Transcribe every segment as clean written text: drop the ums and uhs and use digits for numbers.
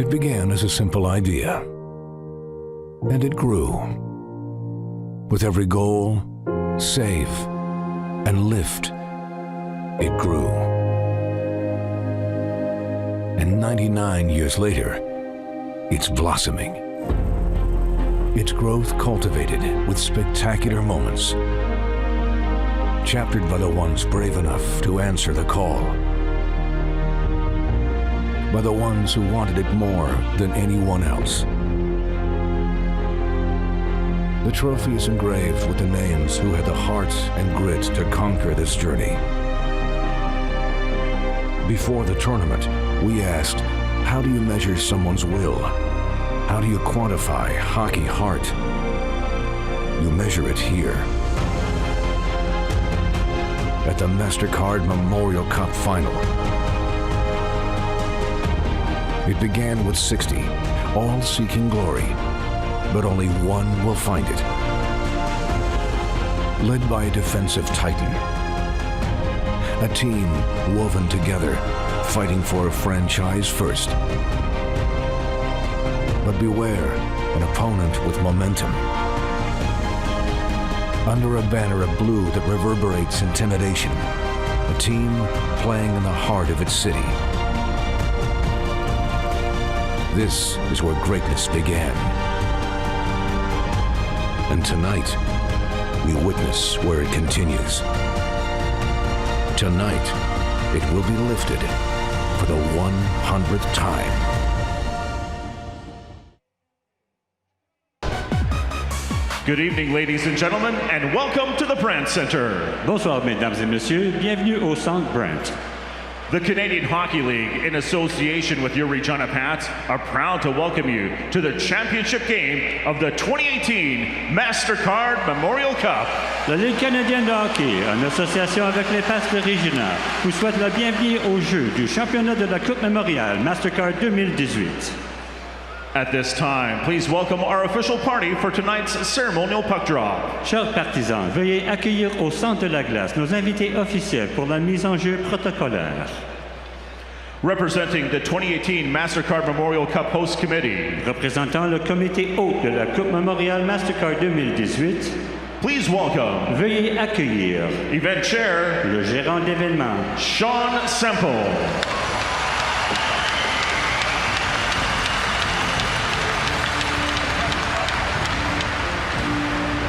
It began as a simple idea, and it grew. With every goal, save, and lift, it grew. And 99 years later, it's blossoming. Its growth cultivated with spectacular moments, chaptered by the ones brave enough to answer the call, by the ones who wanted it more than anyone else. The trophy is engraved with the names who had the heart and grit to conquer this journey. Before the tournament, we asked, how do you measure someone's will? How do you quantify hockey heart? You measure it here. At the MasterCard Memorial Cup Final. It began with 60, all seeking glory, but only one will find it. Led by a defensive titan, a team woven together, fighting for a franchise first. But beware, an opponent with momentum. Under a banner of blue that reverberates intimidation, a team playing in the heart of its city. This is where greatness began. And tonight, we witness where it continues. Tonight, it will be lifted for the 100th time. Good evening, ladies and gentlemen, and welcome to the Brandt Center. Bonsoir, mesdames et messieurs. Bienvenue au Centre Brandt. The Canadian Hockey League, in association with your Regina Pats, are proud to welcome you to the championship game of the 2018 MasterCard Memorial Cup. La Ligue canadienne de hockey, en association avec les Pats de Regina, vous souhaite la bienvenue au jeu du championnat de la Coupe Memorial MasterCard 2018. At this time, please welcome our official party for tonight's ceremonial puck drop. Chers partisans, veuillez accueillir au centre de la glace nos invités officiels pour la mise en jeu protocolaire. Representing the 2018 MasterCard Memorial Cup Host Committee. Représentant le comité hôte de la Coupe Memorial MasterCard 2018. Please welcome. Veuillez accueillir. Event Chair. Le gérant d'événements. Sean Semple.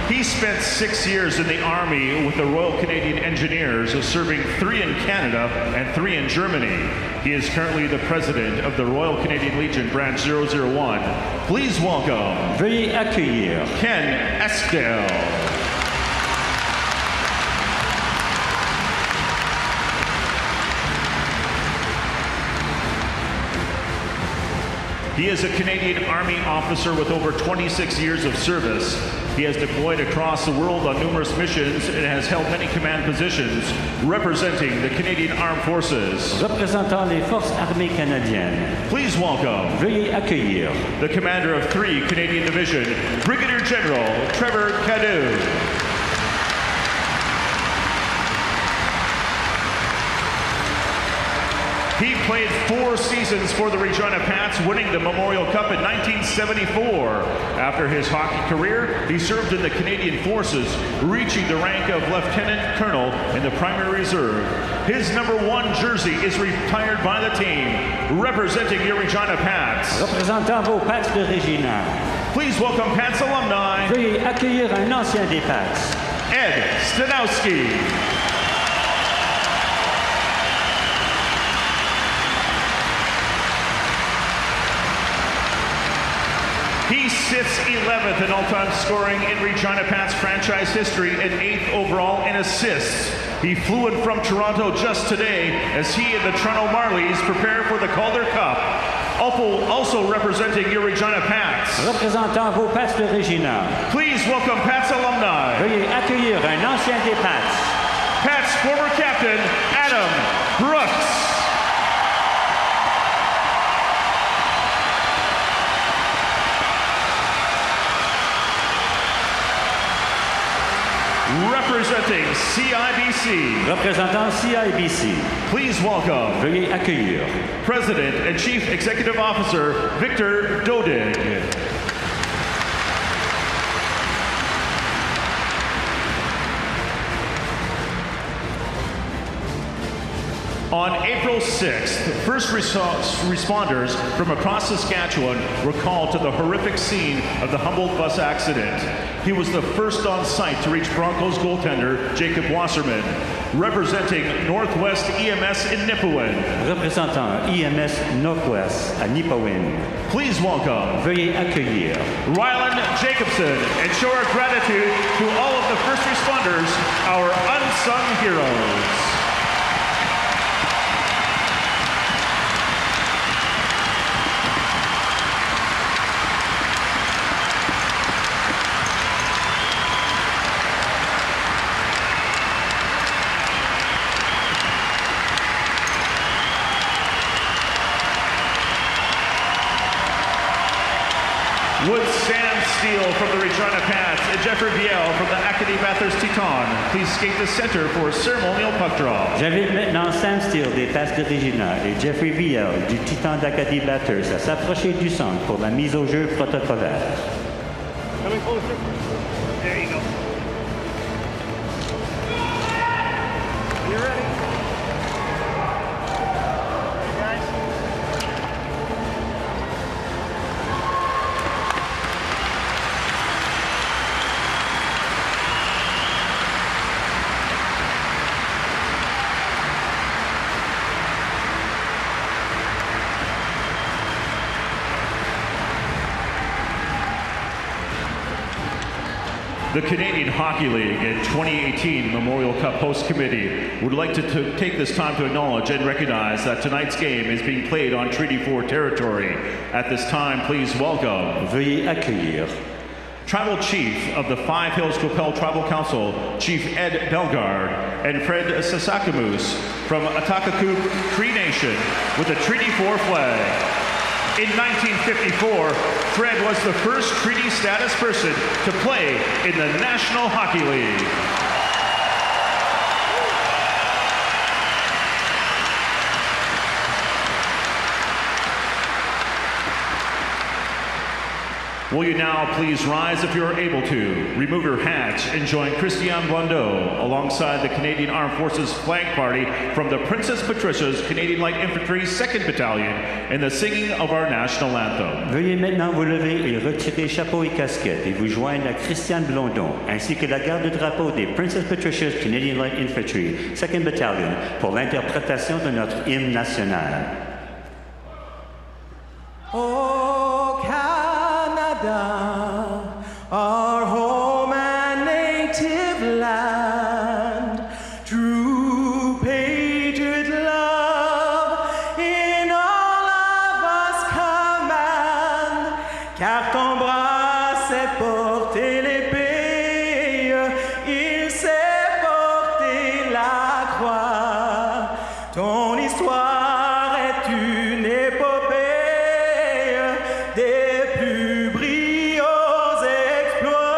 He spent 6 years in the Army with the Royal Canadian Engineers, serving 3 in Canada and 3 in Germany. He is currently the president of the Royal Canadian Legion Branch 001. Please welcome. Veuillez accueillir. Ken Eskdale. He is a Canadian Army officer with over 26 years of service. He has deployed across the world on numerous missions and has held many command positions representing the Canadian Armed Forces. Représentant les Forces armées canadiennes. Please welcome. Veuillez accueillir. The commander of 3 Canadian Division, Brigadier General Trevor Cadu. He played 4 seasons for the Regina Pats, winning the Memorial Cup in 1974. After his hockey career, he served in the Canadian Forces, reaching the rank of Lieutenant Colonel in the primary reserve. His #1 jersey is retired by the team, representing your Regina Pats. Représentant vos Pats de Regina. Please welcome Pats alumni. Veuillez accueillir un ancien des Pats. Ed Stanowski. He sits 11th in all-time scoring in Regina Pats franchise history and 8th overall in assists. He flew in from Toronto just today as he and the Toronto Marlies prepare for the Calder Cup. Also representing your Regina Pats. Représentant vos Pats de Regina. Please welcome Pats alumni. Veuillez accueillir un ancien des Pats. Pats former captain, Adam Brooks. Representing CIBC. Représentant CIBC. Please welcome. Veuillez accueillir. President and Chief Executive Officer Victor Dodig. On April 6th, first responders from across Saskatchewan were called to the horrific scene of the Humboldt bus accident. He was the first on site to reach Broncos goaltender Jacob Wasserman, representing Northwest EMS in Nipawin. Représentant EMS Northwest à Nipawin. Please welcome. Veuillez accueillir. Ryland Jacobson, and show our gratitude to all of the first responders, our unsung heroes. Would Sam Steele from the Regina Pats and Jeffrey Viel from the Acadie-Bathurst Teton please skate the center for a ceremonial puck draw. J'invite maintenant Sam Steele des Pats de Regina et Jeffrey Viel du Titan d'Acadie-Bathurst à s'approcher du centre pour la mise au jeu protocolaire. Coming closer. There you go. You ready? Hey guys. The Canadian Hockey League and 2018 Memorial Cup Host Committee would like to take this time to acknowledge and recognize that tonight's game is being played on Treaty 4 territory. At this time, please welcome. Veuillez accueillir. Tribal Chief of the Five Hills Qu'Appelle Tribal Council, Chief Ed Bellegarde, and Fred Sasakamoose from Atakaku Cree Nation with a Treaty 4 flag. In 1954, Fred was the first treaty status person to play in the National Hockey League. Will you now please rise if you are able to, remove your hats, and join Christian Blondeau alongside the Canadian Armed Forces flag party from the Princess Patricia's Canadian Light Infantry 2nd Battalion in the singing of our national anthem. Veuillez maintenant vous lever et retirer chapeau et casquette et vous joindre à Christiane Blondon ainsi que la garde-drapeau des Princess Patricia's Canadian Light Infantry 2nd Battalion pour l'interprétation de notre hymne national. Our home and native land, true patriot love in all of us command, car ton bras sait porter l'épée, il sait porter la croix, ton histoire est une épopée des plus brillants exploits.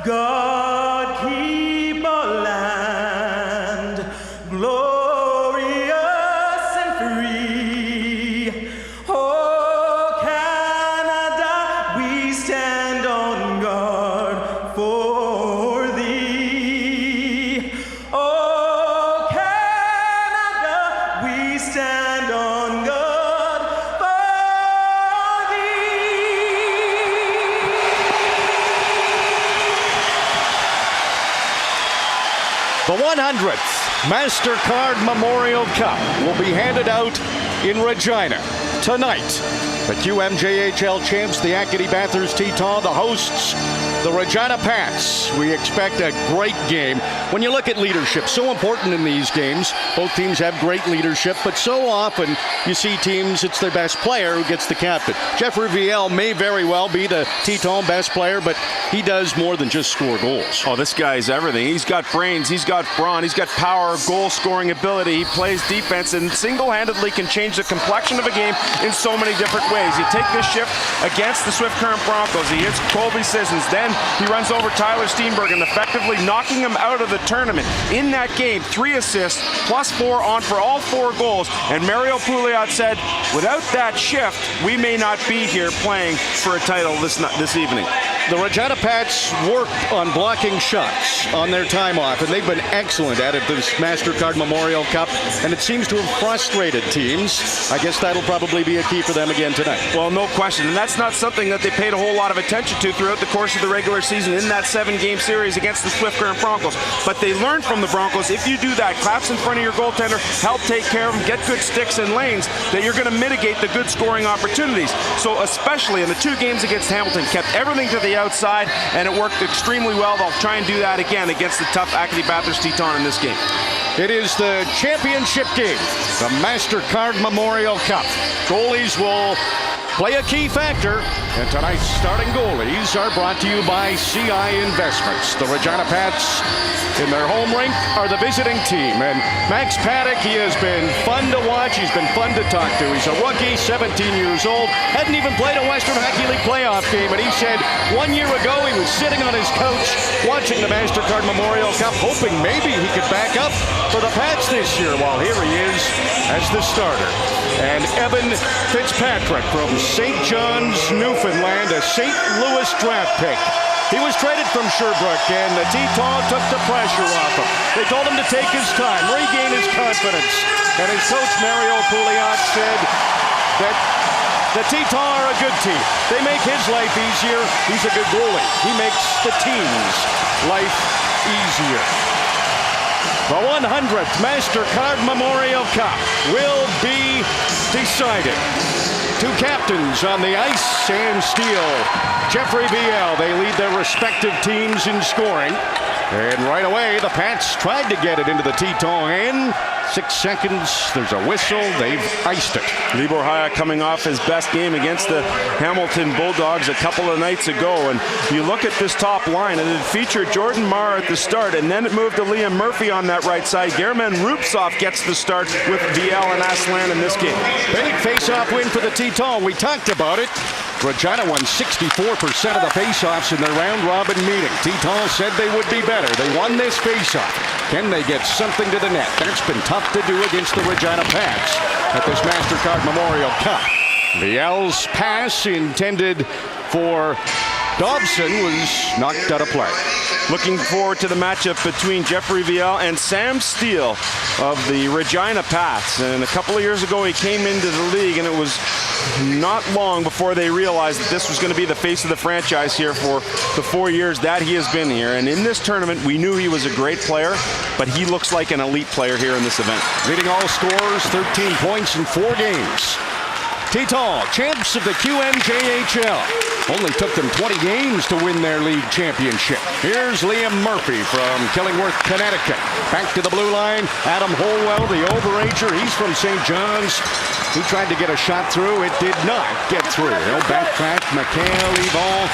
God keep our land glorious and free. Oh Canada, we stand on guard for thee. Oh Canada, we stand on guard for thee. The 100th MasterCard Memorial Cup will be handed out in Regina tonight. The QMJHL champs, the Acadie-Bathurst Teton, the hosts, the Regina Pats. We expect a great game. When you look at leadership, so important in these games. Both teams have great leadership, but so often you see teams, it's their best player who gets the captain. Jeffrey Viel may very well be the Teton best player, but he does more than just score goals. Oh, this guy's everything. He's got brains, he's got brawn, he's got power, goal-scoring ability. He plays defense and single-handedly can change the complexion of a game in so many different ways. You take this shift against the Swift Current Broncos. He hits Colby Sissons, then then he runs over Tyler Steenbergen, effectively knocking him out of the tournament. In that game, 3 assists, +4 on for all 4 goals. And Mario Pouliot said, without that shift, we may not be here playing for a title this evening. The Regina Pats worked on blocking shots on their time off, and they've been excellent at it this MasterCard Memorial Cup, and it seems to have frustrated teams. I guess that'll probably be a key for them again tonight. Well, no question, and that's not something that they paid a whole lot of attention to throughout the course of the regular season in that 7-game series against the Swift Current Broncos. But they learned from the Broncos, if you do that, collapse in front of your goaltender, help take care of them, get good sticks and lanes, that you're going to mitigate the good scoring opportunities. So especially in the 2 games against Hamilton, kept everything to the outside, and it worked extremely well. They'll try and do that again against the tough Acadie-Bathurst Teton in this game. It is the championship game, the MasterCard Memorial Cup. Goalies will play a key factor, and tonight's starting goalies are brought to you by CI Investments. The Regina Pats in their home rink are the visiting team, and Max Paddock, he has been fun to watch, he's been fun to talk to. He's a rookie, 17 years old, hadn't even played a Western Hockey League playoff game, and he said 1 year ago he was sitting on his couch watching the MasterCard Memorial Cup, hoping maybe he could back up for the Pats this year. Well, here he is as the starter. And Evan Fitzpatrick from St. John's, Newfoundland, a St. Louis draft pick. He was traded from Sherbrooke, and the Teton took the pressure off him. They told him to take his time, regain his confidence. And his coach, Mario Pouliot, said that the Teton are a good team. They make his life easier. He's a good goalie. He makes the team's life easier. The 100th MasterCard Memorial Cup will be decided. 2 captains on the ice, Sam Steele, Jeffrey Viel. They lead their respective teams in scoring. And right away, the Pats tried to get it into the Teton end. 6 seconds, there's a whistle, they've iced it. Libor Haya coming off his best game against the Hamilton Bulldogs a couple of nights ago, and you look at this top line, and it featured Jordan Marr at the start, and then it moved to Liam Murphy on that right side. German Rupsov gets the start with Viel and Aslan in this game. Big face-off win for the Teton. We talked about it. Regina won 64% of the face-offs in their round-robin meeting. Teton said they would be better. They won this face-off. Can they get something to the net? That's been tough to do against the Regina Pats at this MasterCard Memorial Cup. Viel's pass intended for Dobson was knocked out of play. Looking forward to the matchup between Jeffrey Viel and Sam Steele of the Regina Pats. And a couple of years ago, he came into the league, and it was not long before they realized that this was going to be the face of the franchise here for the 4 years that he has been here. And in this tournament, we knew he was a great player, but he looks like an elite player here in this event. Leading all scorers, 13 points in 4 games. Teton, champs of the QMJHL. Only took them 20 games to win their league championship. Here's Liam Murphy from Killingworth, Connecticut. Back to the blue line, Adam Holwell, the overager. He's from St. John's. He tried to get a shot through. It did not get through. He'll backtrack. McHale, Evol.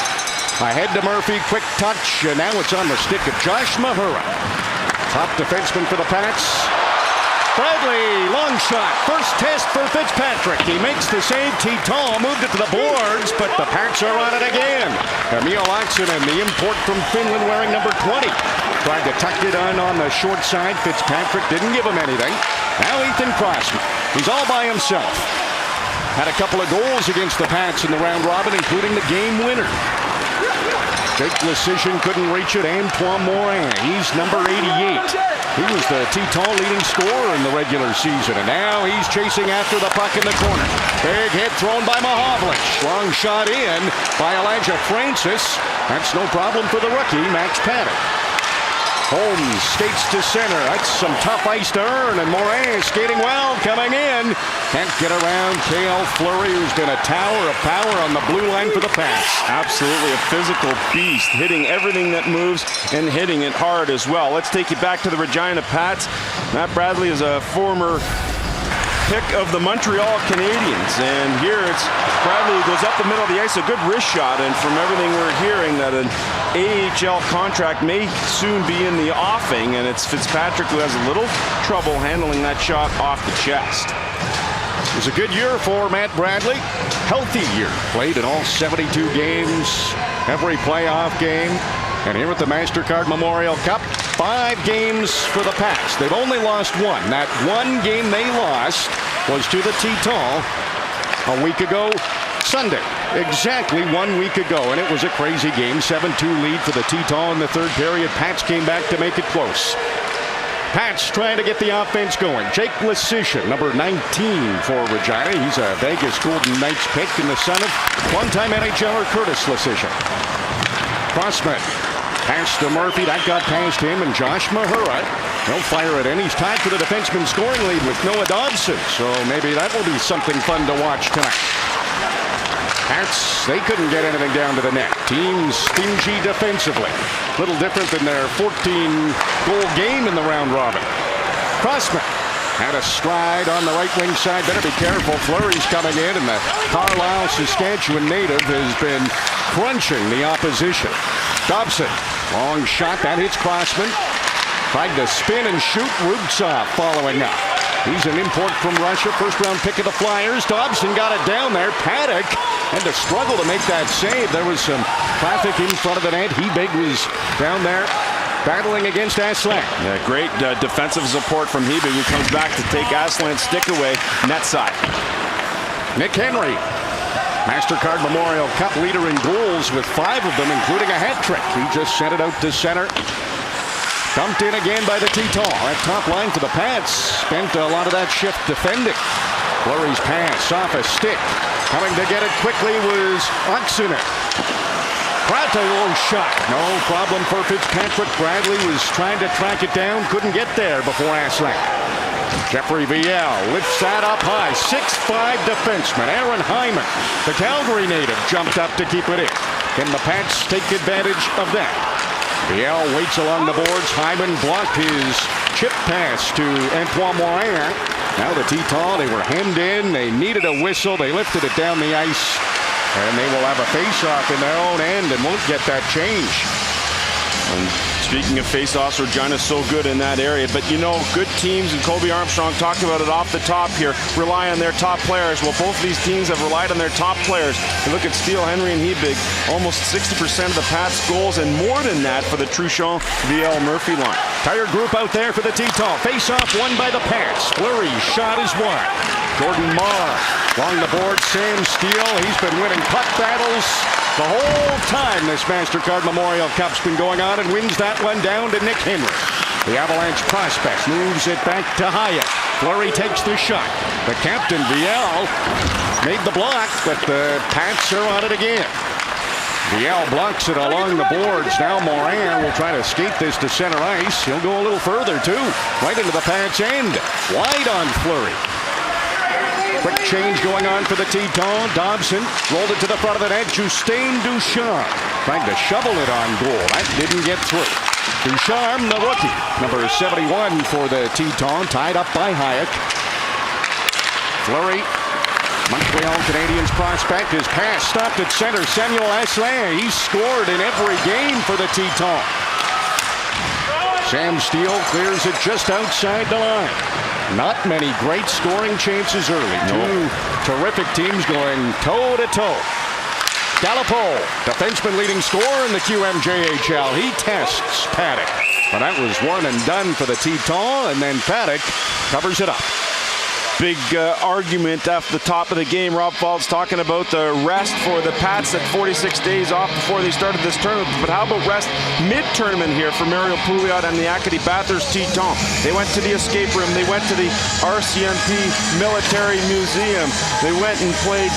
Ahead to Murphy, quick touch, and now it's on the stick of Josh Mahura. Top defenseman for the Pats. Bradley, long shot, first test for Fitzpatrick. He makes the save. Teton moved it to the boards, but the Pats are on it again. Emil Laaksonen, the import from Finland, wearing number 20. Tried to tuck it on the short side. Fitzpatrick didn't give him anything. Now Ethan Crossman, he's all by himself. Had a couple of goals against the Pats in the round robin, including the game winner. Jake Lecision couldn't reach it. Antoine Morin, he's number 88. He was the Teton leading scorer in the regular season, and now he's chasing after the puck in the corner. Big hit thrown by Mahovlich. Long shot in by Elijah Francis. That's no problem for the rookie, Max Paddock. Holmes skates to center. That's some tough ice to earn, and Morin skating well, coming in. Can't get around K.L. Fleury, who's been a tower of power on the blue line for the Pats. Absolutely a physical beast, hitting everything that moves and hitting it hard as well. Let's take you back to the Regina Pats. Matt Bradley is a former pick of the Montreal Canadiens, and here it's Bradley who goes up the middle of the ice, a good wrist shot, and from everything we're hearing that an AHL contract may soon be in the offing, and it's Fitzpatrick who has a little trouble handling that shot off the chest. It was a good year for Matt Bradley. Healthy year. Played in all 72 games. every playoff game. And here at the MasterCard Memorial Cup, 5 games for the Pats. They've only lost one. That one game they lost was to the T-Tall a week ago Sunday. Exactly 1 week ago, and it was a crazy game. 7-2 lead for the T-Tall in the third period. Pats came back to make it close. Pats trying to get the offense going. Jake Lecition, number 19 for Regina. He's a Vegas Golden Knights pick and the son of one-time NHLer Curtis Lecition. Crossman. Pass to Murphy. That got past him, and Josh Mahura. He'll fire it in. He's tied for the defenseman scoring lead with Noah Dobson. So maybe that will be something fun to watch tonight. Pats, they couldn't get anything down to the net. Team stingy defensively. Little different than their 14-goal game in the round robin. Crossman had a stride on the right wing side. Better be careful. Fleury's coming in, and the Carlisle, Saskatchewan native has been crunching the opposition. Dobson, long shot. That hits Crossman. Tried to spin and shoot. Rubtsov following up. He's an import from Russia. First-round pick of the Flyers. Dobson got it down there. Paddock had to struggle to make that save. There was some traffic in front of the net. Hebig was down there battling against Aslan. Yeah, great defensive support from Hebig, who comes back to take Aslan's stick away, net side. Nick Henry, MasterCard Memorial Cup leader in goals with 5 of them, including a hat trick. He just sent it out to center. Dumped in again by the T-Tall. That top line for the Pats spent a lot of that shift defending. Fleury's pass off a stick. Coming to get it quickly was Oxener. Pratt, a low shot. No problem for Fitzpatrick. Bradley was trying to track it down. Couldn't get there before Aslan. Jeffrey Viel lifts that up high. 6'5" defenseman Aaron Hyman, the Calgary native, jumped up to keep it in. Can the Pats take advantage of that? Viel waits along the boards. Hyman blocked his chip pass to Antoine Morin. Now the T-Tall, they were hemmed in. They needed a whistle. They lifted it down the ice. And they will have a face-off in their own end and won't get that change. And speaking of face-offs, Regina's so good in that area. But you know, good teams, and Kobe Armstrong talked about it off the top here, rely on their top players. Well, both of these teams have relied on their top players. You look at Steele, Henry, and Hebig, almost 60% of the Pats' goals, and more than that for the Truchon, VL, Murphy line. Entire group out there for the T-Tall. Face-off won by the Pats. Fleury's shot is won. Jordan Marr along the board. Sam Steele, he's been winning puck battles the whole time this MasterCard Memorial Cup's been going on, and wins that one down to Nick Henry. The Avalanche prospect moves it back to Hyatt. Fleury takes the shot. The captain, Viel, made the block, but the Pats are on it again. Viel blocks it along the boards. Now Morin will try to skate this to center ice. He'll go a little further, too. Right into the Pats' end. Wide on Fleury. Quick change going on for the T-Tall. Dobson rolled it to the front of the net. Justin Ducharme trying to shovel it on goal. That didn't get through. Ducharme, the rookie, number 71 for the T-Tall, tied up by Hayek. Fleury, Montreal Canadiens prospect. His pass stopped at center. Samuel Asselin, he's scored in every game for the T-Tall. Sam Steele clears it just outside the line. Not many great scoring chances early. Two terrific teams going toe-to-toe. Gallipo, defenseman leading scorer in the QMJHL. He tests Paddock. But that was one and done for the T-Tall, and then Paddock covers it up. Big argument at the top of the game. Rob Faulds talking about the rest for the Pats at 46 days off before they started this tournament. But how about rest mid-tournament here for Mario Pouliot and the Acadie-Bathurst Teton? They went to the escape room. They went to the RCMP Military Museum. They went and played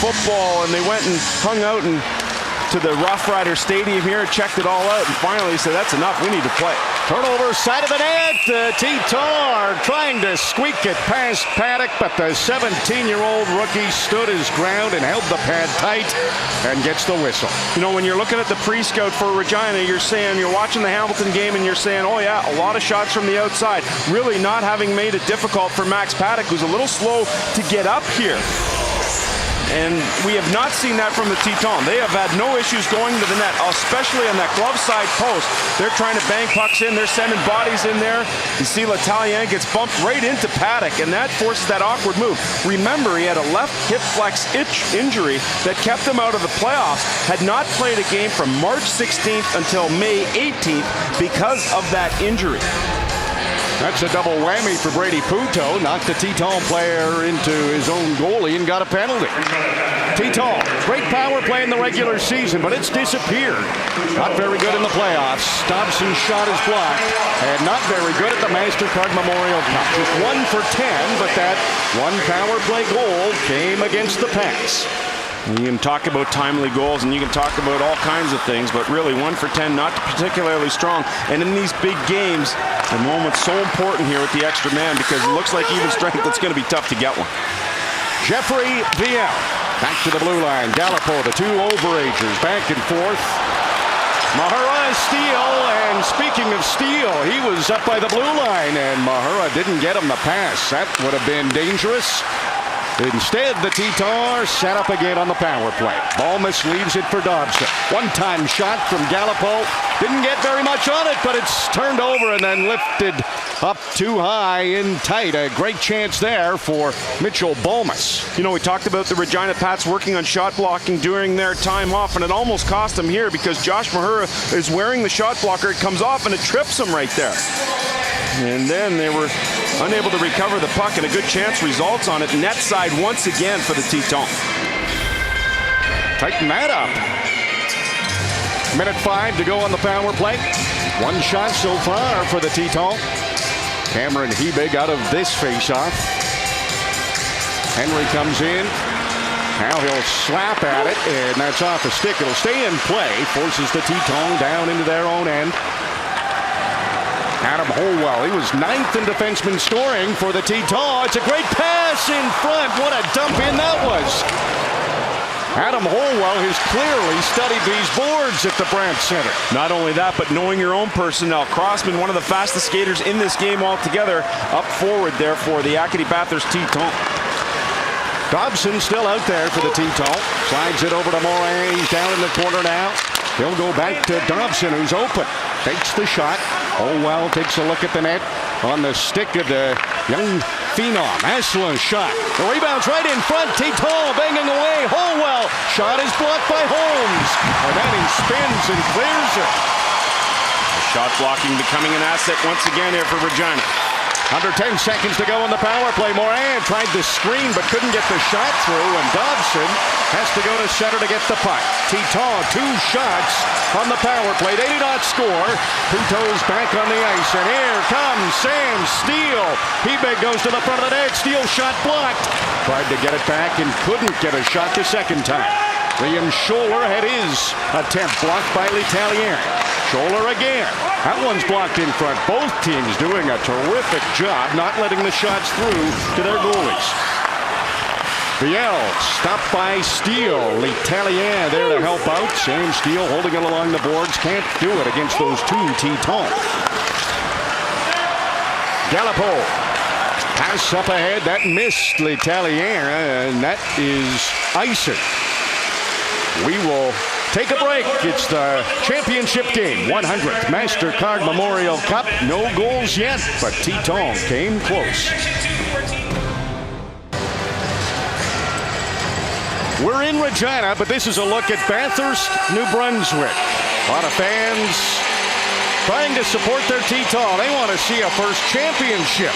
football, and they went and hung out and to the Rough Rider Stadium here, checked it all out, and finally said, that's enough, we need to play. Turnover, side of the net. T-Tar trying to squeak it past Paddock, but the 17-year-old rookie stood his ground and held the pad tight and gets the whistle. You know, when you're looking at the pre-scout for Regina, you're saying, you're watching the Hamilton game and you're saying, oh yeah, a lot of shots from the outside. Really not having made it difficult for Max Paddock, who's a little slow to get up here. And we have not seen that from the Teton. They have had no issues going to the net, especially on that glove side post. They're trying to bang pucks in. They're sending bodies in there. You see L'Italien gets bumped right into Paddock, and that forces that awkward move. Remember, he had a left hip flex injury that kept him out of the playoffs. Had not played a game from March 16th until May 18th because of that injury. That's a double whammy for Brady Puto. Knocked the Teton player into his own goalie and got a penalty. Teton, great power play in the regular season, but it's disappeared. Not very good in the playoffs. Dobson's shot is blocked, and not very good at the MasterCard Memorial Cup. Just 1 for 10, but that one power play goal came against the Pats. You can talk about timely goals and you can talk about all kinds of things, but really 1 for 10, not particularly strong. And in these big games, the moment's so important here with the extra man because it looks like even strength, it's going to be tough to get one. Jeffrey Viel back to the blue line. Gallipo, the two overagers, back and forth. Mahura steal, and speaking of steal, he was up by the blue line, and Mahura didn't get him the pass. That would have been dangerous. Instead, the Teton set up again on the power play. Balmas leaves it for Dobson. One-time shot from Gallipo. Didn't get very much on it, but it's turned over and then lifted up too high and tight. A great chance there for Mitchell Balmas. You know, we talked about the Regina Pats working on shot blocking during their time off, and it almost cost them here because Josh Mahura is wearing the shot blocker. It comes off and it trips him right there. And then they were unable to recover the puck, and a good chance results on it. Net side once again for the Teton. Tighten that up. Minute 5 to go on the power play. One shot so far for the Teton. Cameron Hebig out of this faceoff. Henry comes in. Now he'll slap at it, and that's off a stick. It'll stay in play. Forces the Teton down into their own end. Adam Holwell, he was 9th in defenseman scoring for the Teton. It's a great pass in front. What a dump in that was. Adam Holwell has clearly studied these boards at the Brandt Center. Not only that, but knowing your own personnel. Crossman, one of the fastest skaters in this game altogether, up forward there for the Acadie-Bathurst Teton. Dobson still out there for the Teton. Slides it over to Morin. He's down in the corner now. He'll go back to Dobson, who's open. Takes the shot. Holwell takes a look at the net on the stick of the young phenom. Aslan's shot. The rebound's right in front. Teton banging away. Holwell. Shot is blocked by Holmes. And then he spins and clears it. Shot blocking becoming an asset once again here for Regina. Under 10 seconds to go on the power play. Morin tried to screen but couldn't get the shot through, and Dobson has to go to center to get the puck. Teton, 2 shots on the power play. They did not score. Puto's back on the ice, and here comes Sam Steele. Hebig goes to the front of the net. Steele shot blocked. Tried to get it back and couldn't get a shot the second time. Liam Scholler had his attempt blocked by L'Italien. Scholler again. That one's blocked in front. Both teams doing a terrific job not letting the shots through to their goalies. Viel stopped by Steele. L'Italien there to help out. Sam Steele holding it along the boards. Can't do it against those 2 Tetons. Gallipo. Pass up ahead. That missed L'Italien, and that is icing. We will take a break. It's the championship game, 100th MasterCard Memorial Cup. No goals yet, but Teton came close. We're in Regina, but this is a look at Bathurst, New Brunswick. A lot of fans trying to support their Teton. They want to see a first championship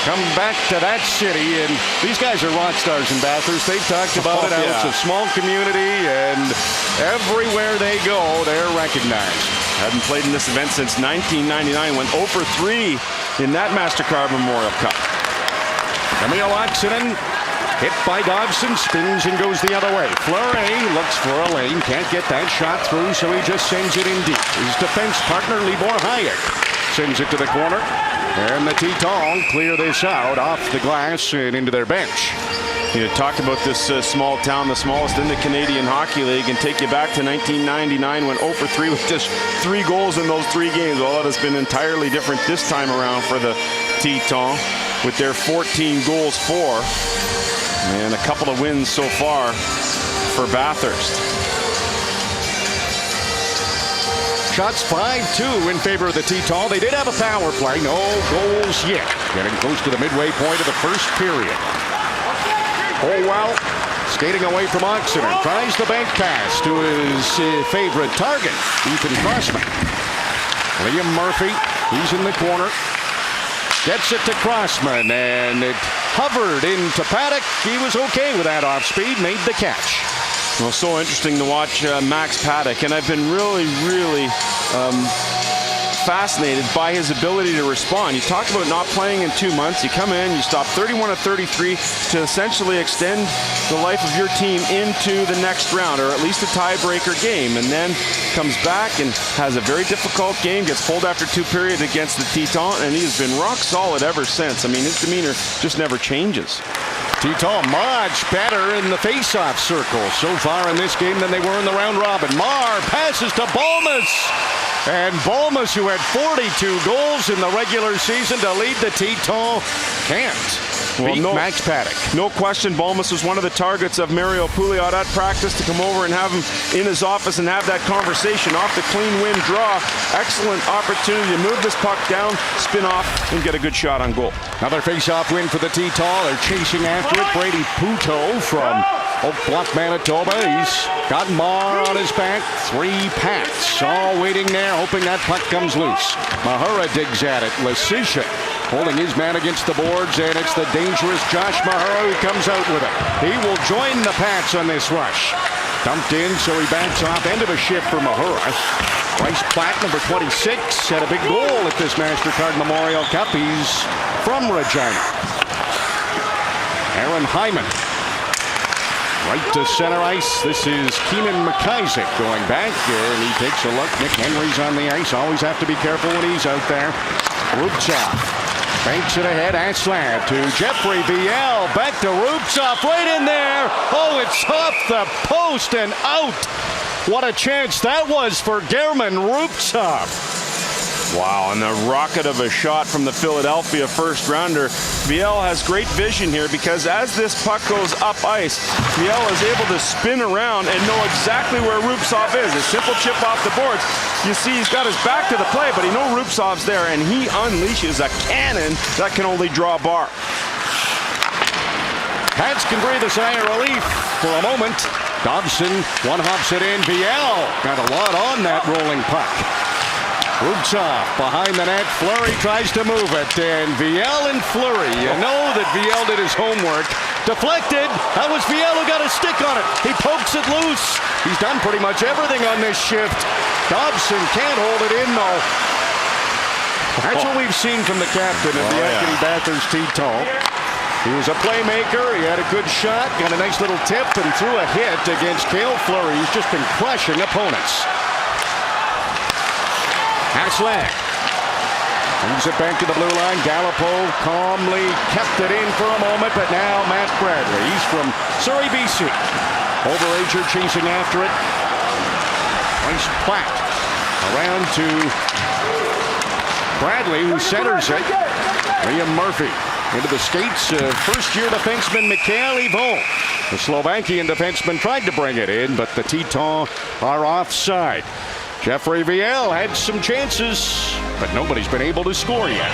come back to that city, and these guys are rock stars in Bathurst. They've talked about it. It's a small community, and everywhere they go, they're recognized. Hadn't played in this event since 1999, went 0 for 3 in that MasterCard Memorial Cup. Emil Oxinen, hit by Dobson, spins and goes the other way. Fleury looks for a lane, can't get that shot through, so he just sends it in deep. His defense partner, Libor Hayek, sends it to the corner. And the Teton clear this out off the glass and into their bench. You talk about this small town, the smallest in the Canadian Hockey League, and take you back to 1999 when 0 for 3 with just 3 goals in those 3 games. Well, that has been entirely different this time around for the Teton with their 14 goals for. And a couple of wins so far for Bathurst. Shots 5-2 in favor of the Teton. They did have a power play. No goals yet. Getting close to the midway point of the first period. Holwell skating away from Oxeter. Tries the bank pass to his favorite target, Ethan Crossman. Liam Murphy, he's in the corner. Gets it to Crossman, and it hovered into Paddock. He was okay with that off speed, made the catch. Well, so interesting to watch Max Paddock, and I've been really fascinated by his ability to respond. You talk about not playing in 2 months. You come in, you stop 31 of 33 to essentially extend the life of your team into the next round, or at least a tiebreaker game, and then comes back and has a very difficult game, gets pulled after 2 periods against the Teton, and he's been rock solid ever since. I mean, his demeanor just never changes. Teton much better in the face-off circle so far in this game than they were in the round robin. Marr passes to Balmas. And Balmas, who had 42 goals in the regular season to lead the Teton, can't beat Max Paddock. No question, Balmas was one of the targets of Mario Pouliot at practice to come over and have him in his office and have that conversation. Off the clean win draw, excellent opportunity to move this puck down, spin off, and get a good shot on goal. Another face-off win for the Teton. They're chasing after it. Brady Puto from Oak Bluff, Manitoba. He's got Marr on his back. 3 Pats all waiting there, hoping that puck comes loose. Mahura digs at it. Lecision holding his man against the boards, and it's the dangerous Josh Mahura who comes out with it. He will join the Pats on this rush. Dumped in, so he backs off. End of a shift for Mahura. Bryce Platt, number 26, had a big goal at this MasterCard Memorial Cup. He's from Regina. Aaron Hyman. Right to center ice. This is Keenan McIsaac going back, and he takes a look. Nick Henry's on the ice. Always have to be careful when he's out there. Rupzoff banks it ahead. Aslan to Jeffrey Viel. Back to Rupzoff. Right in there. Oh, it's off the post and out. What a chance that was for German Rupzoff. Wow, and the rocket of a shot from the Philadelphia first rounder. Viel has great vision here because as this puck goes up ice, Viel is able to spin around and know exactly where Rupzoff is. A simple chip off the boards. You see he's got his back to the play, but he knows Rupzoff's there, and he unleashes a cannon that can only draw a bar. Pats can breathe a sigh of relief for a moment. Dobson one-hops it in. Viel got a lot on that rolling puck. Rupzoff behind the net. Fleury tries to move it, and Viel and Fleury. You know that Viel did his homework. Deflected. That was Viel who got a stick on it. He pokes it loose. He's done pretty much everything on this shift. Dobson can't hold it in, though. That's what we've seen from the captain of the Acadie-Bathurst Teton. He was a playmaker. He had a good shot, got a nice little tip, and threw a hit against Cale Fleury. He's just been crushing opponents. Aslan moves it back to the blue line. Gallipo calmly kept it in for a moment, but now Matt Bradley. He's from Surrey, BC. Overager chasing after it. Bryce Platt around to Bradley, who centers it. Liam Murphy into the skates. First-year defenseman Mikhail Yvon. The Slovakian defenseman tried to bring it in, but the Teton are offside. Jeffrey Viel had some chances, but nobody's been able to score yet.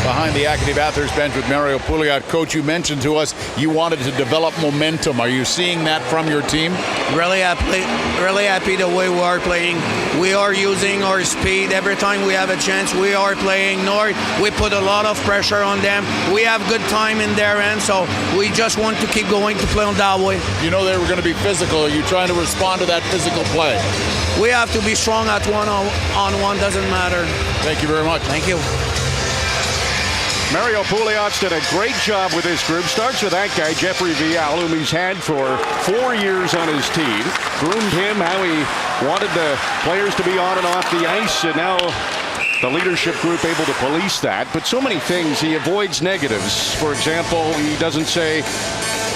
Behind the Acadie-Bathurst bench with Mario Pouliot. Coach, you mentioned to us you wanted to develop momentum. Are you seeing that from your team? Really happy the way we are playing. We are using our speed. Every time we have a chance, we are playing north. We put a lot of pressure on them. We have good time in their end, so we just want to keep going to play on that way. You know they were going to be physical. Are you trying to respond to that physical play? We have to be strong at one-on-one. Doesn't matter. Thank you very much. Thank you. Mario Pouliot's done a great job with this group. Starts with that guy, Jeffrey Viel, whom he's had for 4 years on his team. Groomed him how he wanted the players to be on and off the ice, and now the leadership group able to police that. But so many things, he avoids negatives. For example, he doesn't say,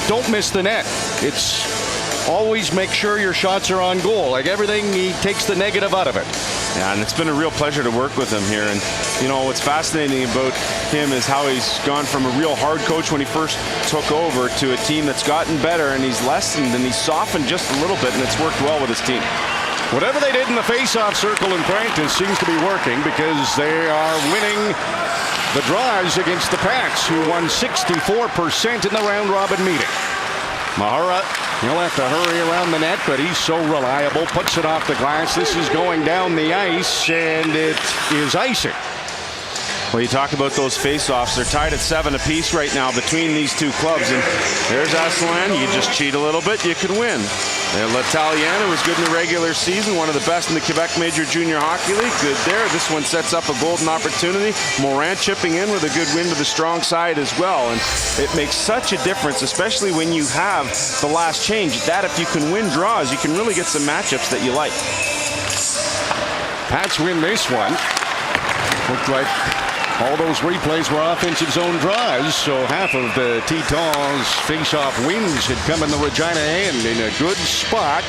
don't miss the net. It's always make sure your shots are on goal. Like everything, he takes the negative out of it. Yeah, and it's been a real pleasure to work with him here. And, you know, what's fascinating about him is how he's gone from a real hard coach when he first took over to a team that's gotten better, and he's lessened and he's softened just a little bit, and it's worked well with his team. Whatever they did in the face-off circle in practice seems to be working, because they are winning the draws against the Pats, who won 64% in the round-robin meeting. Mahura, he'll have to hurry around the net, but he's so reliable. Puts it off the glass. This is going down the ice, and it is icing. Well, you talk about those face-offs. They're tied at 7 apiece right now between these two clubs. And there's Aslan. You just cheat a little bit, you could win. And L'Italiana was good in the regular season, one of the best in the Quebec Major Junior Hockey League. Good there. This one sets up a golden opportunity. Morin chipping in with a good win to the strong side as well. And it makes such a difference, especially when you have the last change. That if you can win draws, you can really get some matchups that you like. Pats win this one. Looked like all those replays were offensive zone draws, so half of the Tetons face-off wins had come in the Regina end in a good spot.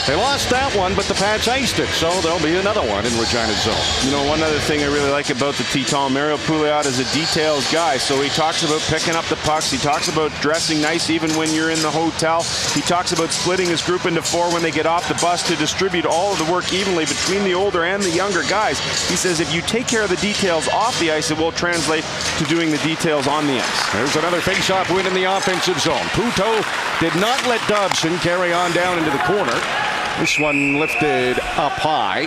They lost that one, but the Pats iced it, so there'll be another one in Regina's zone. You know, one other thing I really like about the Teton, Mario Pouliot is a details guy. So he talks about picking up the pucks. He talks about dressing nice even when you're in the hotel. He talks about splitting his group into 4 when they get off the bus to distribute all of the work evenly between the older and the younger guys. He says if you take care of the details off the ice, it will translate to doing the details on the ice. There's another face-off win in the offensive zone. Puto did not let Dobson carry on down into the corner. This one lifted up high.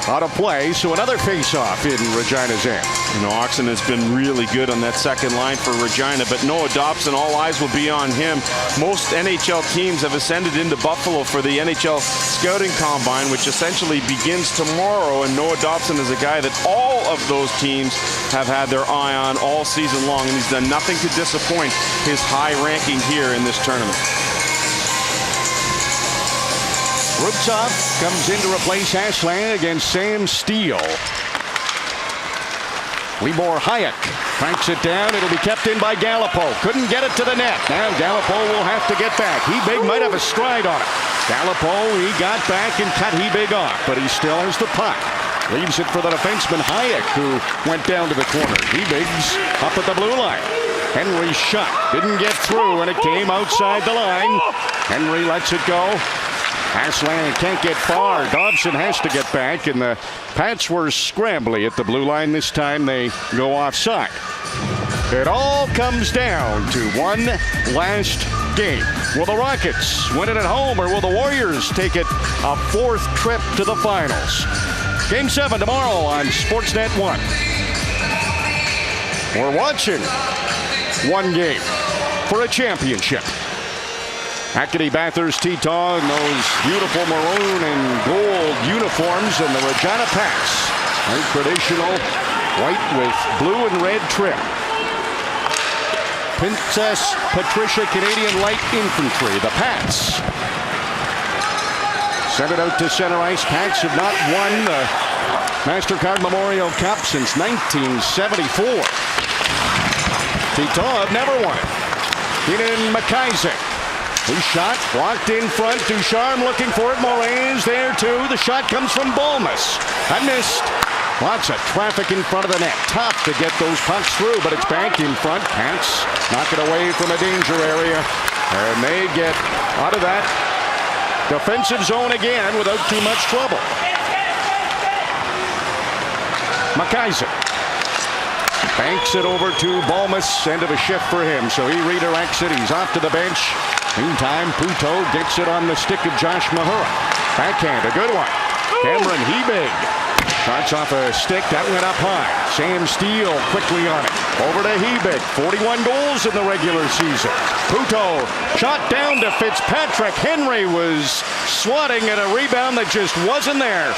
Out of play, so another face-off in Regina's end. You know, Oxen has been really good on that second line for Regina, but Noah Dobson, all eyes will be on him. Most NHL teams have ascended into Buffalo for the NHL Scouting Combine, which essentially begins tomorrow, and Noah Dobson is a guy that all of those teams have had their eye on all season long, and he's done nothing to disappoint his high ranking here in this tournament. Rubtsov comes in to replace Aslan against Sam Steele. Libor Hayek cranks it down. It'll be kept in by Gallipo. Couldn't get it to the net. Now Gallipo will have to get back. Hebig might have a stride on it. Gallipo, he got back and cut Hebig off, but he still has the puck. Leaves it for the defenseman Hayek, who went down to the corner. Hebig's up at the blue line. Henry's shot didn't get through, and it came outside the line. Henry lets it go. Aslan can't get far. Dobson has to get back, and the Pats were scrambly at the blue line. This time they go offside. It all comes down to one last game. Will the Rockets win it at home, or will the Warriors take it a 4th trip to the finals? Game 7 tomorrow on Sportsnet 1. We're watching one game for a championship. Acadie-Bathurst Teton, those beautiful maroon and gold uniforms, and the Regina Pats, a traditional white with blue and red trim. Princess Patricia Canadian Light Infantry, the Pats. Send it out to center ice. Pats have not won the MasterCard Memorial Cup since 1974. Teton have never won it. Keenan McIsaac. His shot blocked in front. Ducharme looking for it. Morin's there too. The shot comes from Bolmus. I missed. Lots of traffic in front of the net. Tough to get those pucks through, but it's back in front. Pats knock it away from a danger area. And they get out of that defensive zone again without too much trouble. McIsaac banks it over to Bolmus. End of a shift for him, so he redirects it. He's off to the bench. Meantime, Puto gets it on the stick of Josh Mahura. Backhand, a good one. Cameron Hebig. Shots off a stick. That went up high. Sam Steele quickly on it. Over to Hebig. 41 goals in the regular season. Puto shot down to Fitzpatrick. Henry was swatting at a rebound that just wasn't there.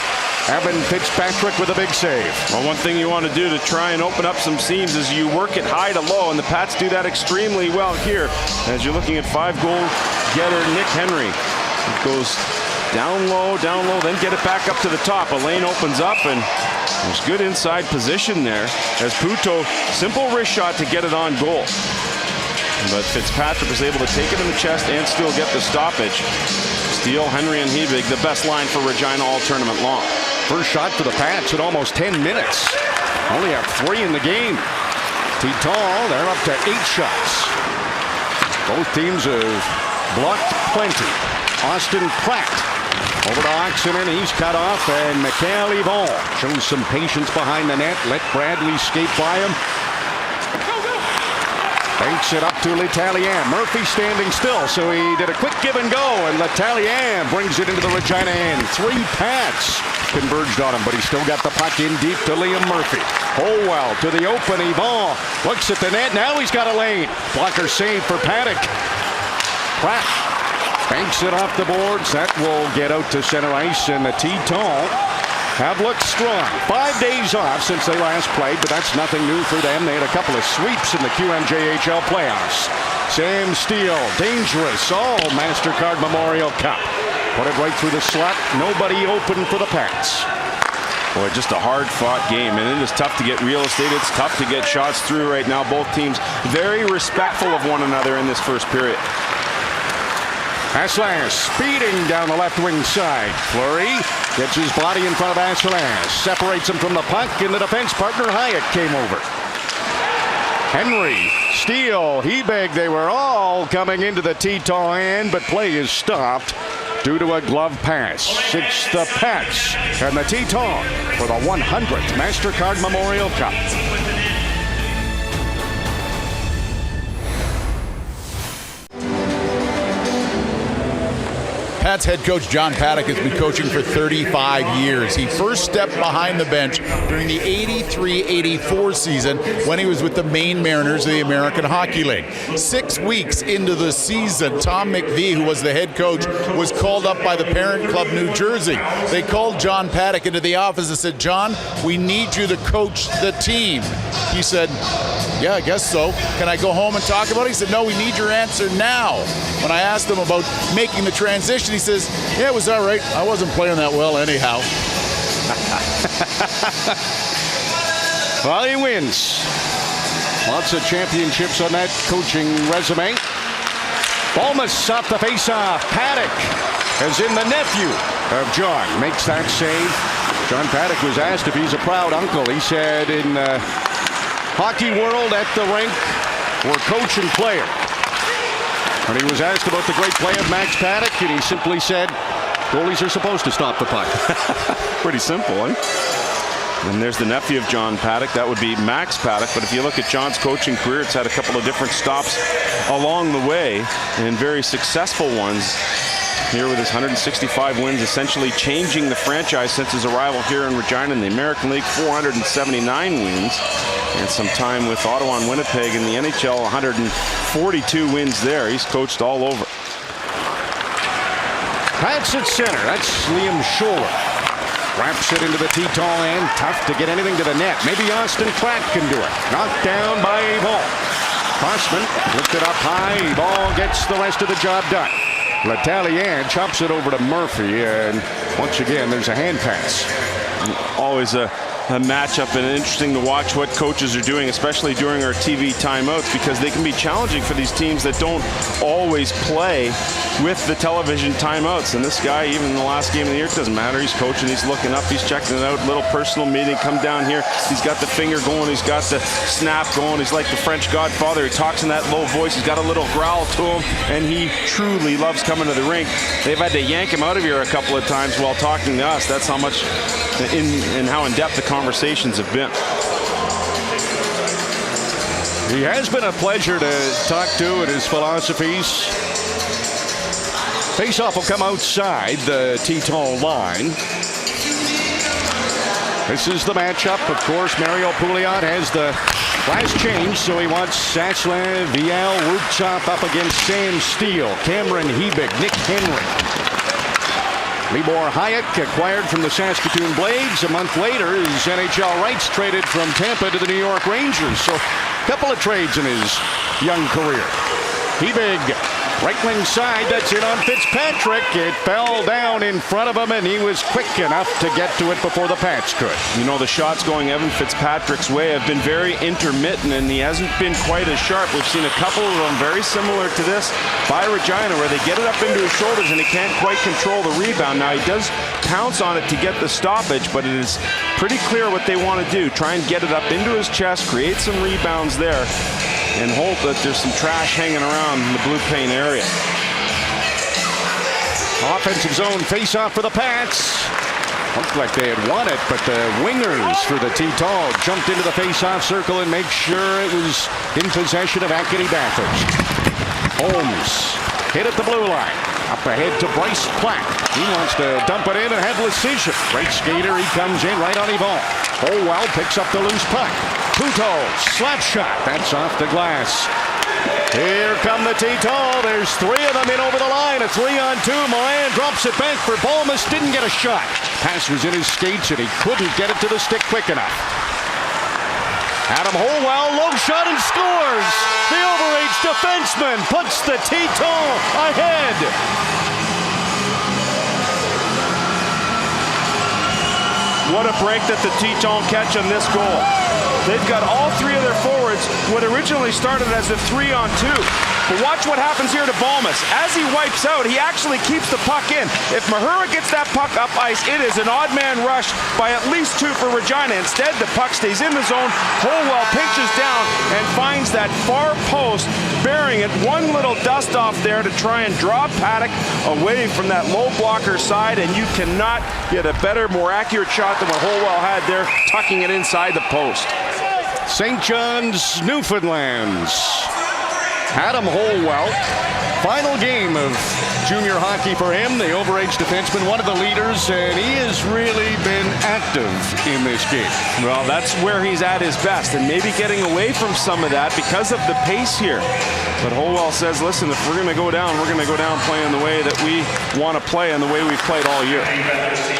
Evan Fitzpatrick with a big save. Well, one thing you want to do to try and open up some seams is you work it high to low, and the Pats do that extremely well here. As you're looking at 5-goal getter Nick Henry. It goes down low, then get it back up to the top. A lane opens up, and there's good inside position there as Puto, simple wrist shot to get it on goal. But Fitzpatrick was able to take it in the chest and still get the stoppage. Steele, Henry, and Hebig, the best line for Regina all tournament long. First shot for the Pats in almost 10 minutes. Only have 3 in the game. Teton, they're up to 8 shots. Both teams have blocked plenty. Austin Pratt over to Oxenden. He's cut off, and Mikhail Yvon shows some patience behind the net. Let Bradley skate by him. Banks it up to L'Italien. Murphy standing still, so he did a quick give and go, and L'Italien brings it into the Regina end. 3 Pats converged on him, but he still got the puck in deep to Liam Murphy. Holwell to the open. Yvon looks at the net. Now he's got a lane. Blocker save for Paddock. Pratt banks it off the boards. That will get out to center ice, and the Tetons have looked strong. 5 days off since they last played, but that's nothing new for them. They had a couple of sweeps in the QMJHL playoffs. Sam Steele, dangerous. Oh, MasterCard Memorial Cup. Put it right through the slot. Nobody open for the Pats. Boy, just a hard-fought game, and it is tough to get real estate. It's tough to get shots through right now. Both teams very respectful of one another in this first period. Asselin speeding down the left wing side. Fleury gets his body in front of Asselin. Separates him from the puck, and the defense partner Hyatt came over. Henry, Steele, Hebig, they were all coming into the Teton end, but play is stopped due to a glove pass. It's the Pats and the Teton for the 100th MasterCard Memorial Cup. Pats head coach John Paddock has been coaching for 35 years. He first stepped behind the bench during the 83-84 season when he was with the Maine Mariners of the American Hockey League. 6 weeks into the season, Tom McVie, who was the head coach, was called up by the parent club New Jersey. They called John Paddock into the office and said, "John, we need you to coach the team." He said, "Yeah, I guess so. Can I go home and talk about it?" He said, "No, we need your answer now." When I asked him about making the transition, he says, "Yeah, it was all right. I wasn't playing that well anyhow." Well, he wins. Lots of championships on that coaching resume. Balmas off the face-off. Paddock, as in the nephew of John, makes that save. John Paddock was asked if he's a proud uncle. He said, in hockey world, at the rink, we're coach and player. When he was asked about the great play of Max Paddock, and he simply said, goalies are supposed to stop the puck. Pretty simple, eh? And there's the nephew of John Paddock. That would be Max Paddock. But if you look at John's coaching career, it's had a couple of different stops along the way, and very successful ones. Here with his 165 wins, essentially changing the franchise since his arrival here in Regina in the American League. 479 wins, and some time with Ottawa and Winnipeg in the NHL. 142 wins there. He's coached all over. Pats at center. That's Liam Scholler. Wraps it into the Teton end. Tough to get anything to the net. Maybe Austin Pratt can do it. Knocked down by Yvon. Crossman lifted up high. Yvon gets the rest of the job done. L'Italien chops it over to Murphy, and once again, there's a hand pass. Always a matchup, and interesting to watch what coaches are doing, especially during our TV timeouts, because they can be challenging for these teams that don't always play with the television timeouts. And this guy, even in the last game of the year, it doesn't matter. He's coaching, he's looking up, he's checking it out. Little personal meeting, come down here. He's got the finger going, he's got the snap going. He's like the French Godfather. He talks in that low voice. He's got a little growl to him, and he truly loves coming to the rink. They've had to yank him out of here a couple of times while talking to us. That's how much and how in-depth the conversations have been. He has been a pleasure to talk to, and his philosophies. Faceoff will come outside the Teton line. This is the matchup. Of course, Mario Pouliot has the last change, so he wants Asselin, Viel, Rupchop up against Sam Steele, Cameron Hebig, Nick Henry. Libor Hyatt, acquired from the Saskatoon Blades. A month later, his NHL rights traded from Tampa to the New York Rangers. So a couple of trades in his young career. Hebig, right wing side, that's it on Fitzpatrick. It fell down in front of him, and he was quick enough to get to it before the Pats could. You know, the shots going Evan Fitzpatrick's way have been very intermittent, and he hasn't been quite as sharp. We've seen a couple of them very similar to this by Regina, where they get it up into his shoulders and he can't quite control the rebound. Now, he does pounce on it to get the stoppage, but it is pretty clear what they want to do. Try and get it up into his chest, create some rebounds there, and hope that there's some trash hanging around in the blue paint area. Offensive zone face-off for the Pats. Looked like they had won it, but the wingers for the T-Tall jumped into the face-off circle and made sure it was in possession of Acadie-Bathurst. Holmes hit at the blue line. Up ahead to Bryce Platt. He wants to dump it in and have Lecision. Great skater, he comes in right on Yvon. Holwell picks up the loose puck. Puto, slap shot. That's off the glass. Here come the T-Tall. There's three of them in over the line. A 3-on-2. Moran drops it back for Balmas. Didn't get a shot. Pass was in his skates and he couldn't get it to the stick quick enough. Adam Holwell, low shot and scores. The overage defenseman puts the T-Tall ahead. What a break that the T-Tall catch on this goal. They've got all three of their forwards, what originally started as a 3-on-2. But watch what happens here to Balmas. As he wipes out, he actually keeps the puck in. If Mahura gets that puck up ice, it is an odd man rush by at least 2 for Regina. Instead, the puck stays in the zone. Holwell pinches down and finds that far post, bearing it one little dust off there to try and draw Paddock away from that low blocker side, and you cannot get a better, more accurate shot than what Holwell had there, tucking it inside the post. St. John's, Newfoundlands. Adam Holwell, final game of junior hockey for him, the overage defenseman, one of the leaders, and he has really been active in this game. Well, that's where he's at his best, and maybe getting away from some of that because of the pace here. But Holwell says, listen, if we're going to go down, we're going to go down playing the way that we want to play and the way we've played all year.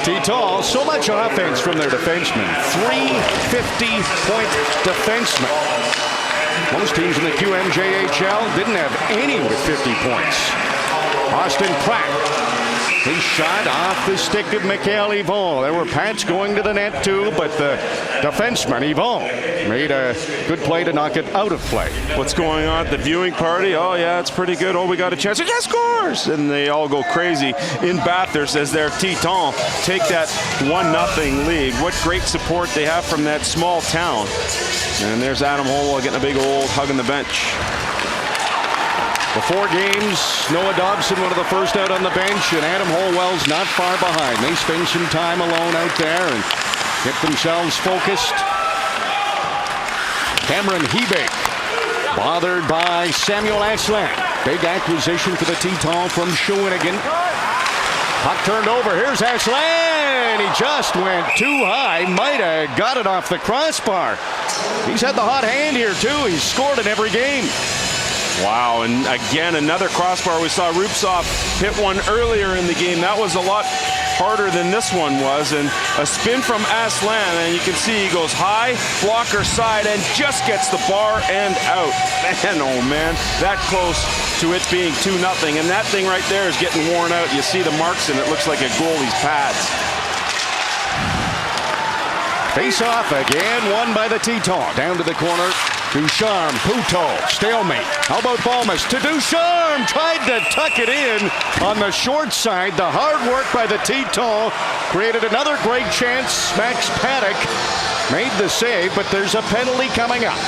T-Tall, so much offense from their defensemen. 350-point defensemen. Most teams in the QMJHL didn't have any with 50 points. Austin Pratt, his shot off the stick of Mikhail Yvon. There were Pats going to the net too, but the defenseman, Yvon, made a good play to knock it out of play. What's going on at the viewing party? Oh yeah, it's pretty good. Oh, we got a chance. Yeah, scores! And they all go crazy in Bathurst as their Teton take that 1-0 lead. What great support they have from that small town. And there's Adam Holwell getting a big old hug on the bench. Before games, Noah Dobson, one of the first out on the bench, and Adam Holwell's not far behind. They spend some time alone out there and get themselves focused. Cameron Hebig, bothered by Samuel Aslan. Big acquisition for the Teton from Shawinigan. Puck turned over. Here's Aslan. He just went too high. Might have got it off the crossbar. He's had the hot hand here, too. He's scored in every game. Wow, and again, another crossbar. We saw Rupsov hit one earlier in the game. That was a lot harder than this one was. And a spin from Aslan, and you can see he goes high, blocker side, and just gets the bar and out. Man, oh man, that close to it being 2-0. And that thing right there is getting worn out. You see the marks, and it looks like a goalie's pads. Face off again, won by the Teton. Down to the corner. Ducharme, Puto, stalemate. How about Balmas to Ducharme? Tried to tuck it in on the short side. The hard work by the Teton created another great chance. Max Paddock made the save, but there's a penalty coming up.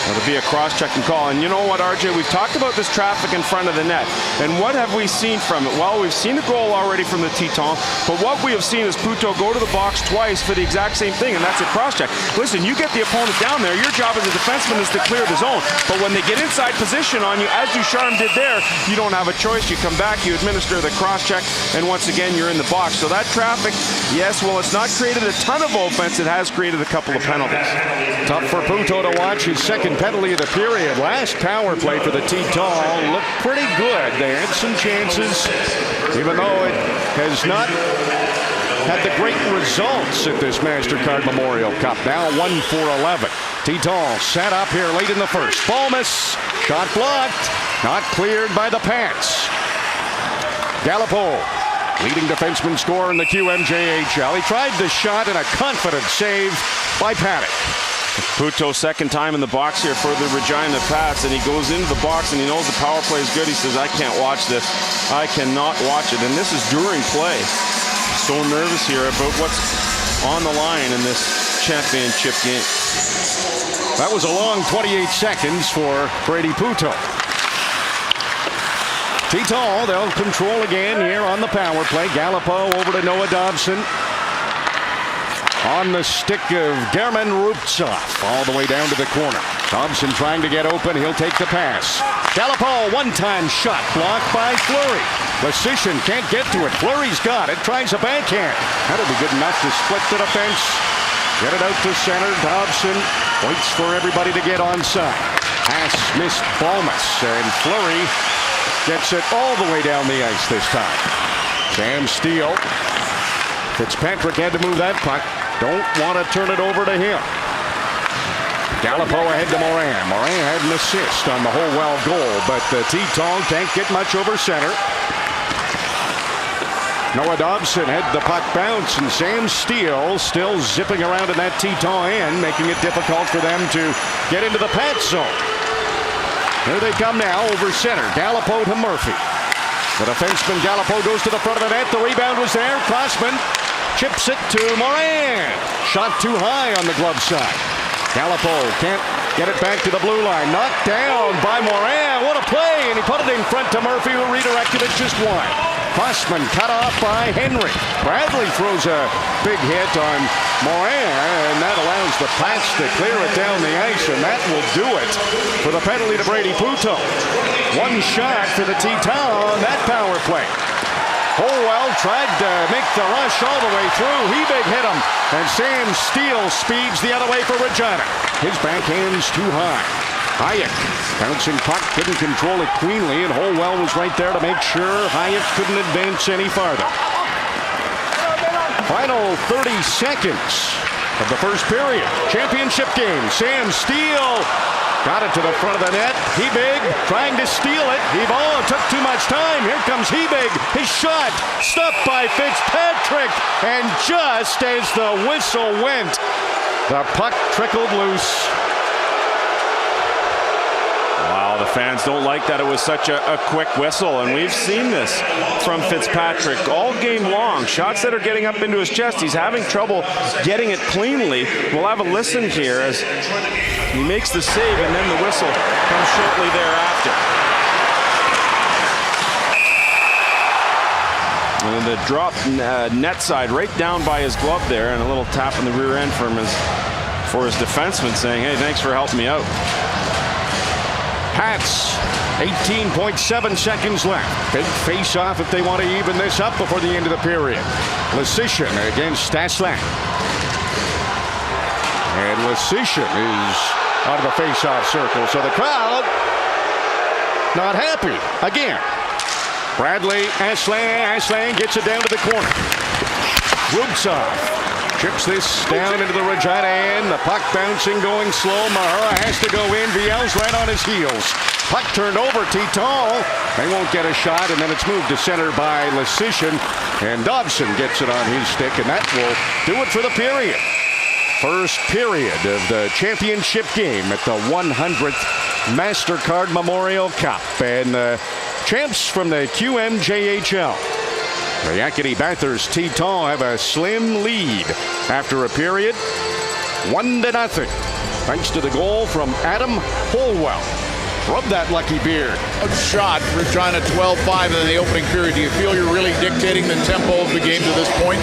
It'll be a cross-checking call. And you know what, RJ? We've talked about this traffic in front of the net. And what have we seen from it? Well, we've seen a goal already from the Teton, but what we have seen is Puto go to the box twice for the exact same thing, and that's a cross-check. Listen, you get the opponent down there. Your job as a defenseman is to clear the zone. But when they get inside position on you, as Ducharme did there, you don't have a choice. You come back, you administer the cross-check, and once again, you're in the box. So that traffic, yes, well, it's not created a ton of offense. It has created a couple of penalties. Tough for Puto to watch his second penalty of the period. Last power play for the Teton looked pretty good. They had some chances, even though it has not had the great results at this MasterCard Memorial Cup. Now 1 for 11. Teton set up here late in the first. Balmas, shot blocked, not cleared by the Pats. Gallipo, leading defenseman scorer in the QMJHL. He tried the shot and a confident save by Paddock. Puto, second time in the box here for the Regina Pats, and he goes into the box and he knows the power play is good. He says, I can't watch this. I cannot watch it. And this is during play. So nervous here about what's on the line in this championship game. That was a long 28 seconds for Brady Puto. Teton, they'll control again here on the power play. Gallipo over to Noah Dobson. On the stick of German Ruptsov, all the way down to the corner. Dobson trying to get open. He'll take the pass. Gallipo, one-time shot blocked by Fleury. Lesician can't get to it. Fleury's got it. Tries a backhand. That'll be good enough to split the defense. Get it out to center. Dobson waits for everybody to get onside. Pass missed Balmas, and Fleury gets it all the way down the ice this time. Sam Steele. Fitzpatrick had to move that puck. Don't want to turn it over to him. Gallipo ahead to Morin. Morin had an assist on the Holwell goal, but Teton can't get much over center. Noah Dobson had the puck bounce, and Sam Steele still zipping around in that Teton end, making it difficult for them to get into the Pats zone. Here they come now over center. Gallipo to Murphy. The defenseman Gallipo goes to the front of the net. The rebound was there. Crossman chips it to Morin. Shot too high on the glove side. Gallipo can't get it back to the blue line. Knocked down by Morin. What a play! And he put it in front to Murphy, who redirected it just wide. Crossman cut off by Henry. Bradley throws a big hit on Morin, and that allows the Pats to clear it down the ice, and that will do it for the penalty to Brady Puto. One shot for the Teton on that power play. Holwell tried to make the rush all the way through. Hebig hit him, and Sam Steele speeds the other way for Regina. His backhand's too high. Hayek, bouncing puck, couldn't control it cleanly, and Holwell was right there to make sure Hayek couldn't advance any farther. Final 30 seconds of the first period. Championship game. Sam Steele got it to the front of the net. Hebig trying to steal it. Yvonne took too much time. Here comes Hebig. His shot stopped by Fitzpatrick. And just as the whistle went, the puck trickled loose. Wow, the fans don't like that it was such a quick whistle, and we've seen this from Fitzpatrick all game long. Shots that are getting up into his chest. He's having trouble getting it cleanly. We'll have a listen here as he makes the save, and then the whistle comes shortly thereafter. And then the drop net side right down by his glove there, and a little tap in the rear end for his defenseman saying, hey, thanks for helping me out. Pats, 18.7 seconds left. Big face-off if they want to even this up before the end of the period. Lesician against Staslan. And Lesician is out of the face-off circle, so the crowd not happy again. Bradley, Aslan gets it down to the corner. Rubtsov chips this down into the Regina end. The puck bouncing, going slow. Mahura has to go in. Viel's right on his heels. Puck turned over. Teton. They won't get a shot, and then it's moved to center by Lesician. And Dobson gets it on his stick, and that will do it for the period. First period of the championship game at the 100th MasterCard Memorial Cup. And the champs from the QMJHL, the Acadie-Bathurst Teton, have a slim lead after a period, 1-0, thanks to the goal from Adam Holwell. Rub that lucky beard. A shot, Regina 12-5 in the opening period. Do you feel you're really dictating the tempo of the game to this point?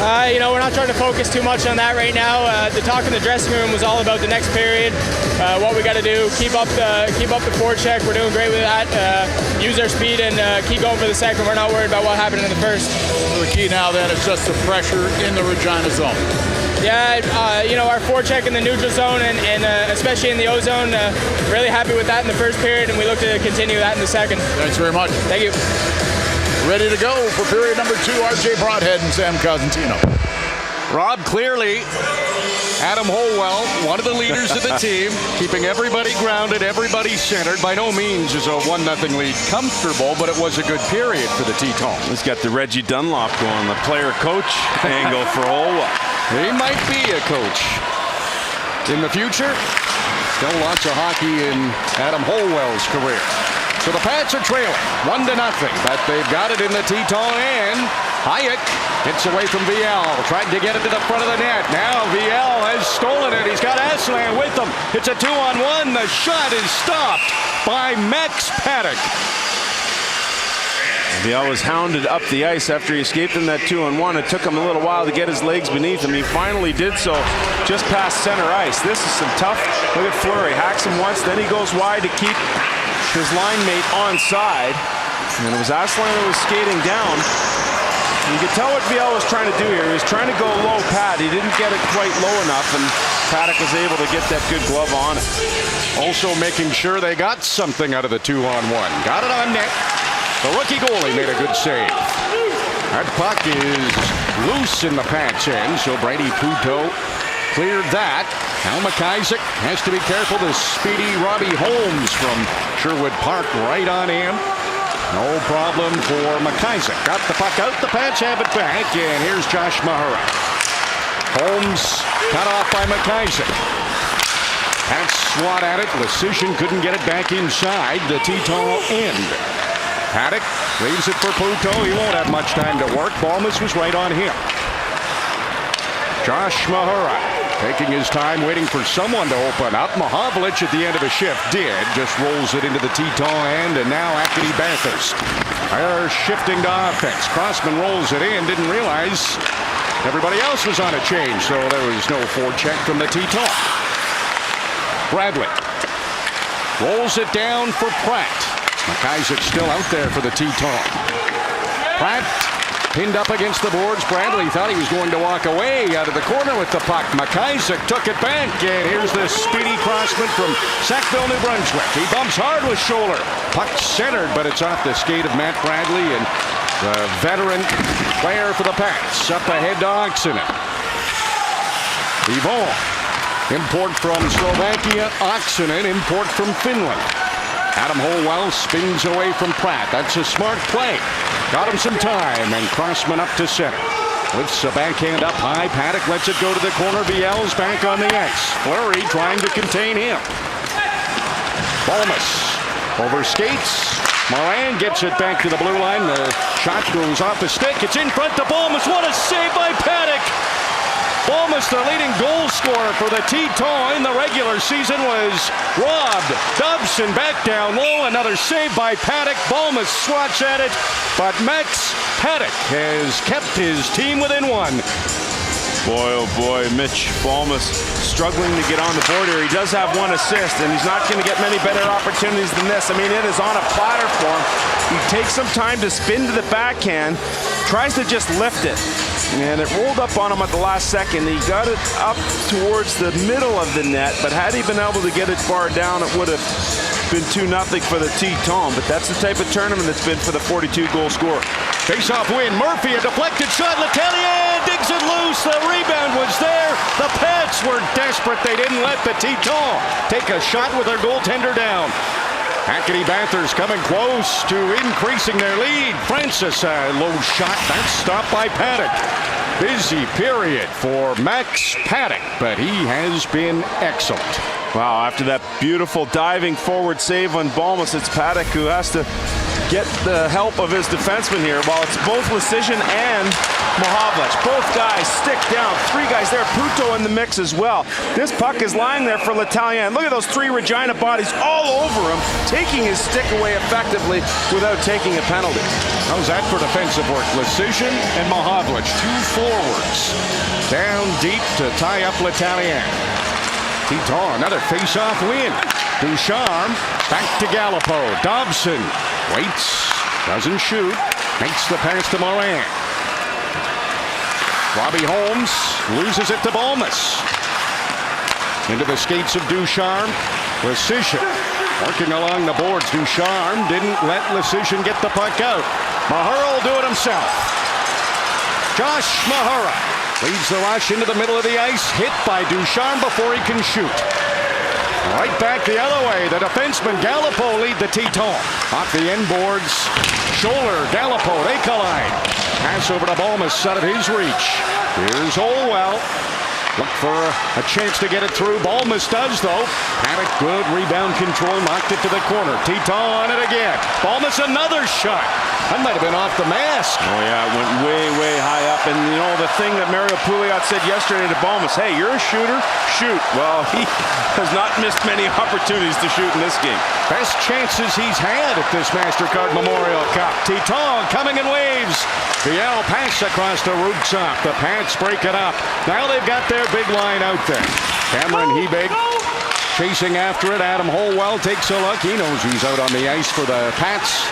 We're not trying to focus too much on that right now. The talk in the dressing room was all about the next period. What we got to do, keep up the forecheck. We're doing great with that. Use our speed and keep going for the second. We're not worried about what happened in the first. So the key now then is just the pressure in the Regina zone. Yeah, our forecheck in the neutral zone and especially in the O zone, really happy with that in the first period, and we look to continue that in the second. Thanks very much. Thank you. Ready to go for period number 2, RJ Broadhead and Sam Cosentino. Rob, clearly, Adam Holwell, one of the leaders of the team, keeping everybody grounded, everybody centered. By no means is a 1-0 lead comfortable, but it was a good period for the Tetons. He's got the Reggie Dunlop going, the player-coach angle for Holwell. He might be a coach in the future. Still lots of hockey in Adam Holwell's career. So the Pats are trailing 1-0, but they've got it in the Teton end. Hyatt hits away from VL, trying to get it to the front of the net. Now VL has stolen it. He's got Aslan with him. It's a 2-on-1. The shot is stopped by Max Paddock. VL was hounded up the ice after he escaped in that 2-on-1. It took him a little while to get his legs beneath him. He finally did so just past center ice. This is some tough. Look at Fleury. Hacks him once, then he goes wide to keep his line mate onside. And it was Aslan who was skating down. You can tell what VL was trying to do here. He was trying to go low pad. He didn't get it quite low enough, and Paddock was able to get that good glove on it. Also making sure they got something out of the 2-on-1. Got it on net. The rookie goalie made a good save. That puck is loose in the Pats end, so Brady Puto cleared that. Now McIsaac has to be careful. The speedy Robbie Holmes from Sherwood Park right on him. No problem for McIsaac. Got the puck out. The Pats have it back. And here's Josh Mahura. Holmes cut off by McIsaac. Pats swat at it. Lecision couldn't get it back inside the Teton end. Paddock leaves it for Pluto. He won't have much time to work. Balmas was right on him. Josh Mahura taking his time, waiting for someone to open up. Mahavlich at the end of the shift did. Just rolls it into the Teton end, and now Acadie-Bathurst. They're shifting to offense. Crossman rolls it in. Didn't realize everybody else was on a change, so there was no forecheck from the Teton. Bradley rolls it down for Pratt. McIsaac still out there for the Teton. Pratt pinned up against the boards. Bradley thought he was going to walk away out of the corner with the puck. McIsaac took it back, and here's the speedy Crossman from Sackville, New Brunswick. He bumps hard with shoulder. Puck centered, but it's off the skate of Matt Bradley, and the veteran player for the Pats up ahead to Oxinen. Yvon, import from Slovakia. Oxinen, import from Finland. Adam Holwell spins away from Pratt. That's a smart play. Got him some time, and Crossman up to center. Lifts a backhand up high. Paddock lets it go to the corner. VL's back on the ice. Fleury trying to contain him. Balmas over skates. Moran gets it back to the blue line. The shot goes off the stick. It's in front to Balmas. What a save by Paddock! Balmas, the leading goal scorer for the Teton in the regular season, was robbed. Dobson back down low. Another save by Paddock. Balmas swats at it, but Max Paddock has kept his team within one. Boy, oh boy, Mitch Balmas struggling to get on the board here. He does have one assist, and he's not going to get many better opportunities than this. I mean, it is on a platter for him. He takes some time to spin to the backhand, tries to just lift it, and it rolled up on him at the last second. He got it up towards the middle of the net, but had he been able to get it far down, it would have been 2-0 for the Teton. But that's the type of tournament it's been for the 42-goal scorer. Face-off win. Murphy, a deflected shot. Letellier digs it loose. The rebound was there. The Pats were desperate. They didn't let the Teton take a shot with their goaltender down. Acadie-Bathurst coming close to increasing their lead. Francis, a low shot. That's stopped by Paddock. Busy period for Max Paddock, but he has been excellent. Wow, after that beautiful diving forward save on Balmas, it's Paddock who has to get the help of his defenseman here. While it's both Lecision and Mahavlich. Both guys stick down. Three guys there. Puto in the mix as well. This puck is lying there for L'Italien. Look at those three Regina bodies all over him, taking his stick away effectively without taking a penalty. How's that for defensive work? Lecision and Mahavlich, two forwards. Down deep to tie up L'Italien. Teton, another face-off win. Ducharme, back to Gallipo. Dobson waits, doesn't shoot, makes the pass to Moran. Robbie Holmes loses it to Balmas. Into the skates of Ducharme. Lecision working along the boards. Ducharme didn't let Lecision get the puck out. Mahura will do it himself. Josh Mahura Leads the rush into the middle of the ice. Hit by Ducharme before he can shoot. Right back the other way. The defenseman Gallipo lead the Teton. Off the end boards. Scholler, Gallipo, they collide. Pass over to Balmas out of his reach. Here's Olwell. Look for a chance to get it through. Balmas does, though. Paddock, good rebound control. Knocked it to the corner. Teton on it again. Balmas another shot. That might have been off the mask. Oh, yeah, it went way, way high up. And, you know, the thing that Mario Pouliot said yesterday to Balmas, hey, you're a shooter, shoot. Well, he has not missed many opportunities to shoot in this game. Best chances he's had at this MasterCard Memorial Cup. Teton coming in waves. Viel pass across to Rubtsov. The Pats break it up. Now they've got their big line out there. Cameron Hebig chasing after it. Adam Holwell takes a look. He knows he's out on the ice for the Pats.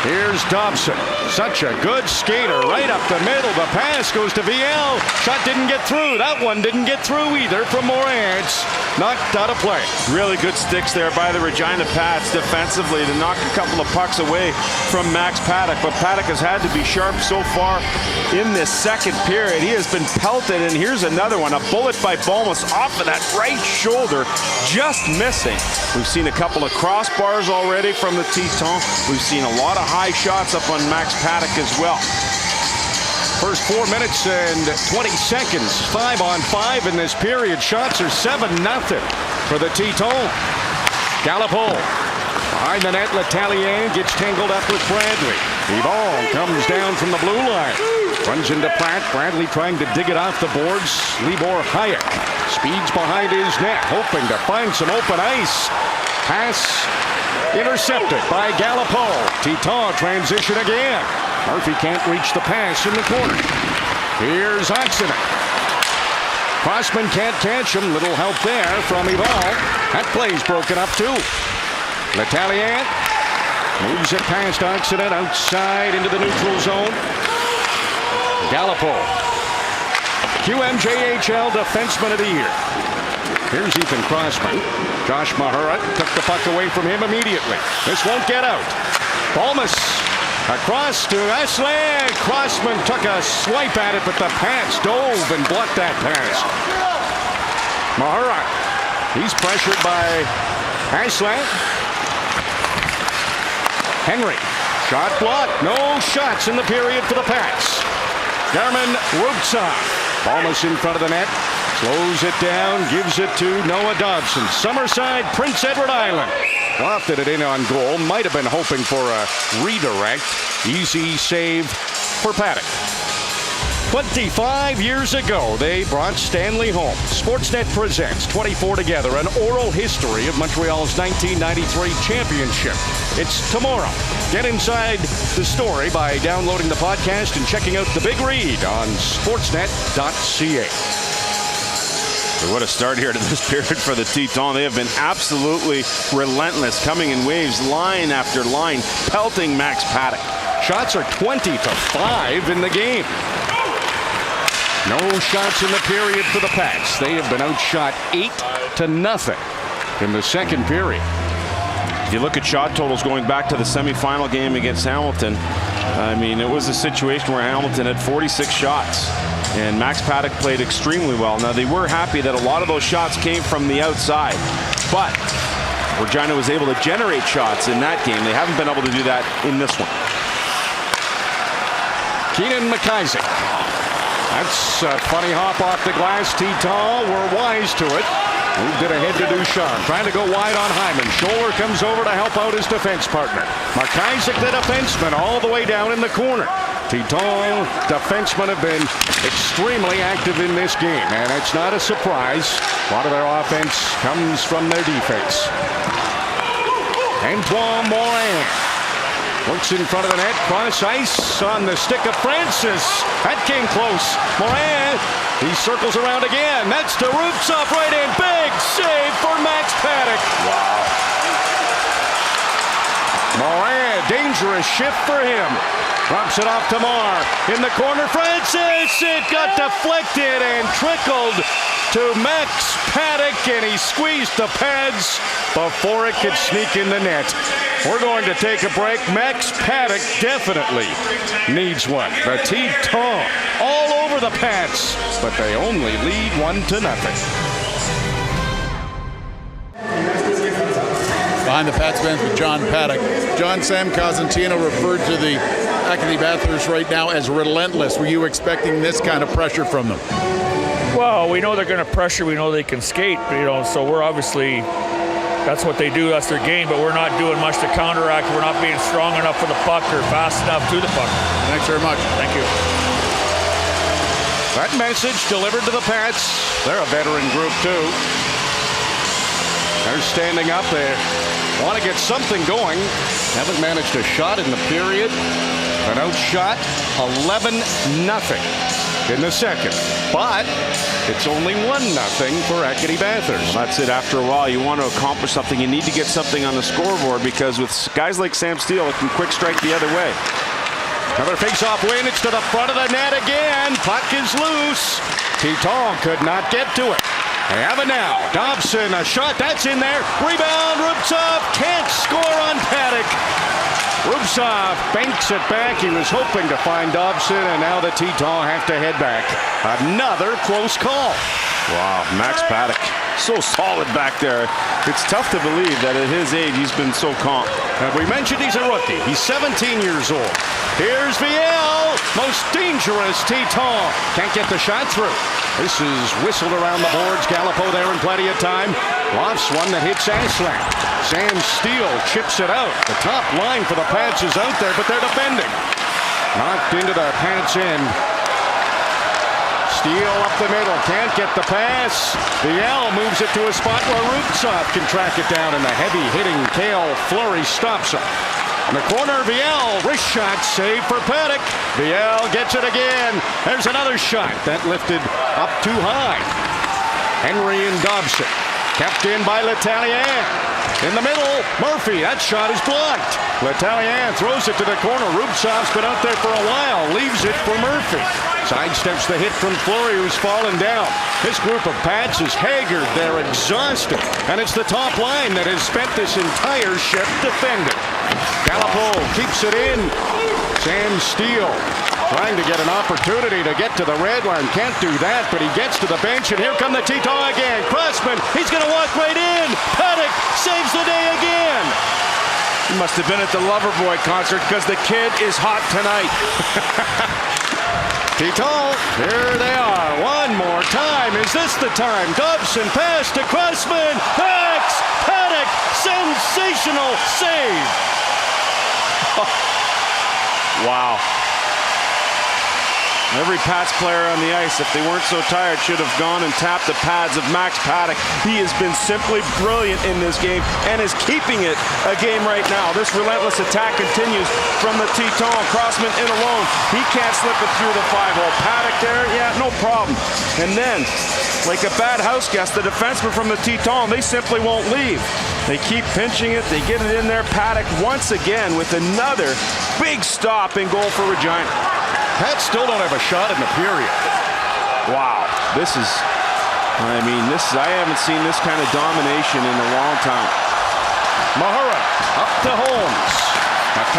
Here's Dobson. Such a good skater right up the middle. The pass goes to Viel. Shot didn't get through. That one didn't get through either from Morin. It's knocked out of play. Really good sticks there by the Regina Pats defensively to knock a couple of pucks away from Max Paddock. But Paddock has had to be sharp so far in this second period. He has been pelted, and here's another one. A bullet by Balmas off of that right shoulder, just missing. We've seen a couple of crossbars already from the Teton. We've seen a lot of high shots up on Max Paddock as well. First 4 minutes and 20 seconds. 5-on-5 in this period. Shots are 7-0 for the Teton. Gallipo behind the net. Letallier gets tangled up with Bradley. The ball comes down from the blue line. Runs into Pratt. Bradley trying to dig it off the boards. Libor Hayek speeds behind his net, hoping to find some open ice. Pass intercepted by Gallipo. Teton transition again. Murphy can't reach the pass in the corner. Here's Oxinen. Crossman can't catch him. Little help there from Ival. That play's broken up too. Letallier moves it past Oxinen outside into the neutral zone. Gallipo. QMJHL Defenseman of the Year. Here's Ethan Crossman. Josh Mahura took the puck away from him immediately. This won't get out. Balmas across to Aslan. Crossman took a swipe at it, but the Pats dove and blocked that pass. Mahura. He's pressured by Aslan. Henry. Shot blocked. No shots in the period for the Pats. German Rubtsov. Balmas in front of the net. Slows it down, gives it to Noah Dobson. Summerside, Prince Edward Island. Lofted it in on goal. Might have been hoping for a redirect. Easy save for Paddock. 25 years ago, they brought Stanley home. Sportsnet presents 24 Together, an oral history of Montreal's 1993 championship. It's tomorrow. Get inside the story by downloading the podcast and checking out The Big Read on sportsnet.ca. What a start here to this period for the Teton. They have been absolutely relentless, coming in waves, line after line, pelting Max Paddock. Shots are 20-5 in the game. No shots in the period for the Pats. They have been outshot 8-0 in the second period. If you look at shot totals going back to the semifinal game against Hamilton, I mean, it was a situation where Hamilton had 46 shots. And Max Paddock played extremely well. Now, they were happy that a lot of those shots came from the outside. But Regina was able to generate shots in that game. They haven't been able to do that in this one. Keenan McIsaac. That's a funny hop off the glass. Teton were wise to it. Moved it ahead to Ducharme. Trying to go wide on Hyman. Scholler comes over to help out his defense partner. McIsaac, the defenseman, all the way down in the corner. Teton defensemen have been extremely active in this game, and it's not a surprise. A lot of their offense comes from their defense. Antoine Morin works in front of the net, cross ice on the stick of Francis. That came close. Morin, he circles around again. That's to Rubtsov right in. Big save for Max Paddock. Wow. Morin, dangerous shift for him. Drops it off to Marr. In the corner, Francis. It got deflected and trickled to Max Paddock, and he squeezed the pads before it could sneak in the net. We're going to take a break. Max Paddock definitely needs one. The Teton all over over the Pats, but they only lead 1-0. Behind the Pats bench with John Paddock. John, Sam Cosentino referred to the Acadie-Bathurst right now as relentless. Were you expecting this kind of pressure from them? Well, we know they're going to pressure. We know they can skate, so we're obviously, that's what they do. That's their game, but we're not doing much to counteract. We're not being strong enough for the puck or fast enough to the puck. Thanks very much. Thank you. That message delivered to the Pats. They're a veteran group, too. They're standing up there. Want to get something going. Haven't managed a shot in the period. An outshot, 11-0 in the second. But it's only 1-0 for Acadie-Bathurst. Well, that's it. After a while, you want to accomplish something. You need to get something on the scoreboard, because with guys like Sam Steele, it can quick strike the other way. Another face-off win. It's to the front of the net again. Puck is loose. Teton could not get to it. They have it now. Dobson, a shot. That's in there. Rebound. Rubtsov can't score on Paddock. Rubtsov banks it back. He was hoping to find Dobson, and now the Teton have to head back. Another close call. Wow, Max Paddock, so solid back there. It's tough to believe that at his age he's been so calm. And we mentioned he's a rookie. He's 17 years old. Here's Viel, most dangerous Teton. Can't get the shot through. This is whistled around the boards. Gallipo there in plenty of time. Lofts one that hits Aslan. Sam Steele chips it out. The top line for the Pats is out there, but they're defending. Knocked into the Pats end. Steele up the middle, can't get the pass. Viel moves it to a spot where Rubtsov can track it down, and the heavy-hitting Cale Fleury stops him. In the corner, Viel, wrist shot, save for Paddock. Viel gets it again. There's another shot that lifted up too high. Henry and Dobson, kept in by L'Italien. In the middle, Murphy, that shot is blocked. L'Italien throws it to the corner. Rubtsov's been out there for a while, leaves it for Murphy. Sidesteps the hit from Fleury, who's fallen down. This group of Pats is haggard. They're exhausted. And it's the top line that has spent this entire shift defending. Gallipo keeps it in. Sam Steele trying to get an opportunity to get to the red line. Can't do that, but he gets to the bench, and here come the Teton again. Crossman, he's going to walk right in. Paddock saves the day again. He must have been at the Loverboy concert, because the kid is hot tonight. Teton, here they are. One more time. Is this the time? Dobson pass to Crossman. Max Paddock, sensational save. Wow. Every Pats player on the ice, if they weren't so tired, should have gone and tapped the pads of Max Paddock. He has been simply brilliant in this game and is keeping it a game right now. This relentless attack continues from the Teton. Crossman in alone. He can't slip it through the 5-hole. Paddock there, yeah, no problem. And then, like a bad house guest, the defenseman from the Teton, they simply won't leave. They keep pinching it. They get it in there. Paddock once again with another big stop and goal for Regina. Pats still don't have a shot in the period. Wow, I haven't seen this kind of domination in a long time. Mahura up to Holmes.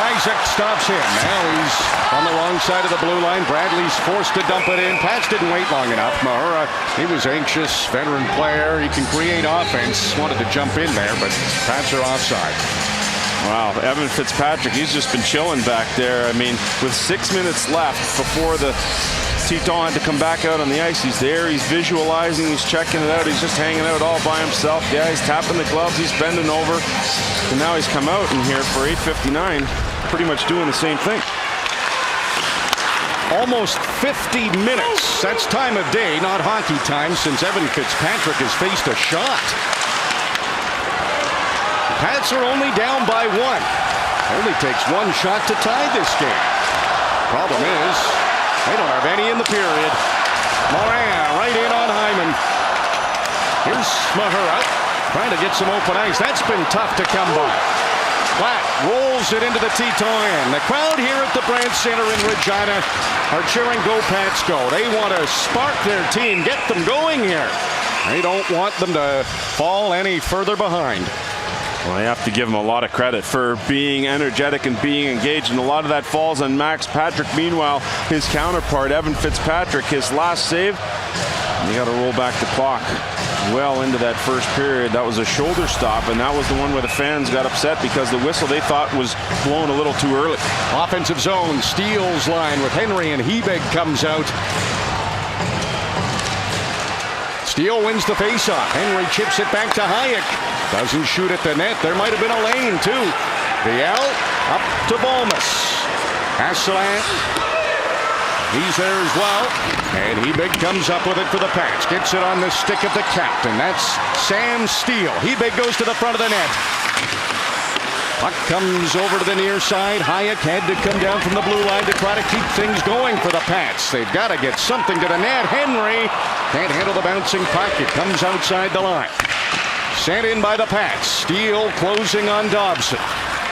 Isaac stops him. Now he's on the wrong side of the blue line. Bradley's forced to dump it in. Pats didn't wait long enough. Mahura, he was anxious, veteran player. He can create offense. Wanted to jump in there, but Pats are offside. Wow, Evan Fitzpatrick, he's just been chilling back there. I mean, with 6 minutes left before the Teton had to come back out on the ice, he's there, he's visualizing, he's checking it out, he's just hanging out all by himself. Yeah, he's tapping the gloves, he's bending over, and now he's come out in here for 8:59, pretty much doing the same thing. Almost 50 minutes. That's time of day, not hockey time, since Evan Fitzpatrick has faced a shot. Pats are only down by one. Only takes one shot to tie this game. Problem is, they don't have any in the period. Morin right in on Hyman. Here's Mahura trying to get some open ice. That's been tough to come by. Platt rolls it into the Teton. The crowd here at the Brandt Center in Regina are cheering Go Pats Go. They want to spark their team, get them going here. They don't want them to fall any further behind. Well, I have to give him a lot of credit for being energetic and being engaged, and a lot of that falls on Max Patrick. Meanwhile, his counterpart, Evan Fitzpatrick, his last save, you got to roll back the clock well into that first period. That was a shoulder stop, and that was the one where the fans got upset because the whistle they thought was blown a little too early. Offensive zone, Steele's line with Henry, and Hebig comes out. Steele wins the faceoff. Henry chips it back to Hayek. Doesn't shoot at the net. There might have been a lane, too. Viel up to Balmas. Aslan. He's there as well. And Hebig comes up with it for the Pats. Gets it on the stick of the captain. That's Sam Steele. Hebig goes to the front of the net. Puck comes over to the near side. Hayek had to come down from the blue line to try to keep things going for the Pats. They've got to get something to the net. Henry can't handle the bouncing puck. It comes outside the line. Sent in by the Pats. Steele closing on Dobson.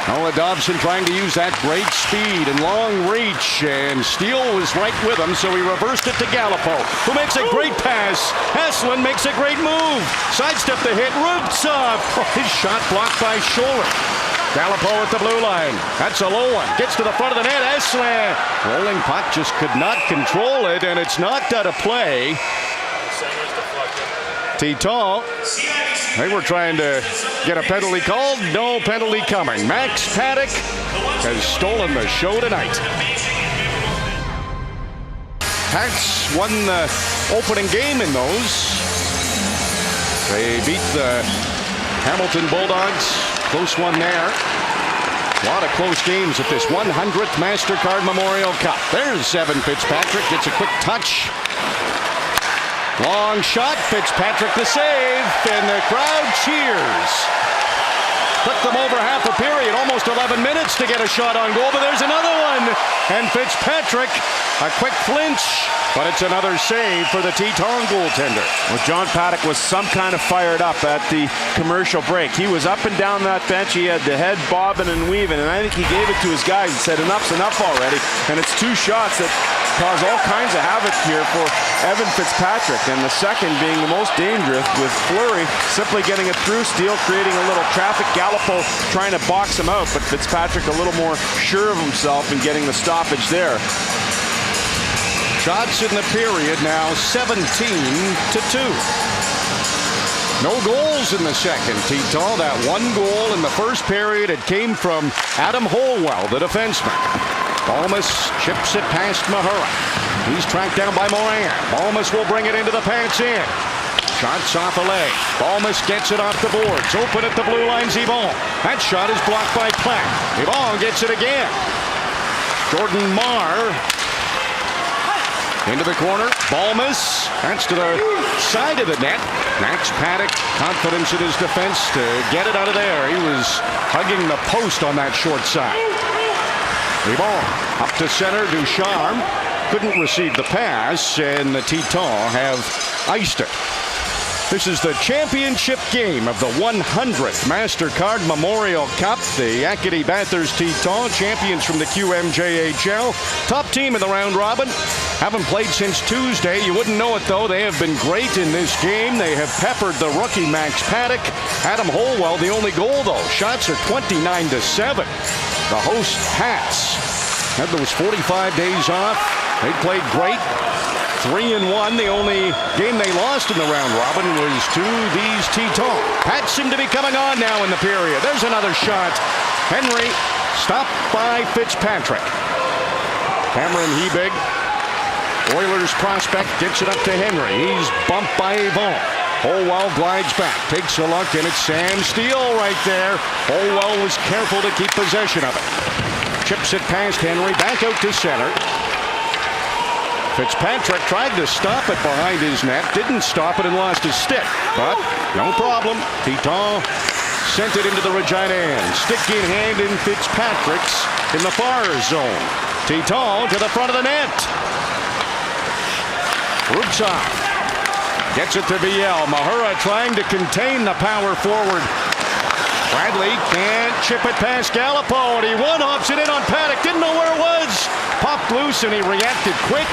Noah Dobson trying to use that great speed and long reach, and Steele was right with him, so he reversed it to Gallipo, who makes a great pass. Heslin makes a great move. Sidestep the hit. Rubtsov. His shot blocked by Scholler. Gallipo at the blue line. That's a low one. Gets to the front of the net. Eslan. Rolling puck just could not control it, and it's knocked out of play. Titon. They were trying to get a penalty called. No penalty coming. Max Paddock has stolen the show tonight. Pats won the opening game in those. They beat the Hamilton Bulldogs. Close one there. A lot of close games at this 100th MasterCard Memorial Cup. There's Evan Fitzpatrick. Gets a quick touch. Long shot, Fitzpatrick the save, and the crowd cheers. Took them over half a period, almost 11 minutes to get a shot on goal, but there's another one. And Fitzpatrick, a quick flinch, but it's another save for the Teton goaltender. Well, John Paddock was some kind of fired up at the commercial break. He was up and down that bench. He had the head bobbing and weaving, and I think he gave it to his guys and said, enough's enough already. And it's two shots that cause all kinds of havoc here for Evan Fitzpatrick, and the second being the most dangerous with Fleury simply getting it through. Steele creating a little traffic. Gallipo trying to box him out, but Fitzpatrick a little more sure of himself and getting the stoppage there. Shots in the period now 17-2. No goals in the second, Teton. That one goal in the first period, it came from Adam Holwell, the defenseman. Balmas chips it past Mahura. He's tracked down by Moran. Balmas will bring it into the Pats in. Shots off a leg. Balmas gets it off the boards. Open at the blue line, Zibon. That shot is blocked by Platt. Zibon gets it again. Jordan Marr into the corner. Balmas. That's to the side of the net. Max Paddock, confidence in his defense to get it out of there. He was hugging the post on that short side. Ribon up to center. Ducharme couldn't receive the pass, and the Tetons have iced it. This is the championship game of the 100th MasterCard Memorial Cup. The Acadie-Bathurst Tetons, champions from the QMJHL. Top team in the round robin. Haven't played since Tuesday. You wouldn't know it, though. They have been great in this game. They have peppered the rookie Max Paddock. Adam Holwell, the only goal, though. Shots are 29-7. The host Pats had those 45 days off. They played great. 3-1. The only game they lost in the round robin was to these Tetons. Pats seem to be coming on now in the period. There's another shot. Henry stopped by Fitzpatrick. Cameron Hebig, Oilers prospect, gets it up to Henry. He's bumped by Yvon. Holwell glides back, takes a look, and it's Sam Steele right there. Holwell was careful to keep possession of it. Chips it past Henry, back out to center. Fitzpatrick tried to stop it behind his net, didn't stop it and lost his stick, but no problem. Teton sent it into the Regina end. Stick in hand in Fitzpatrick's in the far zone. Teton to the front of the net. Rubtsov gets it to Viel. Mahura trying to contain the power forward. Bradley can't chip it past Gallipo, and he one-hops it in on Paddock. Didn't know where it was. Popped loose, and he reacted quick.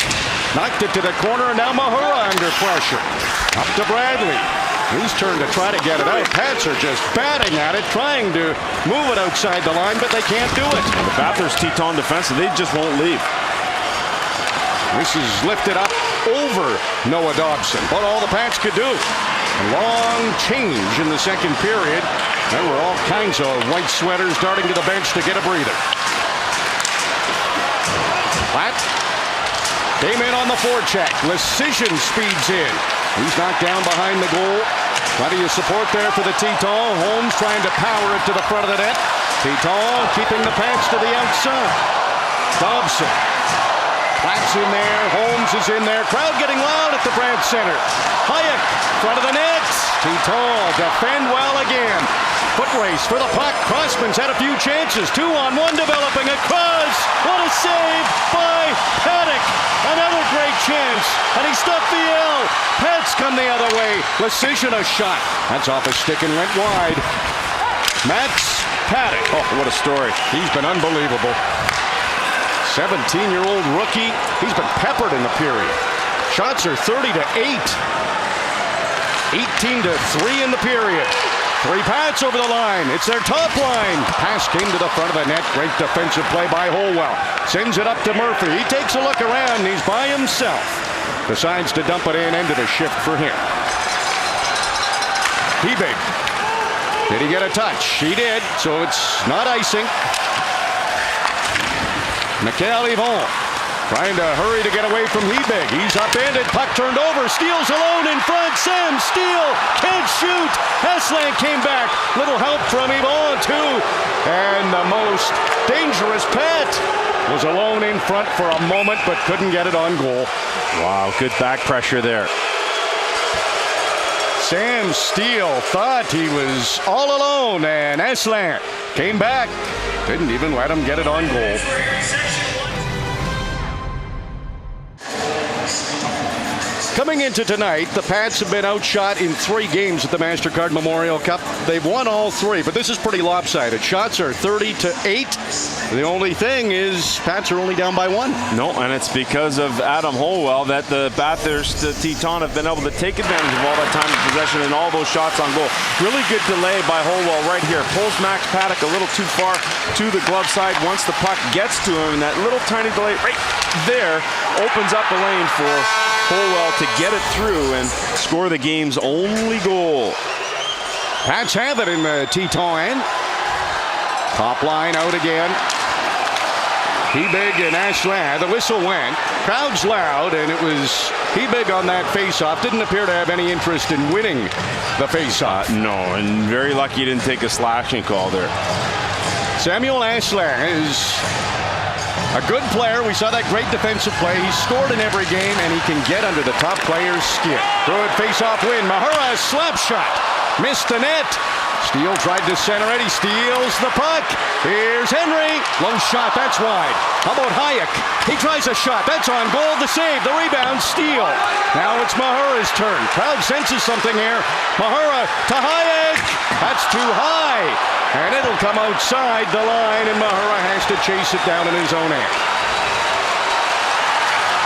Knocked it to the corner, and now Mahura under pressure. Up to Bradley. His turn to try to get it out. Pats are just batting at it, trying to move it outside the line, but they can't do it. The Bathurst Teton defensive, they just won't leave. This is lifted up over Noah Dobson, but all the Pats could do. A long change in the second period. There were all kinds of white sweaters darting to the bench to get a breather. Platt came in on the forecheck. Lecision speeds in. He's knocked down behind the goal. Plenty of support there for the Teton. Holmes trying to power it to the front of the net. Teton keeping the Pats to the outside. Dobson. Platt's in there. Holmes is in there. Crowd getting loud at the Brandt Center. Hayek, front of the net. Teton defend well again. Foot race for the puck. Crossman's had a few chances. 2-on-1 developing across. What a save by Paddock. Another great chance. And he stuffed the L. Pats come the other way. Lecision a shot. That's off a stick and went wide. Max Paddock. Oh, what a story. He's been unbelievable. 17-year-old rookie. He's been peppered in the period. Shots are 30-8. 18-3 in the period. 3 Pats over the line. It's their top line. Pass came to the front of the net. Great defensive play by Holwell. Sends it up to Murphy. He takes a look around. He's by himself. Decides to dump it in. Ended a shift for him. Hebig. Did he get a touch? He did. So it's not icing. Mikael Yvon trying to hurry to get away from Hebig. He's upended. Puck turned over. Steele's alone in front. Sam Steele can't shoot. Hesland came back. Little help from Yvon too. And the most dangerous Pat was alone in front for a moment but couldn't get it on goal. Wow, good back pressure there. Sam Steele thought he was all alone, and Hesland came back. Didn't even let him get it on goal. Coming into tonight, the Pats have been outshot in 3 games at the MasterCard Memorial Cup. They've won all 3, but this is pretty lopsided. Shots are 30-8. The only thing is Pats are only down by 1. No, and it's because of Adam Holwell that the Bathurst Teton have been able to take advantage of all that time of possession and all those shots on goal. Really good delay by Holwell right here. Pulls Max Paddock a little too far to the glove side. Once the puck gets to him, and that little tiny delay right there opens up the lane for Holwell to get it through and score the game's only goal. Pats have it in the Teton end. Top line out again. Hebig and Ashland. The whistle went. Crowd's loud, and it was Hebig on that faceoff. Didn't appear to have any interest in winning the faceoff. No, and very lucky he didn't take a slashing call there. Samuel Ashland is a good player. We saw that great defensive play. He's scored in every game, and he can get under the top player's skin. Throw it, face-off win. Mahura, slap shot. Missed the net. Steele tried to center it. He steals the puck. Here's Henry. Low shot. That's wide. How about Hayek? He tries a shot. That's on goal. The save. The rebound. Steele. Now it's Mahura's turn. Crowd senses something here. Mahura to Hayek. That's too high. And it'll come outside the line, and Mahura has to chase it down in his own end.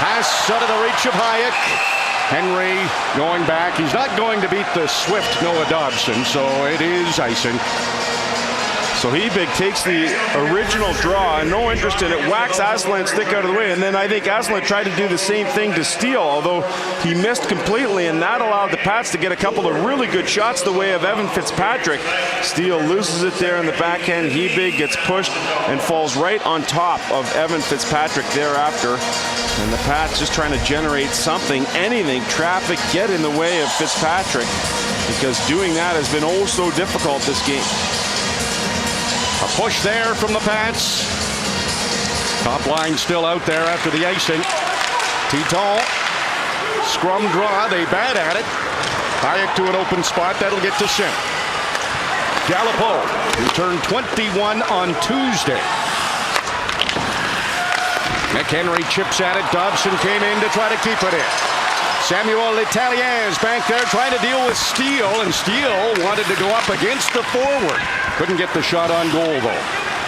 Pass out of the reach of Hayek. Henry going back. He's not going to beat the swift Noah Dobson, so it is icing. So Hebig takes the original draw, and no interest in it, whacks Aslan's stick out of the way, and then I think Aslan tried to do the same thing to Steele, although he missed completely, and that allowed the Pats to get a couple of really good shots the way of Evan Fitzpatrick. Steele loses it there in the backhand. Hebig gets pushed and falls right on top of Evan Fitzpatrick thereafter. And the Pats just trying to generate something, anything, traffic, get in the way of Fitzpatrick, because doing that has been oh so difficult this game. A push there from the Pats. Top line still out there after the icing. Teton, scrum draw, they bat at it. Hayek to an open spot, that'll get to center. Gallipo, who turned 21 on Tuesday. McHenry chips at it. Dobson came in to try to keep it in. Samuel L'Italien's back there trying to deal with Steele, and Steele wanted to go up against the forward. Couldn't get the shot on goal, though.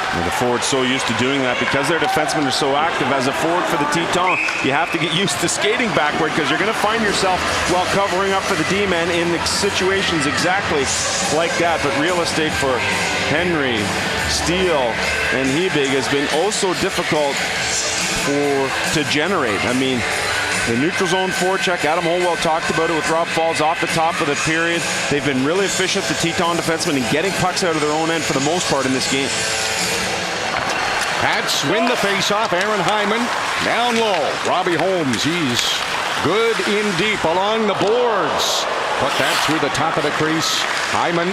And the forward's so used to doing that because their defensemen are so active. As a forward for the Tetons, you have to get used to skating backward because you're going to find yourself while covering up for the D-men in the situations exactly like that. But real estate for Henry, Steele, and Hebig has been oh so difficult to generate. I mean, the neutral zone forecheck, Adam Holwell talked about it with Rob Falls off the top of the period. They've been really efficient, the Teton defensemen, in getting pucks out of their own end for the most part in this game. Pats win the face-off. Aaron Hyman down low. Robbie Holmes, he's good in deep along the boards. Put that through the top of the crease. Hyman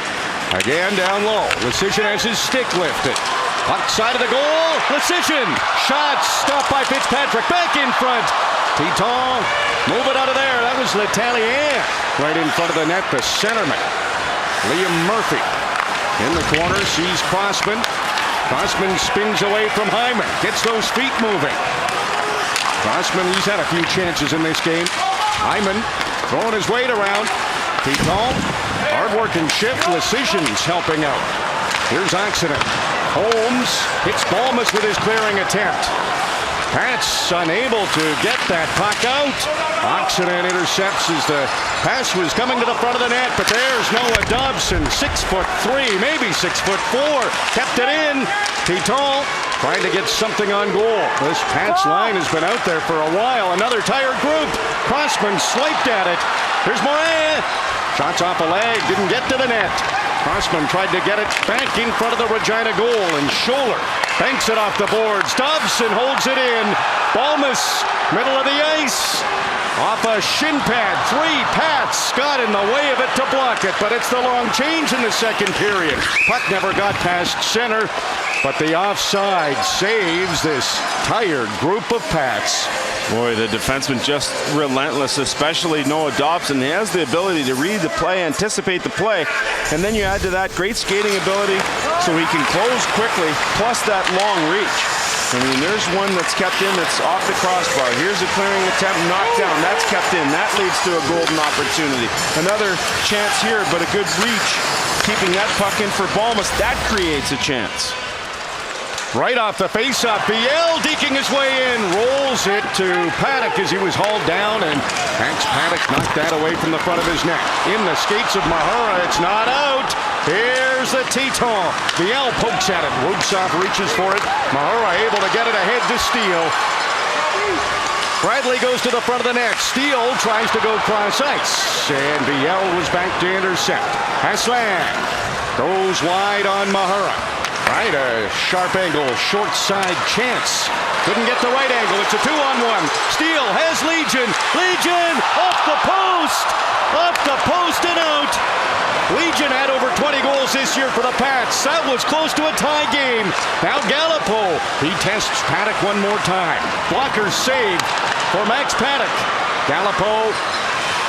again down low. Lecision has his stick lifted. Puck side of the goal. Lecision. Shot stopped by Fitzpatrick. Back in front. Teton, move it out of there. That was L'Italien right in front of the net, the centerman. Liam Murphy in the corner, sees Crossman. Crossman spins away from Hyman, gets those feet moving. Crossman, he's had a few chances in this game. Hyman throwing his weight around. Teton, hard-working shift. Lecision's helping out. Here's Oxenden. Holmes hits Balmas with his clearing attempt. Pats unable to get that puck out. Oxenden intercepts as the pass was coming to the front of the net, but there's Noah Dobson, 6'3", maybe 6'4", kept it in. Teton trying to get something on goal. This Pats line has been out there for a while. Another tired group. Crossman swiped at it. Here's Morin. Shots off a leg, didn't get to the net. Crossman tried to get it back in front of the Regina goal, and Scholler banks it off the boards. Dobson holds it in. Balmas, middle of the ice. Off a shin pad. 3 Pats got in the way of it to block it, but it's the long change in the second period. Puck never got past center, but the offside saves this tired group of Pats. Boy, the defenseman just relentless, especially Noah Dobson. He has the ability to read the play, anticipate the play, and then you add to that great skating ability so he can close quickly, plus that long reach. I mean, there's one that's kept in that's off the crossbar. Here's a clearing attempt, knocked down. That's kept in. That leads to a golden opportunity. Another chance here, but a good reach. Keeping that puck in for Balmas, that creates a chance. Right off the face-off, Biel deking his way in, rolls it to Paddock as he was hauled down, and Max Paddock knocked that away from the front of his net. In the skates of Mahura, it's not out. Here's the Teton. Biel pokes at it. Rubtsov reaches for it. Mahura able to get it ahead to Steele. Bradley goes to the front of the net. Steele tries to go cross ice, and Biel was back to intercept. Haslan goes wide on Mahura. Right, a sharp angle, short side chance. Couldn't get the right angle. It's a 2-on-1. Steele has Legion. Legion off the post. Off the post and out. Legion had over 20 goals this year for the Pats. That was close to a tie game. Now Gallipo. He tests Paddock one more time. Blocker save for Max Paddock. Gallipo,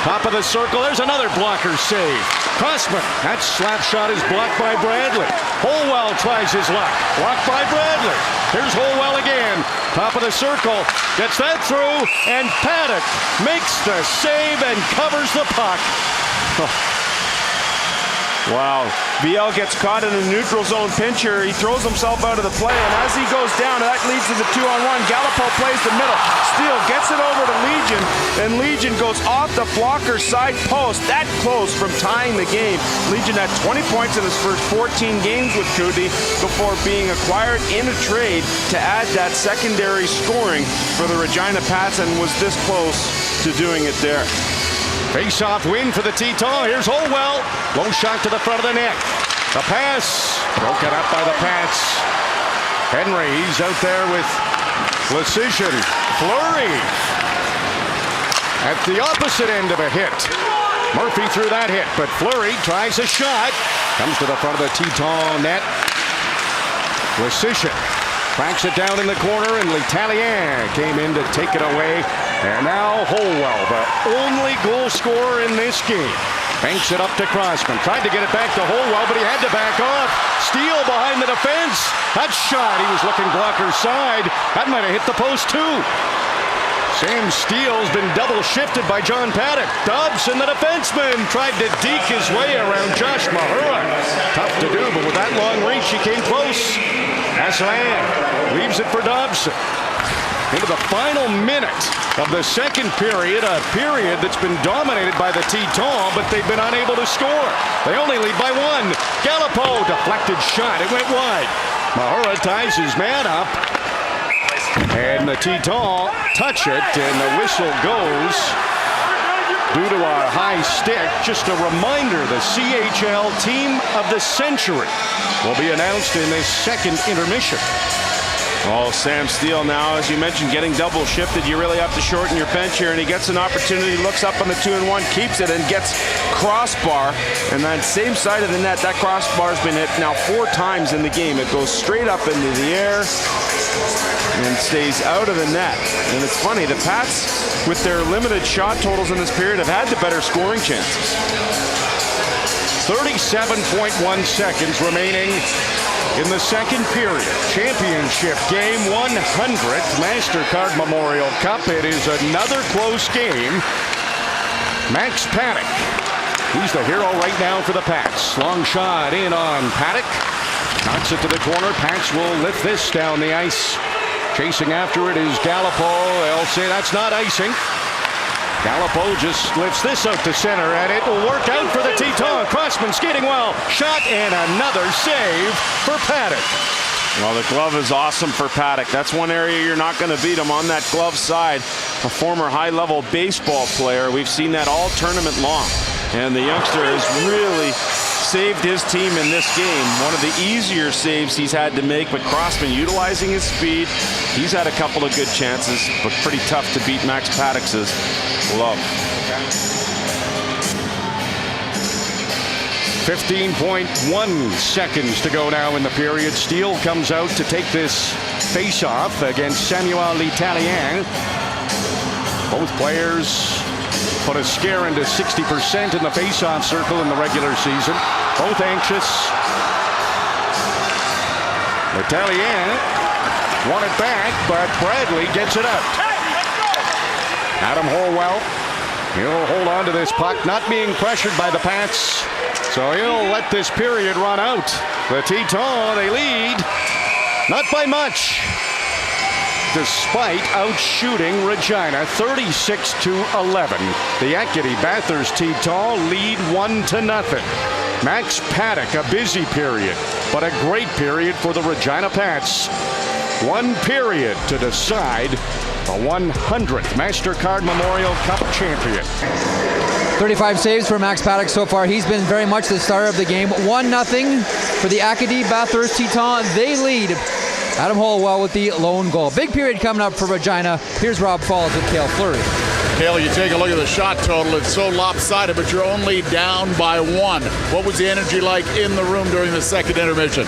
top of the circle. There's another blocker save. Crossman, that slap shot is blocked by Bradley. Holwell tries his luck. Blocked by Bradley. Here's Holwell again. Top of the circle. Gets that through, and Paddock makes the save and covers the puck. Wow. Biel gets caught in a neutral zone pinch here. He throws himself out of the play, and as he goes down, that leads to the 2-on-1. Gallipo plays the middle. Steele gets it over to Legion, and Legion goes off the blocker side post. That close from tying the game. Legion had 20 points in his first 14 games with Coody before being acquired in a trade to add that secondary scoring for the Regina Pats, and was this close to doing it there. Face-off win for the Teton. Here's Holwell. Low shot to the front of the net. The pass broken up by the Pats. Henry, he's out there with Lecision. Fleury at the opposite end of a hit. Murphy threw that hit, but Fleury tries a shot. Comes to the front of the Teton net. Lecision cracks it down in the corner, and L'Italien came in to take it away. And now Holwell, the only goal scorer in this game. Banks it up to Crossman. Tried to get it back to Holwell, but he had to back off. Steele behind the defense. That shot, he was looking blocker side. That might have hit the post too. Sam Steele's been double shifted by John Paddock. Dobson, the defenseman, tried to deke his way around Josh Mahura. Tough to do, but with that long reach, he came close. Aslan leaves it for Dobson. Into the final minute of the second period, a period that's been dominated by the Tetons, but they've been unable to score. They only lead by one. Galipo, deflected shot. It went wide. Mahura ties his man up. And the Tetons touch it, and the whistle goes due to a high stick. Just a reminder, the CHL Team of the Century will be announced in this second intermission. Oh, Sam Steele now, as you mentioned, getting double shifted. You really have to shorten your bench here, and he gets an opportunity, looks up on the 2-and-1, keeps it, and gets crossbar. And that same side of the net, that crossbar's been hit now 4 times in the game. It goes straight up into the air and stays out of the net. And it's funny, the Pats, with their limited shot totals in this period, have had the better scoring chances. 37.1 seconds remaining in the second period. Championship game 100th MasterCard Memorial Cup. It is another close game. Max Paddock, he's the hero right now for the Pats. Long shot in on Paddock. Knocks it to the corner. Pats will lift this down the ice. Chasing after it is Galipo. They'll say that's not icing. Galipo just lifts this out to center, and it will work out for the Tetons. Crossman skating well. Shot and another save for Paddock. Well, the glove is awesome for Paddock. That's one area you're not going to beat him on, that glove side. A former high-level baseball player. We've seen that all tournament long. And the youngster has really saved his team in this game. One of the easier saves he's had to make, but Crossman utilizing his speed. He's had a couple of good chances, but pretty tough to beat Max Paddock's glove. 15.1 seconds to go now in the period. Steele comes out to take this face-off against Samuel L'Italien. Both players put a scare into 60% in the face-off circle in the regular season. Both anxious. L'Italien won it back, but Bradley gets it out. Adam Holwell, he'll hold on to this puck, not being pressured by the Pats, so he'll let this period run out. The Tetons, they lead, not by much, despite outshooting Regina 36-11. The Acadie-Bathurst Tetons lead 1-0. Max Paddock, a busy period, but a great period for the Regina Pats. One period to decide the 100th MasterCard Memorial Cup champion. 35 saves for Max Paddock so far. He's been very much the star of the game. 1-0 for the Acadie-Bathurst Tetons. They lead. Adam Holwell with the lone goal. Big period coming up for Regina. Here's Rob Falls with Cale Fleury. Cale, you take a look at the shot total. It's so lopsided, but you're only down by 1. What was the energy like in the room during the second intermission?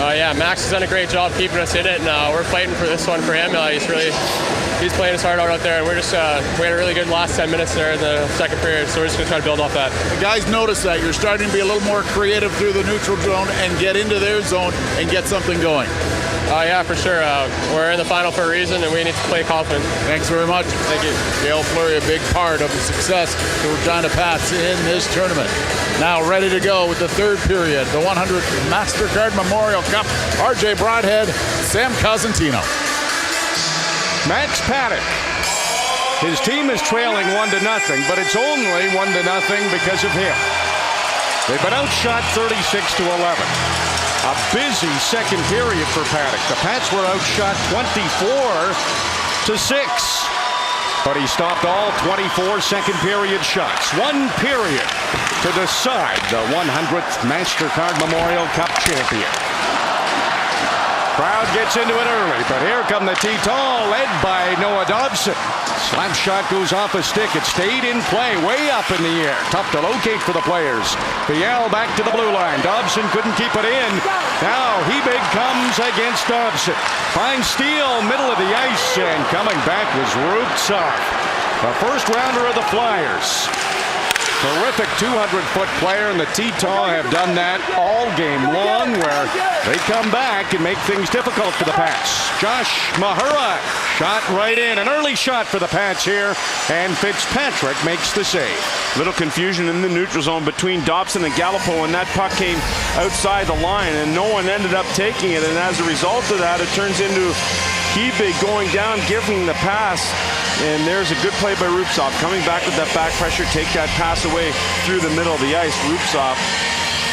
Yeah, Max has done a great job keeping us in it, and we're fighting for this one for him. He's playing his heart out there, and we had a really good last 10 minutes there in the second period, so we're just going to try to build off that. The guys notice that. You're starting to be a little more creative through the neutral zone and get into their zone and get something going. Yeah, for sure. We're in the final for a reason, and we need to play confident. Thanks very much. Thank you. Cale Fleury, a big part of the success of the Regina Pats in this tournament. Now ready to go with the third period, the 100th MasterCard Memorial Cup. RJ Broadhead, Sam Cosentino. Max Paddock. His team is trailing 1-0, but it's only 1-0 because of him. They've been outshot 36-11. A busy second period for Paddock. The Pats were outshot 24-6. But he stopped all 24 second period shots. One period to decide the 100th MasterCard Memorial Cup champion. Crowd gets into it early, but here come the Tetons, led by Noah Dobson. Slap shot goes off a stick. It stayed in play, way up in the air. Tough to locate for the players. Biel back to the blue line. Dobson couldn't keep it in. Now Hebig comes against Dobson. Finds Steele, middle of the ice, and coming back was Rubtsov, the first rounder of the Flyers. Terrific 200-foot player, and the Tetons have done that all game long, where they come back and make things difficult for the Pats. Josh Mahura Shot right in. An early shot for the Pats here. And Fitzpatrick makes the save. Little confusion in the neutral zone between Dobson and Gallipo, and that puck came outside the line, and no one ended up taking it. And as a result of that, it turns into Hebig going down, giving the pass. And there's a good play by Rupsov. Coming back with that back pressure, take that pass away through the middle of the ice. Rupsov,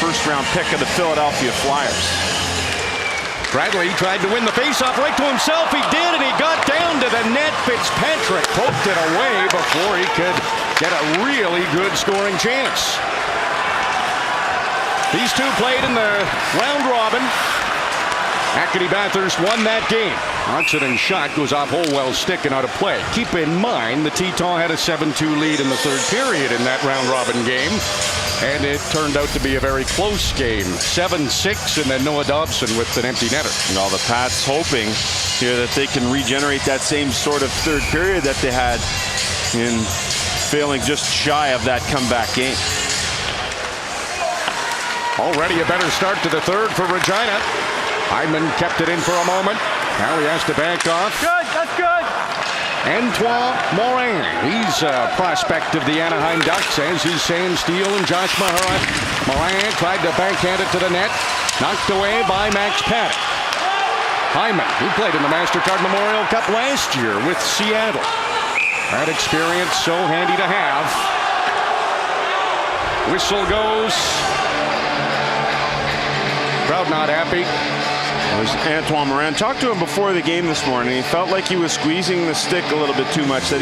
first-round pick of the Philadelphia Flyers. Bradley tried to win the faceoff right to himself. He did, and he got down to the net. Fitzpatrick poked it away before he could get a really good scoring chance. These two played in the round robin. Acadie-Bathurst won that game. Oxenden's shot goes off Holwell's stick and out of play. Keep in mind, the Tetons had a 7-2 lead in the third period in that round robin game. And it turned out to be a very close game. 7-6, and then Noah Dobson with an empty netter. And all the Pats hoping here that they can regenerate that same sort of third period that they had in failing just shy of that comeback game. Already a better start to the third for Regina. Hyman kept it in for a moment. Now he has to back off. Good, that's good. Antoine Morin. He's a prospect of the Anaheim Ducks, as is Sam Steele and Josh Mahura. Morin tried to backhand it to the net. Knocked away by Max Paddock. Hyman, who played in the MasterCard Memorial Cup last year with Seattle. That experience so handy to have. Whistle goes. Crowd not happy. It was Antoine Morin. Talked to him before the game this morning. He felt like he was squeezing the stick a little bit too much. That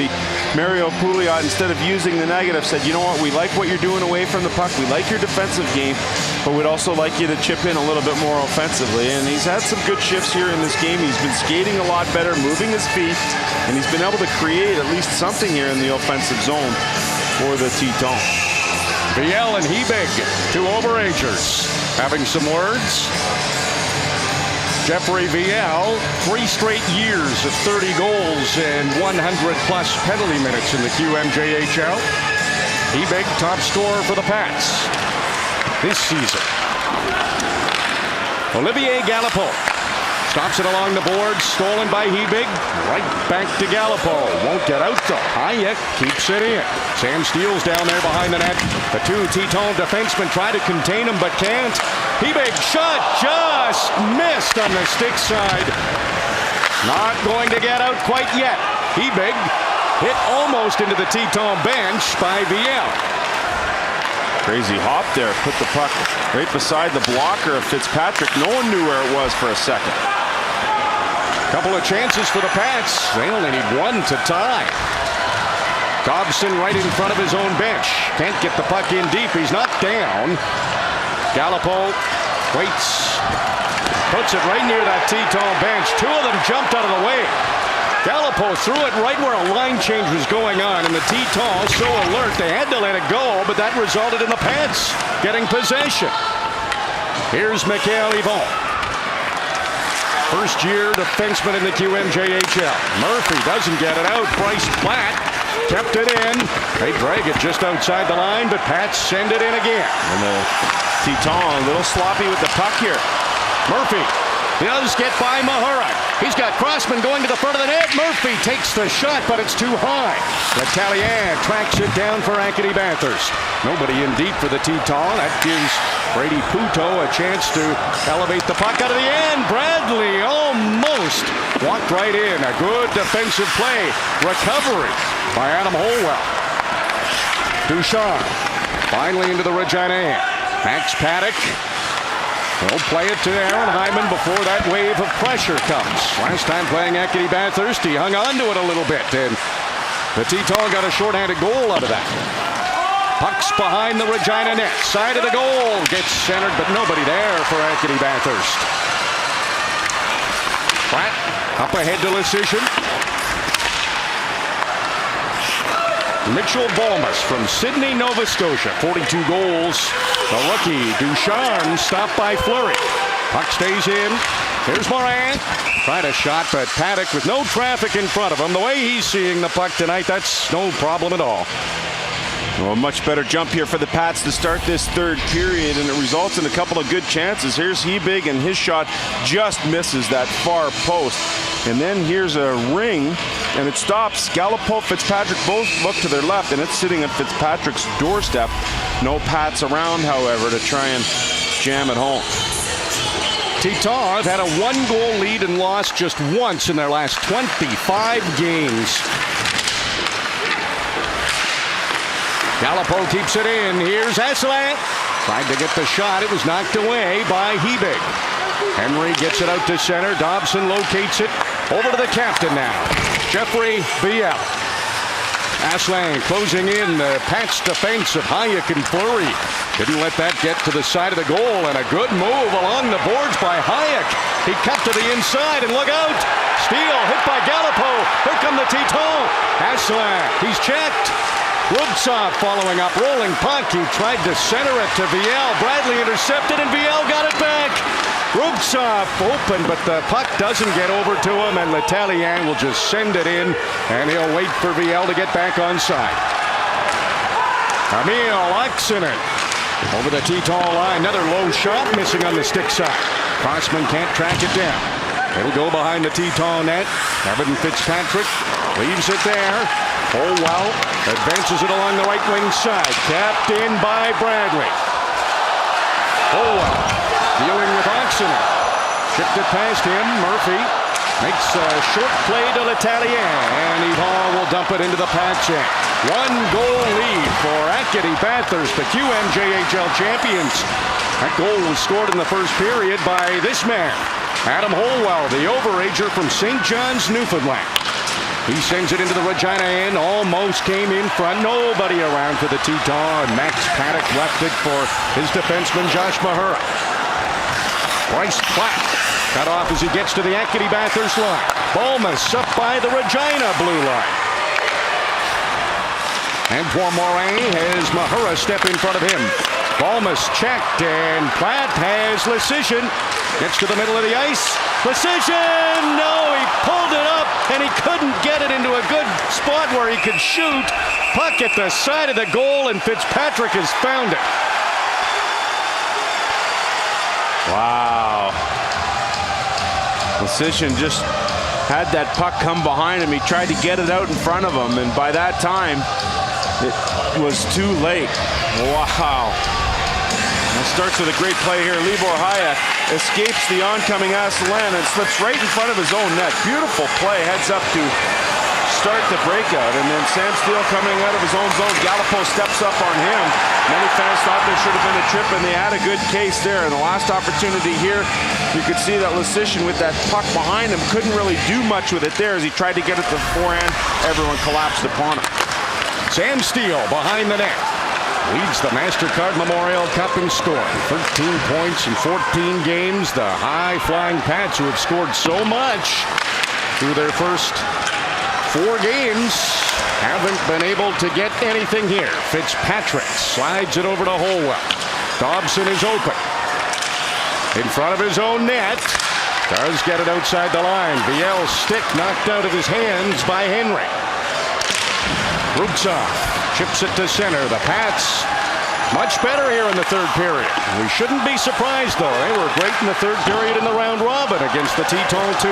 Mario Pouliot, instead of using the negative, said, you know what, we like what you're doing away from the puck. We like your defensive game, but we'd also like you to chip in a little bit more offensively. And he's had some good shifts here in this game. He's been skating a lot better, moving his feet, and he's been able to create at least something here in the offensive zone for the Tetons. Viel and Hebig, two overagers, having some words. Jeffrey Viel, 3 straight years of 30 goals and 100-plus penalty minutes in the QMJHL. Hebig, top scorer for the Pats this season. Olivier Gallipo stops it along the boards, stolen by Hebig. Right back to Gallipo. Won't get out though. Hayek keeps it in. Sam Steele's down there behind the net. The two Teton defensemen try to contain him but can't. Hebig shot just missed on the stick side. Not going to get out quite yet. Hebig hit almost into the Teton bench by Viel. Crazy hop there. Put the puck right beside the blocker of Fitzpatrick. No one knew where it was for a second. Couple of chances for the Pats. They only need one to tie. Dobson right in front of his own bench. Can't get the puck in deep. He's not down. Gallipo waits. Puts it right near that Teton bench. Two of them jumped out of the way. Gallipo threw it right where a line change was going on, and the Tetons so alert they had to let it go, but that resulted in the Pats getting possession. Here's Mikhail Yvon. First-year defenseman in the QMJHL. Murphy doesn't get it out. Bryce Platt kept it in. They drag it just outside the line, but Pats send it in again. And the Tetons a little sloppy with the puck here. Murphy does get by Mahura. He's got Crossman going to the front of the net. Murphy takes the shot, but it's too high. L'Italien tracks it down for Acadie-Bathurst. Nobody in deep for the Tetons. That gives Brady Puto a chance to elevate the puck out of the end. Bradley almost walked right in. A good defensive play. Recovery by Adam Holwell. Ducharme finally into the Regina end. Max Paddock will play it to Aaron Hyman before that wave of pressure comes. Last time playing Acadie-Bathurst, he hung on to it a little bit, and the Tetons got a shorthanded goal out of that. Puck's behind the Regina net. Side of the goal gets centered, but nobody there for Acadie-Bathurst. Pratt up ahead to Lecision. Mitchell Balmas from Sydney, Nova Scotia. 42 goals. The rookie, Ducharme, stopped by Fleury. Puck stays in. Here's Morin. Tried a shot, but Paddock with no traffic in front of him. The way he's seeing the puck tonight, that's no problem at all. Well, a much better jump here for the Pats to start this third period, and it results in a couple of good chances. Here's Hebig, and his shot just misses that far post. And then here's a ring, and it stops. Gallipo, Fitzpatrick both look to their left, and it's sitting at Fitzpatrick's doorstep. No Pats around, however, to try and jam it home. Teton have had a 1-goal lead and lost just once in their last 25 games. Gallipo keeps it in. Here's Aslan. Tried to get the shot. It was knocked away by Hebig. Henry gets it out to center. Dobson locates it. Over to the captain now. Jeffrey Viel. Aslan closing in the Pats defense of Hayek and Fleury. Didn't let that get to the side of the goal, and a good move along the boards by Hayek. He cut to the inside, and look out! Steele hit by Gallipo. Here come the Teton. Aslan, he's checked. Rubtsov following up, rolling puck. He tried to center it to Viel. Bradley intercepted, and Viel got it back. Rubtsov open, but the puck doesn't get over to him, and Letallier will just send it in, and he'll wait for Viel to get back on side. Emil Oxinen over the Teton line. Another low shot, missing on the stick side. Crossman can't track it down. It'll go behind the Teton net. Evan Fitzpatrick leaves it there. Holwell advances it along the right wing side. Capped in by Bradley. Holwell dealing with Oxinen. Chipped it past him. Murphy makes a short play to Letallier, and Yvon will dump it into the Pats end. 1-goal lead for Acadie-Bathurst, the QMJHL champions. That goal was scored in the first period by this man, Adam Holwell, the overager from St. John's, Newfoundland. He sends it into the Regina end, almost came in front, nobody around for the Teton. Max Paddock left it for his defenseman, Josh Mahura. Bryce Platt cut off as he gets to the Acadie-Bathurst line. Balmas up by the Regina blue line. Antoine Morin has Mahura step in front of him. Balmas checked, and Platt has Lecision. Gets to the middle of the ice. Lecision! No, he pulled it up, and he couldn't get it into a good spot where he could shoot. Puck at the side of the goal, and Fitzpatrick has found it. Wow. Lecision just had that puck come behind him. He tried to get it out in front of him, and by that time, it was too late. Wow. It starts with a great play here. Libor Hayek escapes the oncoming Aslan and slips right in front of his own net. Beautiful play. Heads up to start the breakout. And then Sam Steele coming out of his own zone. Gallipo steps up on him. Many fans thought there should have been a trip, and they had a good case there. In the last opportunity here, you could see that Lecision with that puck behind him couldn't really do much with it there as he tried to get it to the forehand. Everyone collapsed upon him. Sam Steele behind the net. Leads the MasterCard Memorial Cup in scoring. 13 points in 14 games. The high-flying Pats, who have scored so much through their first 4 games, haven't been able to get anything here. Fitzpatrick slides it over to Holwell. Dobson is open. In front of his own net. Does get it outside the line. Viel's stick knocked out of his hands by Henry. Rubtsov chips it to center. The Pats much better here in the third period. We shouldn't be surprised, though. They were great in the third period in the round robin against the Teton 2.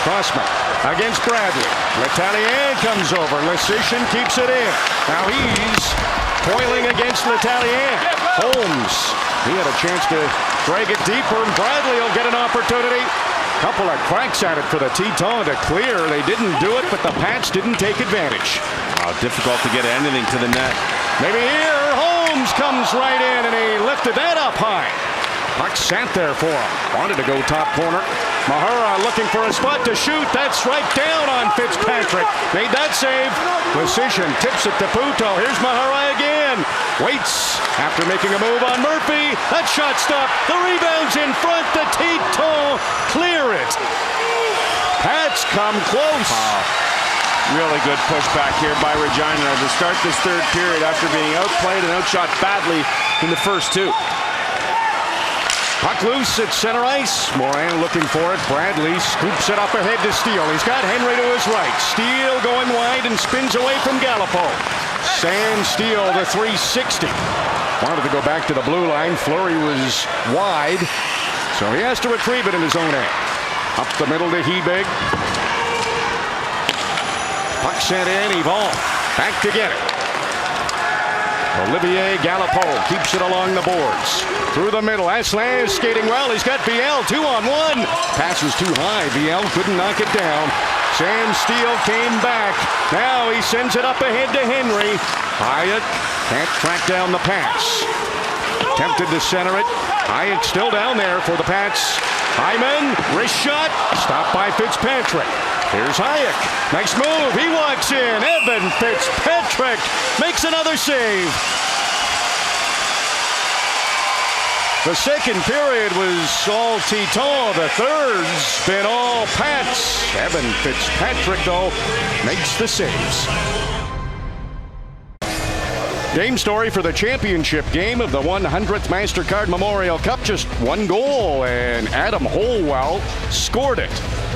Crossman against Bradley. Letallier comes over. Lecision keeps it in. Now he's toiling against Letallier. Holmes, he had a chance to drag it deeper, and Bradley will get an opportunity. Couple of cracks at it for the Teton to clear. They didn't do it, but the Pats didn't take advantage. Difficult to get anything to the net. Maybe here, Holmes comes right in, and he lifted that up high. Puck sat there for him. Wanted to go top corner. Mahura looking for a spot to shoot. That's right down on Fitzpatrick. Made that save. Lecision tips it to Puto. Here's Mahura again. Waits after making a move on Murphy. That shot stopped. The rebound's in front. The Teton clear it. Pats come close. Really good pushback here by Regina to start this third period after being outplayed and outshot badly in the first 2. Puck loose at center ice. Morin looking for it. Bradley scoops it up ahead to Steele. He's got Henry to his right. Steele going wide and spins away from Gallipo. Sam Steele, the 360. Wanted to go back to the blue line. Fleury was wide, so he has to retrieve it in his own end. Up the middle to Hebig. Puck sent in, Yvon back to get it. Olivier Galipeau keeps it along the boards. Through the middle, Asselin is skating well. He's got Viel 2-on-1. Pass was too high. Viel couldn't knock it down. Sam Steele came back. Now he sends it up ahead to Henry. Hyatt can't track down the pass. Tempted to center it. Hyatt still down there for the Pats. Hyman, wrist shot, stopped by Fitzpatrick. Here's Hayek. Nice move. He walks in. Evan Fitzpatrick makes another save. The second period was all Teton. The third's been all Pats. Evan Fitzpatrick, though, makes the saves. Game story for the championship game of the 100th MasterCard Memorial Cup. Just one goal, and Adam Holwell scored it.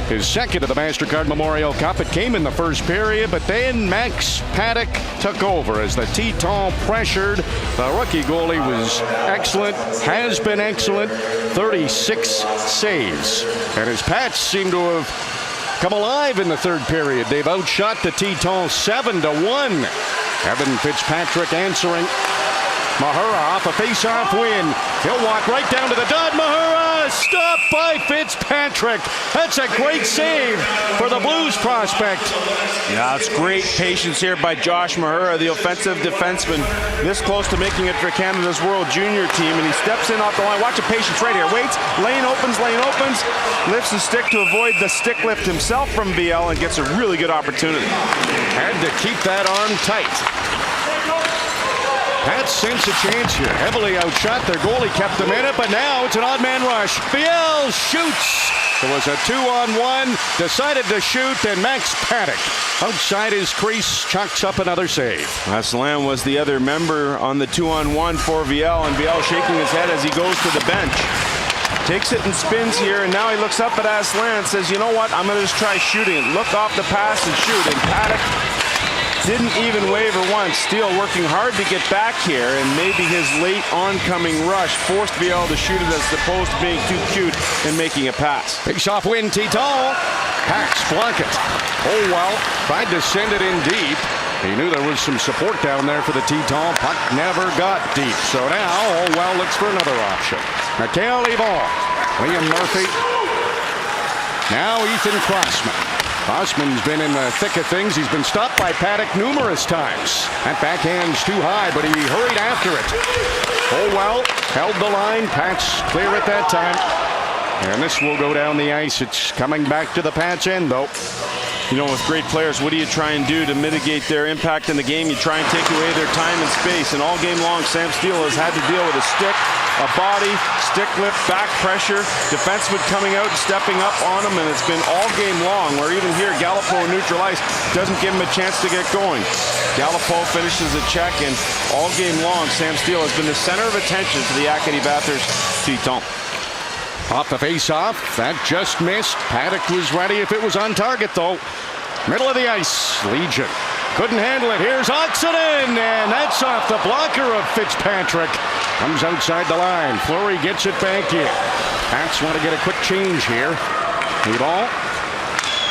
His second of the MasterCard Memorial Cup. It came in the first period, but then Max Paddock took over as the Teton pressured. The rookie goalie was excellent, has been excellent, 36 saves. And his Pats seem to have come alive in the third period. They've outshot the Teton 7-1. Evan Fitzpatrick answering. Mahura off a face-off win. He'll walk right down to the dot. Mahura stopped by Fitzpatrick. That's a great save for the Blues prospect. Yeah, it's great patience here by Josh Mahura, the offensive defenseman, this close to making it for Canada's World Junior team, and he steps in off the line. Watch the patience right here. Waits, lane opens, lifts his stick to avoid the stick lift himself from VL and gets a really good opportunity. Had to keep that arm tight. Pats sense a chance here. Heavily outshot. Their goalie kept them in it, but now it's an odd man rush. Viel shoots. It was a 2-on-1. Decided to shoot, and Max Paddock outside his crease chucks up another save. Asselin was the other member on the 2-on-1 for Viel, and Viel shaking his head as he goes to the bench. Takes it and spins here, and now he looks up at Asselin and says, you know what, I'm going to just try shooting it. Look off the pass and shoot. And Paddock didn't even waver once. Steele working hard to get back here, and maybe his late oncoming rush forced Viel to shoot it as opposed to being too cute and making a pass. Face-off win, Teton. Pats block it. Holwell tried to send it in deep. He knew there was some support down there for the Teton. Puck never got deep. So now Holwell looks for another option. Mikhail Yvon. Liam Murphy. Now Ethan Crossman. Crossman's been in the thick of things. He's been stopped by Paddock numerous times. That backhand's too high, but he hurried after it. Holwell held the line. Pats clear at that time. And this will go down the ice. It's coming back to the Pats end, though. You know, with great players, what do you try and do to mitigate their impact in the game? You try and take away their time and space. And all game long, Sam Steele has had to deal with a stick, a body, stick lift, back pressure, defenseman coming out and stepping up on him, and it's been all game long, where even here, Galipeau neutral ice doesn't give him a chance to get going. Galipeau finishes a check, and all game long, Sam Steele has been the center of attention for the Acadie-Bathurst Teton. Off the face-off, that just missed. Paddock was ready if it was on target, though. Middle of the ice, Legion couldn't handle it. Here's Oxenden, and that's off the blocker of Fitzpatrick. Comes outside the line. Fleury gets it back in. Pats want to get a quick change here. Yvon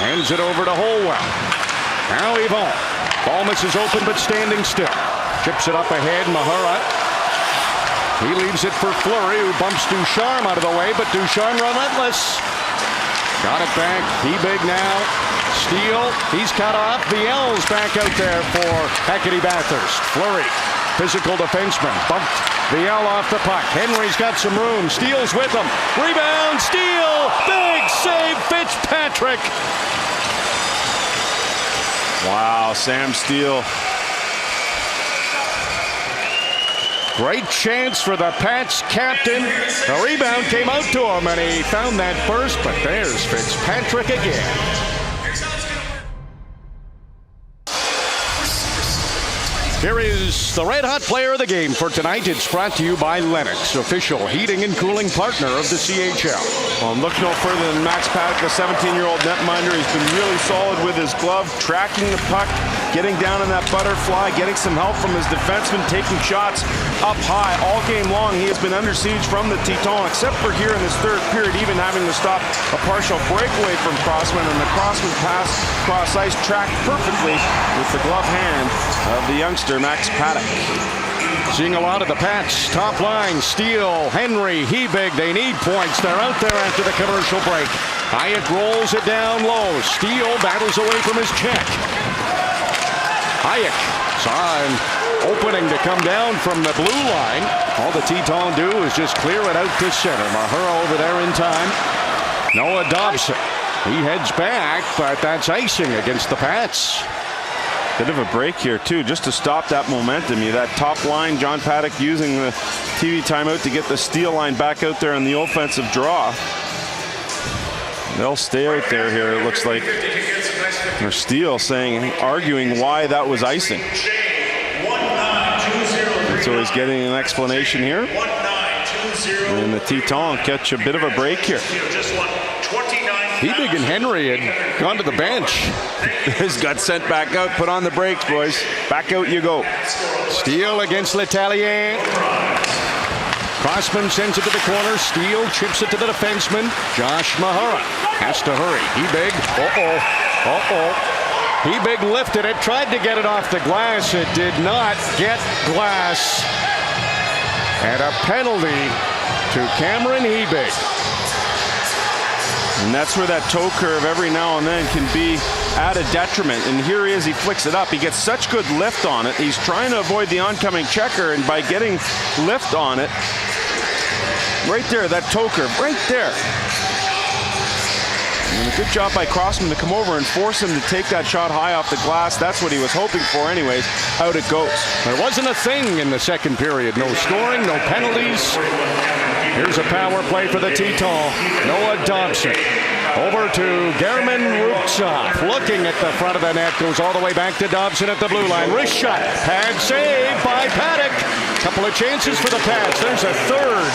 hands it over to Holwell. Now Yvon. Ball misses open, but standing still. Chips it up ahead, Mahura. He leaves it for Fleury, who bumps Ducharme out of the way, but Ducharme relentless. Got it back. Hebig now. Steele. He's cut off. Viel's back out there for Acadie-Bathurst. Fleury, physical defenseman. Bumped Viel off the puck. Henry's got some room. Steele's with him. Rebound. Steele. Big save. Fitzpatrick. Wow, Sam Steele. Great chance for the Pats captain. The rebound came out to him, and he found that first, but there's Fitzpatrick again. Here is the red-hot player of the game for tonight. It's brought to you by Lennox, official heating and cooling partner of the CHL. Well, look no further than Max Paddock, a 17-year-old netminder. He's been really solid with his glove, tracking the puck, getting down in that butterfly, getting some help from his defenseman, taking shots up high all game long. He has been under siege from the Titans, except for here in this third period, even having to stop a partial breakaway from Crossman, and the Crossman pass cross ice tracked perfectly with the glove hand of the youngster Max Paddock. Seeing a lot of the Pats. Top line, Steele, Henry, Hebig. They need points. They're out there after the commercial break. Hyatt rolls it down low. Steele battles away from his check. Hyatt saw an opening to come down from the blue line. All the Tetons do is just clear it out to center. Mahura over there in time. Noah Dobson. He heads back, but that's icing against the Pats. Bit of a break here, too, just to stop that momentum. That top line, John Paddock using the TV timeout to get the Steele line back out there on the offensive draw. They'll stay out there here, it looks like. Or Steele arguing why that was icing. And so he's getting an explanation here. And the Tetons catch a bit of a break here. Hebig and Henry had gone to the bench. His got sent back out. Put on the brakes, boys. Back out you go. Steele against Letellier. Crossman sends it to the corner. Steele chips it to the defenseman. Josh Mahura has to hurry. Hebig. Hebig lifted it. Tried to get it off the glass. It did not get glass. And a penalty to Cameron Hebig. And that's where that toe curve every now and then can be at a detriment. And here he is, he flicks it up. He gets such good lift on it. He's trying to avoid the oncoming checker, and by getting lift on it, right there, that toe curve, right there. And a good job by Crossman to come over and force him to take that shot high off the glass. That's what he was hoping for anyways. Out it goes. There wasn't a thing in the second period. No scoring, no penalties. Here's a power play for the Tetons. Noah Dobson over to German Ruksaw. Looking at the front of the net. Goes all the way back to Dobson at the blue line. Wrist shot. Pad save by Paddock. Couple of chances for the Pats. There's a third.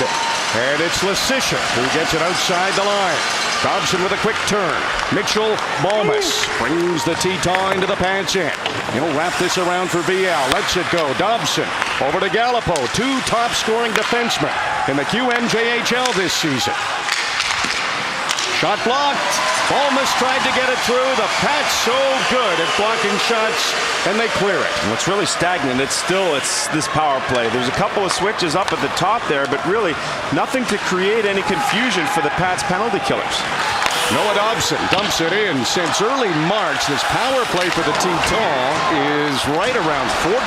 And it's Lecitia who gets it outside the line. Dobson with a quick turn. Mitchell Balmas brings the Teton into the Pats end. He'll wrap this around for VL. Lets it go. Dobson over to Gallipo. Two top scoring defensemen in the QMJHL this season. Shot blocked. Balmas tried to get it through. The Pats so good at blocking shots, and they clear it. What's really stagnant, it's this power play. There's a couple of switches up at the top there, but really nothing to create any confusion for the Pats penalty killers. Noah Dobson dumps it in. Since early March, this power play for the Tetons is right around 14%.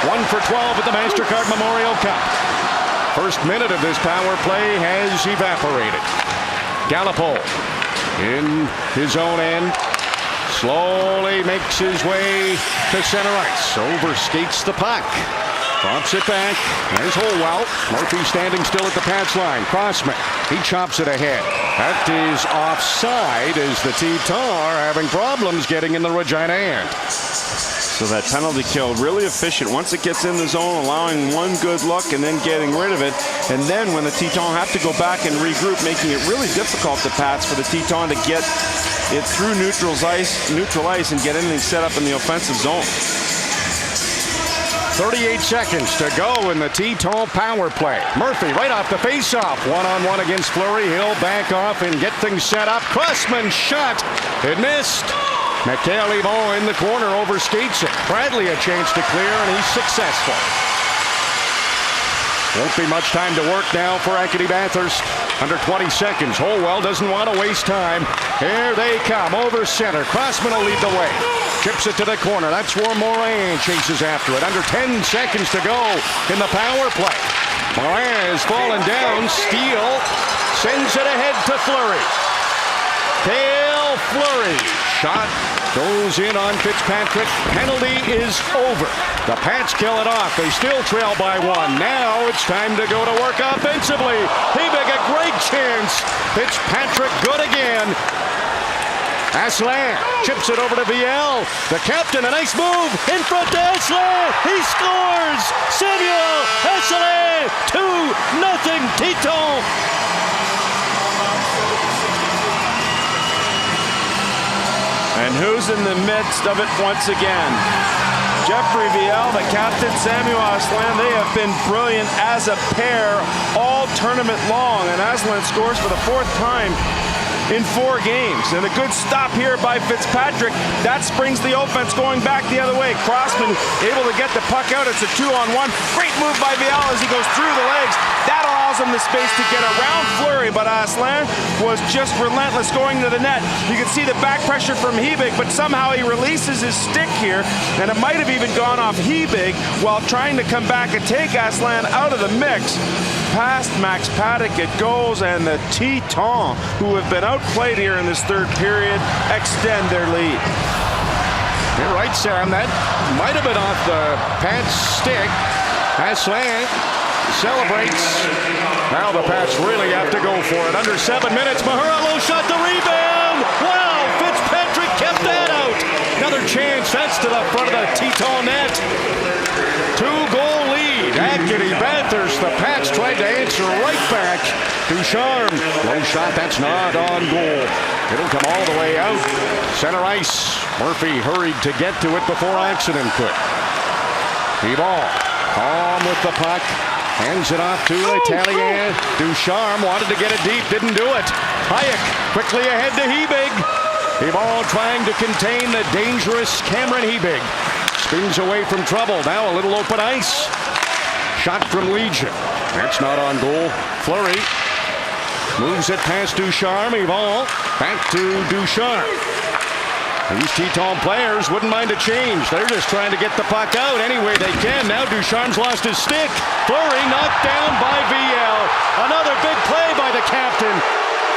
1 for 12 at the MasterCard Memorial Cup. First minute of this power play has evaporated. Gallipo in his own end. Slowly makes his way to center ice. Overskates the puck. Drops it back. There's Holwell. Murphy standing still at the Pats line. Crossman. He chops it ahead. That is offside as the Tetons are having problems getting in the Regina end. So that penalty kill really efficient. Once it gets in the zone, allowing one good look and then getting rid of it. And then when the Tetons have to go back and regroup, making it really difficult to Pats for the Tetons to get it through neutral ice and get anything set up in the offensive zone. 38 seconds to go in the Teton power play. Murphy right off the faceoff. One-on-one against Fleury. He'll back off and get things set up. Crossman shot. It missed. Mikhail Yvon in the corner overskates it. Bradley a chance to clear, and he's successful. Won't be much time to work now for Acadie-Bathurst. Under 20 seconds. Holwell doesn't want to waste time. Here they come over center. Crossman will lead the way. Chips it to the corner. That's where Morin chases after it. Under 10 seconds to go in the power play. Morin has fallen down. Steele sends it ahead to Fleury. Cale Fleury. Shot goes in on Fitzpatrick. Penalty is over. The Pats kill it off. They still trail by one. Now it's time to go to work offensively. Hebig a great chance. Fitzpatrick good again. Asselin chips it over to VL. The captain, a nice move in front to Asselin. He scores. Samuel Asselin. 2-0 Tetons. And who's in the midst of it once again? Jeffrey Viel, the captain, Samuel Aslan, they have been brilliant as a pair all tournament long. And Aslan scores for the 4th time in 4 games. And a good stop here by Fitzpatrick. That springs the offense going back the other way. Crossman able to get the puck out. It's a 2-on-1. Great move by Viel as he goes through the legs. That allows him the space to get around Fleury, but Aslan was just relentless going to the net. You can see the back pressure from Hebig, but somehow he releases his stick here, and it might have even gone off Hebig while trying to come back and take Aslan out of the mix. Past Max Paddock it goes, and the Titans, who have been outplayed here in this 3rd period, extend their lead. You're right, Sam. That might have been off the Pats stick. Aslan celebrates. Now the Pats really have to go for it. Under 7 minutes, Mahura shot the rebound. Wow, Fitzpatrick kept that out. Another chance. That's to the front of the Teton net. 2-goal lead. Acadie-Bathurst. The Pats tried to answer right back. Ducharme. Low shot. That's not on goal. It'll come all the way out. Center ice. Murphy hurried to get to it before accident could. Ball. Calm with the puck. Hands it off to Italien. Ducharme wanted to get it deep. Didn't do it. Hayek quickly ahead to Hebig. Ball trying to contain the dangerous Cameron Hebig. Spins away from trouble. Now a little open ice. Shot from Legion. That's not on goal. Fleury moves it past Ducharme. Ball back to Ducharme. These Teton players wouldn't mind a change. They're just trying to get the puck out any way they can. Now Ducharme's lost his stick. Fleury knocked down by Viel. Another big play by the captain.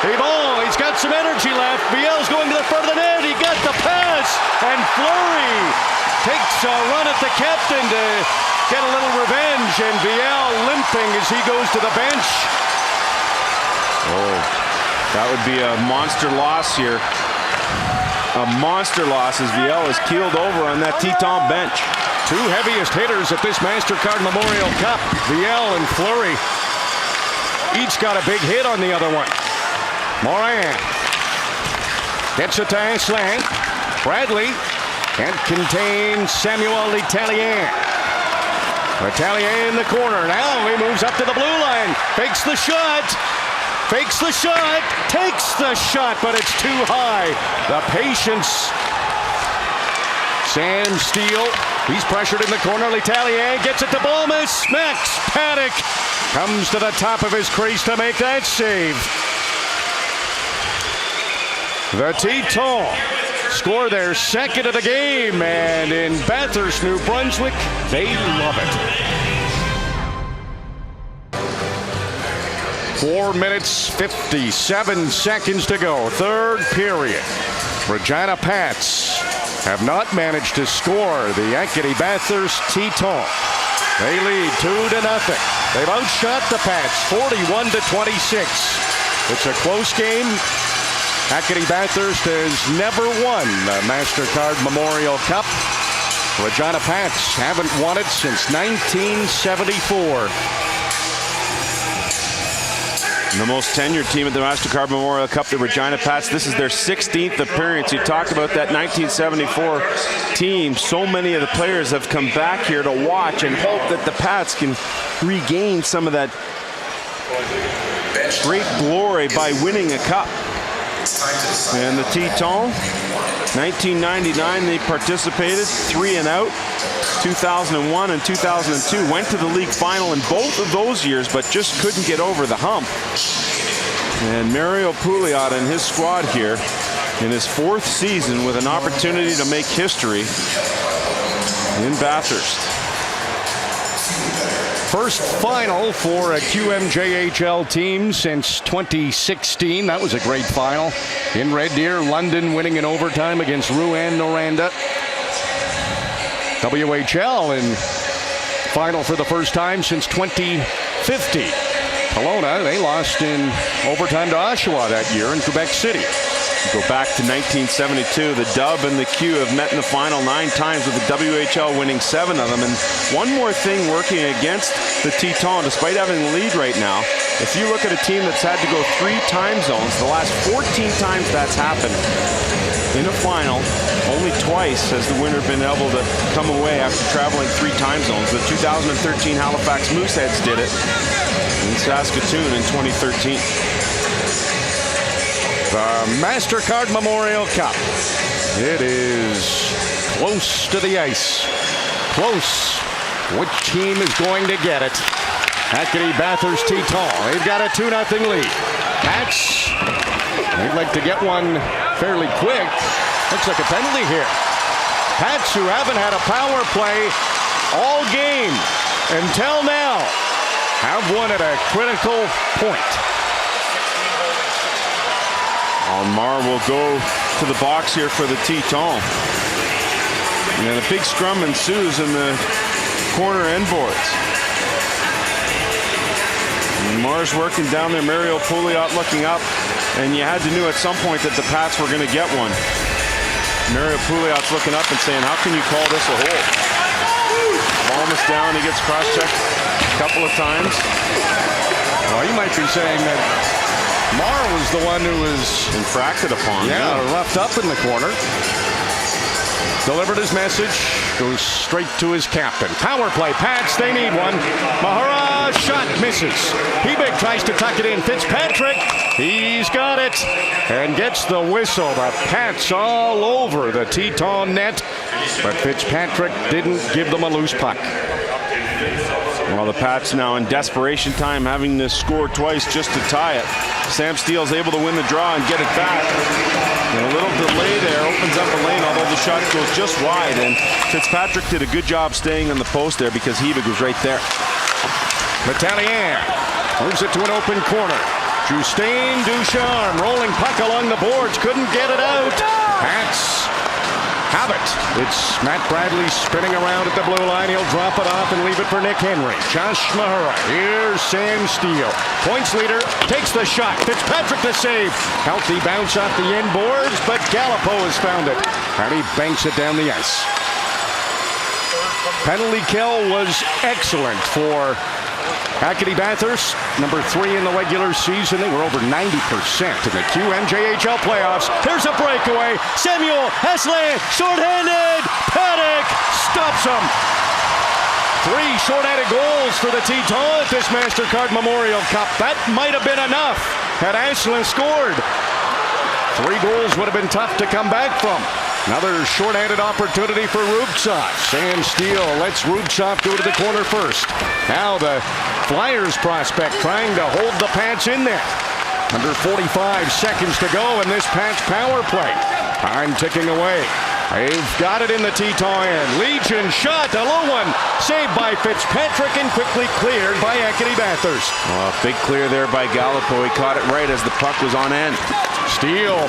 He's got some energy left. Viel's going to the front of the net. He got the pass. And Fleury takes a run at the captain to get a little revenge. And Viel limping as he goes to the bench. Oh, that would be a monster loss here. A monster loss as Viel is keeled over on that Teton bench. 2 heaviest hitters at this MasterCard Memorial Cup. Viel and Fleury each got a big hit on the other one. Morin gets it to Aslan. Bradley can't contain Samuel Italien. Italien in the corner. Now he moves up to the blue line. Fakes the shot. Fakes the shot, takes the shot, but it's too high. The patience. Sam Steele, he's pressured in the corner. L'Italien gets it to Bulmas. Max Paddock comes to the top of his crease to make that save. The Tetons score their 2nd of the game, and in Bathurst, New Brunswick, they love it. 4 minutes, 57 seconds to go. 3rd period. Regina Pats have not managed to score the Acadie-Bathurst Tetons. They lead 2-0. They've outshot the Pats 41-26. It's a close game. Acadie-Bathurst has never won the MasterCard Memorial Cup. Regina Pats haven't won it since 1974. The most tenured team at the MasterCard Memorial Cup, the Regina Pats. This is their 16th appearance. You talked about that 1974 team. So many of the players have come back here to watch and hope that the Pats can regain some of that great glory by winning a cup. And the Tetons, 1999, they participated, 3 and out. 2001 and 2002 went to the league final in both of those years, but just couldn't get over the hump. And Mario Pouliot and his squad here in his 4th season with an opportunity to make history in Bathurst. First final for a QMJHL team since 2016. That was a great final. In Red Deer, London winning in overtime against Rouen-Noranda. WHL in final for the first time since 2050. Kelowna, they lost in overtime to Oshawa that year in Quebec City. Go back to 1972. The Dub and the Q have met in the final 9 times, with the WHL winning 7 of them. And one more thing working against the Tetons, despite having the lead right now, if you look at a team that's had to go 3 time zones, the last 14 times that's happened in a final, only twice has the winner been able to come away after traveling 3 time zones. The 2013 Halifax Mooseheads did it in Saskatoon in 2013. The MasterCard Memorial Cup. It is close to the ice. Close. Which team is going to get it? Acadie-Bathurst Teton. They've got a 2-0 lead. Pats, they'd like to get one fairly quick. Looks like a penalty here. Pats, who haven't had a power play all game until now, have one at a critical point. Mar will go to the box here for the Tetons. And a big scrum ensues in the corner end boards. And Mar's working down there. Mario Pouliot looking up. And you had to know at some point that the Pats were going to get one. Mario Pouliot's looking up and saying, how can you call this a hole? Ball is down. He gets cross-checked a couple of times. Well, you might be saying that Mar was the one who was infracted upon. Yeah, roughed up in the corner. Delivered his message, goes straight to his captain. Power play, Pats, they need one. Mahara, shot, misses. Hebig tries to tuck it in. Fitzpatrick, he's got it, and gets the whistle. The Pats all over the Teton net, but Fitzpatrick didn't give them a loose puck. Well, the Pats now in desperation time, having to score twice just to tie it. Sam Steele's able to win the draw and get it back. And a little delay there opens up a lane, although the shot goes just wide. And Fitzpatrick did a good job staying on the post there because Hebig was right there. Battalion moves it to an open corner. Justin Ducharme rolling puck along the boards, couldn't get it out. Pats have it. It's Matt Bradley spinning around at the blue line. He'll drop it off and leave it for Nick Henry. Josh Mahara. Here's Sam Steele. Points leader takes the shot. Fitzpatrick the save. Healthy bounce off the end boards, but Gallipo has found it. And he banks it down the ice. Penalty kill was excellent for Acadie-Bathurst, number 3 in the regular season. They were over 90% in the QMJHL playoffs. Here's a breakaway. Samuel Hasley, shorthanded. Paddock stops him. 3 shorthanded goals for the Tetons at this MasterCard Memorial Cup. That might have been enough had Hasley scored. 3 goals would have been tough to come back from. Another short-handed opportunity for Rubtsov. Sam Steele lets Rubtsov go to the corner first. Now the Flyers prospect trying to hold the Pats in there. Under 45 seconds to go in this Pats power play. Time ticking away. They've got it in the Teton end. Legion shot, a low one. Saved by Fitzpatrick and quickly cleared by Acadie-Bathurst. Big clear there by Gallipo. He caught it right as the puck was on end. Steele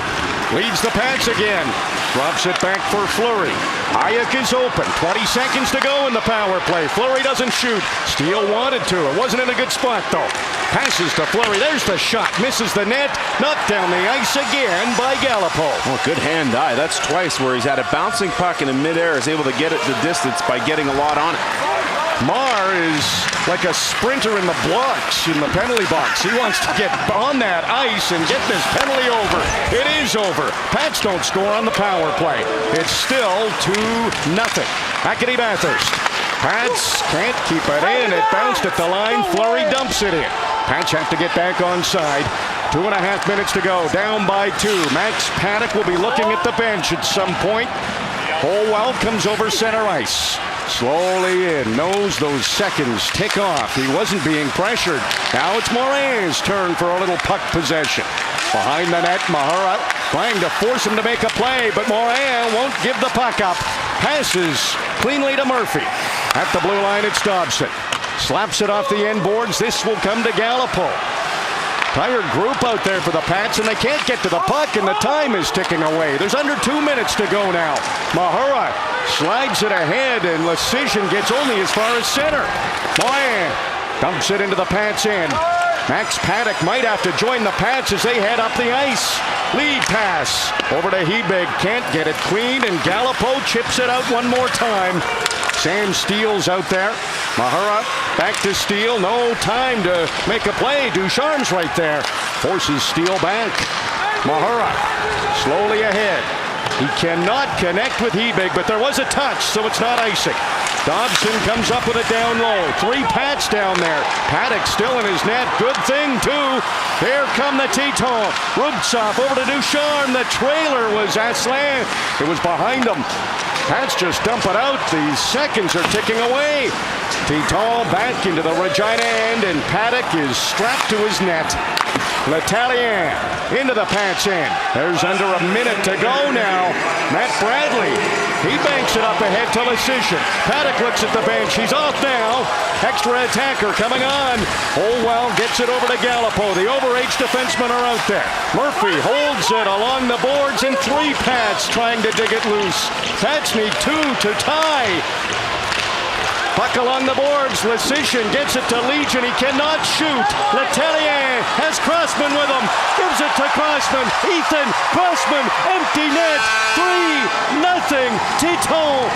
leads the Pats again. Drops it back for Fleury. Hayek is open. 20 seconds to go in the power play. Fleury doesn't shoot. Steele wanted to. It wasn't in a good spot, though. Passes to Fleury. There's the shot. Misses the net. Knocked down the ice again by Gallipo. Oh, good hand-eye. That's twice where he's had a bouncing puck and in midair is able to get it the distance by getting a lot on it. Mar is like a sprinter in the blocks in the penalty box. He wants to get on that ice and get this penalty over. It is over. Pats don't score on the power play. It's still 2-0. Acadie-Bathurst. Pats can't keep it in. It bounced at the line. Fleury dumps it in. Pats have to get back on side. 2.5 minutes to go. Down by 2. Max Paddock will be looking at the bench at some point. Holwell comes over center ice. Slowly in, knows those seconds tick off. He wasn't being pressured. Now it's Morin's turn for a little puck possession. Behind the net, Mahara trying to force him to make a play, but Morin won't give the puck up. Passes cleanly to Murphy. At the blue line, it's Dobson. Slaps it off the end boards. This will come to Gallipo. Tired group out there for the Pats, and they can't get to the puck, and the time is ticking away. There's under 2 minutes to go now. Mahara slides it ahead, and Lecision gets only as far as center. Moyen dumps it into the Pats' end. Max Paddock might have to join the Pats as they head up the ice. Lead pass over to Hebig. Can't get it clean, and Gallipo chips it out one more time. Sam Steele's out there. Mahura back to Steele. No time to make a play. Ducharme's right there. Forces Steele back. Mahura slowly ahead. He cannot connect with Hebig, but there was a touch, so it's not icing. Dobson comes up with it down low. 3 Pats down there. Paddock still in his net. Good thing, too. Here come the Tetons. Rubtsov over to Ducharme. The trailer was Aslan. It was behind him. Pats just dump it out. The seconds are ticking away. Teton back into the Regina end, and Paddock is strapped to his net. L'Italien into the Pats end. There's under a minute to go now. Matt Bradley, he banks it up ahead to Lecision. Paddock looks at the bench. He's off now. Extra attacker coming on. Holwell gets it over to Gallipo. The overage defensemen are out there. Murphy holds it along the boards, and 3 Pats trying to dig it loose. Pats need 2 to tie. Puck along the boards. Lecision gets it to Legion. He cannot shoot. L'Italien has Crossman with him. Gives it to Crossman. Ethan Crossman. Empty net. 3-0. Teton.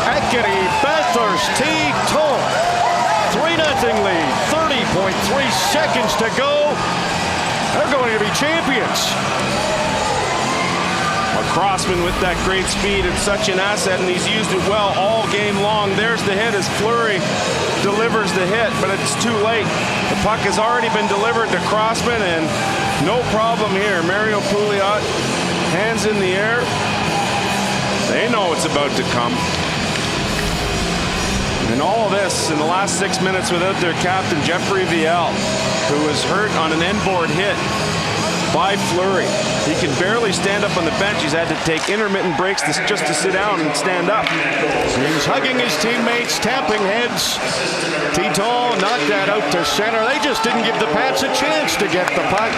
Acadie-Bathurst Teton. 3-0 lead. 30.3 seconds to go. They're going to be champions. Crossman with that great speed and such an asset, and he's used it well all game long. There's the hit as Fleury delivers the hit, but it's too late. The puck has already been delivered to Crossman, and no problem here. Mario Pouliot, hands in the air. They know it's about to come. And all of this in the last 6 minutes without their captain, Jeffrey Viel, who was hurt on an end-board hit by Fleury. He can barely stand up on the bench. He's had to take intermittent breaks just to sit down and stand up. He's hugging his teammates, tapping heads. Teton knocked that out to center. They just didn't give the Pats a chance to get the puck.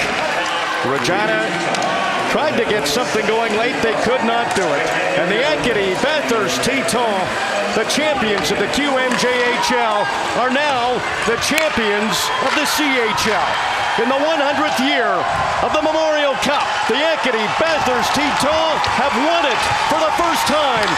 Regina tried to get something going late. They could not do it. And the Acadie-Bathurst Teton, the champions of the QMJHL, are now the champions of the CHL. In the 100th year of the Memorial Cup, the Acadie-Bathurst Teton have won it for the first time.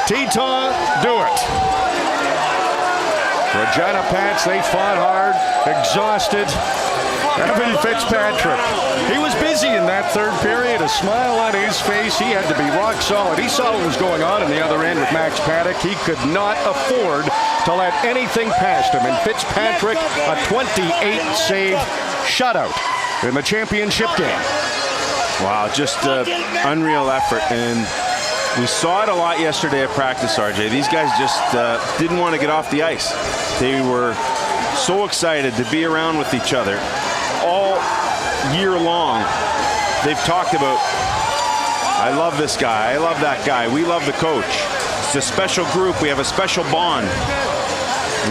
Teton do it. Regina Pats, they fought hard, exhausted. Evan Fitzpatrick, he was busy in that third period, a smile on his face. He had to be rock solid. He saw what was going on the other end with Max Paddock. He could not afford to let anything past him. And Fitzpatrick, a 28-save shutout in the championship game. Wow, just unreal effort. And we saw it a lot yesterday at practice, RJ. These guys just didn't want to get off the ice. They were so excited to be around with each other all year long. They've talked about, I love this guy, I love that guy, we love the coach. It's a special group, we have a special bond.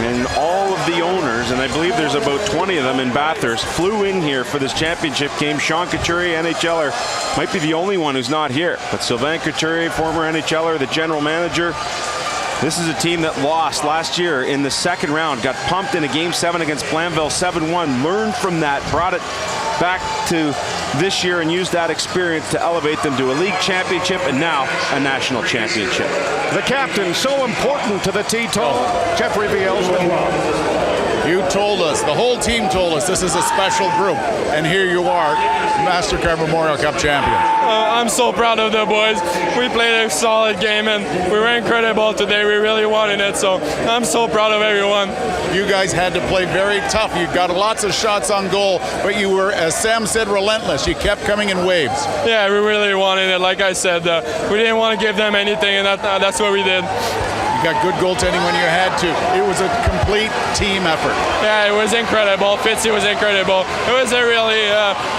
And all of the owners, and I believe there's about 20 of them in Bathurst, flew in here for this championship game. Sean Couturier, NHLer, might be the only one who's not here. But Sylvain Couturier, former NHLer, the general manager. This is a team that lost last year in the second round, got pumped in a Game 7 against Blainville 7-1, learned from that, brought it back to this year and used that experience to elevate them to a league championship and now a national championship. The captain, so important to the Teton, Jeffrey Viel's with You told us, the whole team told us this is a special group, and here you are, MasterCard Memorial Cup champions. I'm so proud of the boys. We played a solid game and we were incredible today. We really wanted it, so I'm so proud of everyone. You guys had to play very tough. You got lots of shots on goal, but you were, as Sam said, relentless. You kept coming in waves. Yeah, we really wanted it. Like I said, we didn't want to give them anything, and that's what we did. You got good goaltending when you had to. It was a complete team effort. Yeah, it was incredible. Fitzy was incredible. It was a really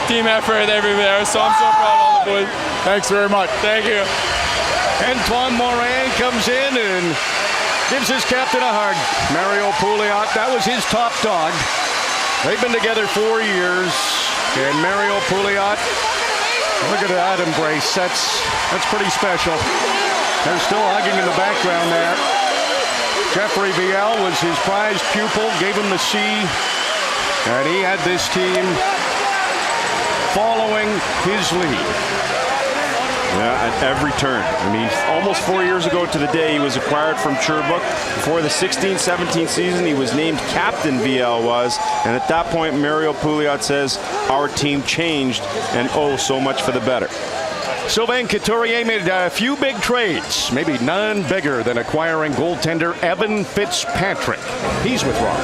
team effort everywhere, so I'm so proud of all the boys. Thanks very much. Thank you. Antoine Morin comes in and gives his captain a hug. Mario Pouliot, that was his top dog. They've been together 4 years. And Mario Pouliot, look at that embrace. That's pretty special. They're still hugging in the background there. Jeffrey Viel was his prized pupil, gave him the C, and he had this team following his lead. Yeah, at every turn. I mean, almost 4 years ago to the day, he was acquired from Sherbrooke. Before the 16-17 season, he was named captain, VL was. And at that point, Mario Pouliot says, our team changed, and oh, so much for the better. Sylvain Couturier made a few big trades, maybe none bigger than acquiring goaltender Evan Fitzpatrick. He's with Rob.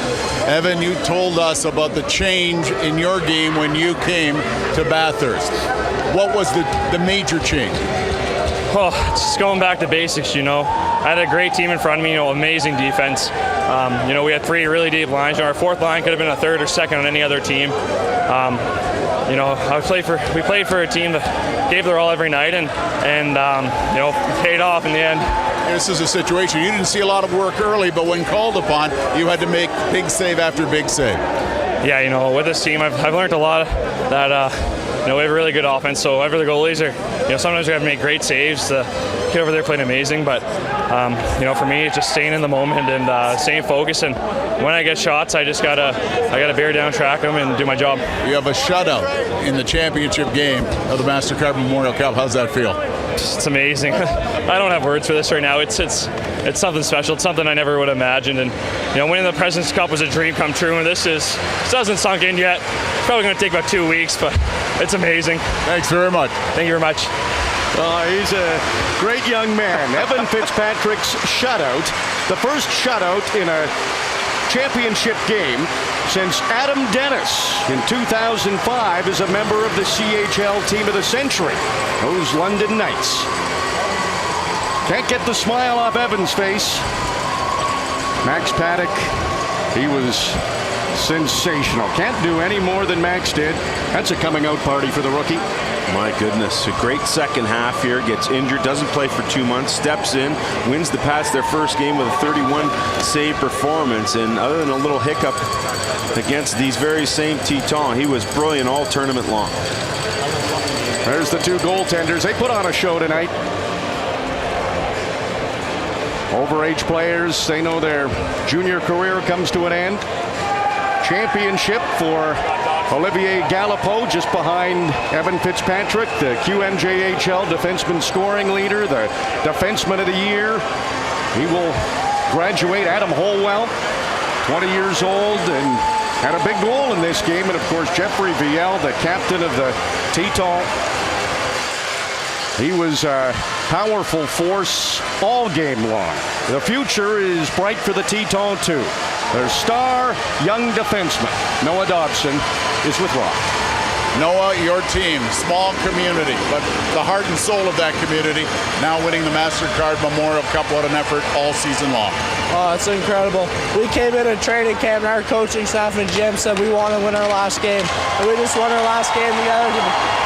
Evan, you told us about the change in your game when you came to Bathurst. What was the major change? Well, just going back to basics, you know. I had a great team in front of me, you know, amazing defense. You know, we had 3 really deep lines. Our 4th line could have been a 3rd or 2nd on any other team. You know, we played for a team that gave their all every night, and you know, paid off in the end. This is a situation you didn't see a lot of work early, but when called upon, you had to make big save after big save. Yeah, you know, with this team, I've learned a lot that you know, we have a really good offense. So whoever the goalies are, you know, sometimes we have to make great saves. The kid over there played amazing, but you know, for me, it's just staying in the moment and staying focused. And when I get shots, I gotta bear down, track them, and do my job. You have a shutout in the championship game of the MasterCard Memorial Cup. How's that feel? It's amazing. I don't have words for this right now. It's something special. It's something I never would have imagined. And you know, winning the President's Cup was a dream come true. And this hasn't sunk in yet. It's probably going to take about 2 weeks, but it's amazing. Thanks very much. Thank you very much. He's a great young man. Evan Fitzpatrick's shutout, the first shutout in a championship game since Adam Dennis in 2005 is a member of the CHL Team of the Century, those London Knights. Can't get the smile off Evan's face. Max Paddock, he was sensational. Can't do any more than Max did. That's a coming out party for the rookie. My goodness, a great second half here. Gets injured, doesn't play for 2 months, steps in, wins the Pats their first game with a 31 save performance. And other than a little hiccup against these very same Tetons, he was brilliant all tournament long. There's the 2 goaltenders. They put on a show tonight. Overage players, they know their junior career comes to an end. Championship for Olivier Galipeau, just behind Evan Fitzpatrick, the QMJHL defenseman scoring leader, the defenseman of the year. He will graduate. Adam Holwell, 20 years old, and had a big goal in this game. And of course, Jeffrey Viel, the captain of the Tetons. He was a powerful force all game long. The future is bright for the Tetons too. Their star young defenseman, Noah Dobson, is with Rob. Noah, your team, small community, but the heart and soul of that community, now winning the MasterCard Memorial Cup. What an effort all season long. Oh, it's incredible. We came in a training camp and our coaching staff and gym said we want to win our last game. And we just won our last game together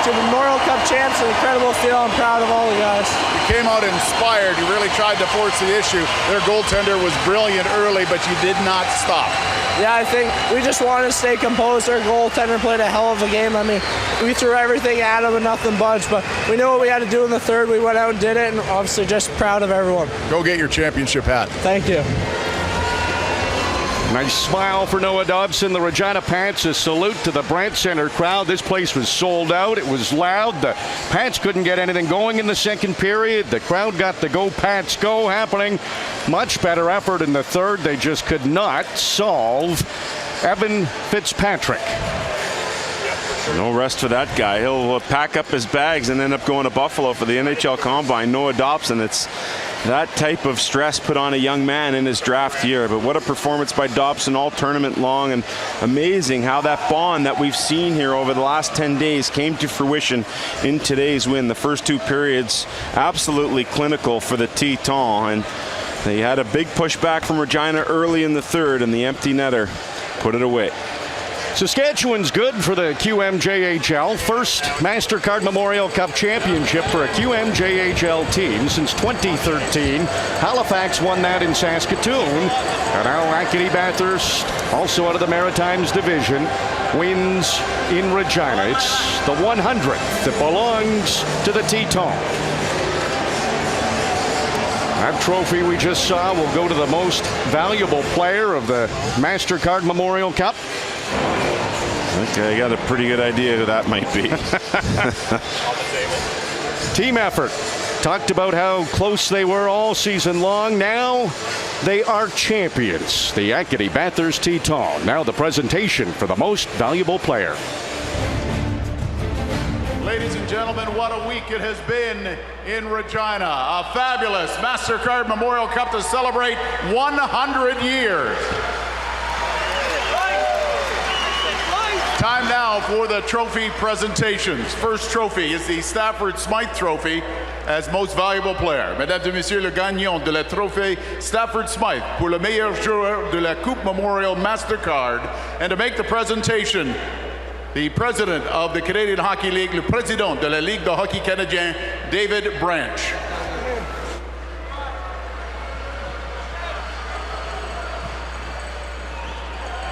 to Memorial Cup champs. An incredible feel. I'm proud of all the guys. You came out inspired. You really tried to force the issue. Their goaltender was brilliant early, but you did not stop. Yeah, I think we just wanted to stay composed. Our goaltender played a hell of a game. I mean, we threw everything at him and nothing budged, but we knew what we had to do in the third. We went out and did it, and obviously just proud of everyone. Go get your championship hat. Thank you. Nice smile for Noah Dobson. The Regina Pats, a salute to the Brandt Center crowd. This place was sold out. It was loud. The Pats couldn't get anything going in the second period. The crowd got the Go Pats Go happening. Much better effort in the third. They just could not solve Evan Fitzpatrick. No rest for that guy. He'll pack up his bags and end up going to Buffalo for the NHL Combine. Noah Dobson, it's that type of stress put on a young man in his draft year. But what a performance by Dobson all tournament long, and amazing how that bond that we've seen here over the last 10 days came to fruition in today's win. The first 2 periods absolutely clinical for the Tetons, and They had a big pushback from Regina early in the third, and the empty netter put it away. Saskatchewan's good for the QMJHL. First MasterCard Memorial Cup championship for a QMJHL team since 2013. Halifax won that in Saskatoon. And now Acadie-Bathurst, also out of the Maritimes division, wins in Regina. It's the 100th that belongs to the Teton. That trophy we just saw will go to the most valuable player of the MasterCard Memorial Cup. Okay, I got a pretty good idea who that might be. Team effort. Talked about how close they were all season long. Now they are champions. The Acadie-Bathurst Teton. Now the presentation for the most valuable player. Ladies and gentlemen, what a week it has been in Regina. A fabulous MasterCard Memorial Cup to celebrate 100 years. Time now for the trophy presentations. First trophy is the Stafford Smythe Trophy as most valuable player. Mesdames et messieurs, le gagnant de la trophée Stafford Smythe pour le meilleur joueur de la Coupe Memorial MasterCard. And to make the presentation, the president of the Canadian Hockey League, le président de la Ligue de Hockey Canadien, David Branch.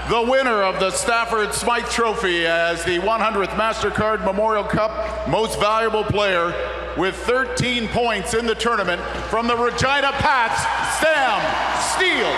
The winner of the Stafford Smythe Trophy as the 100th MasterCard Memorial Cup Most Valuable Player with 13 points in the tournament from the Regina Pats, Sam Steele.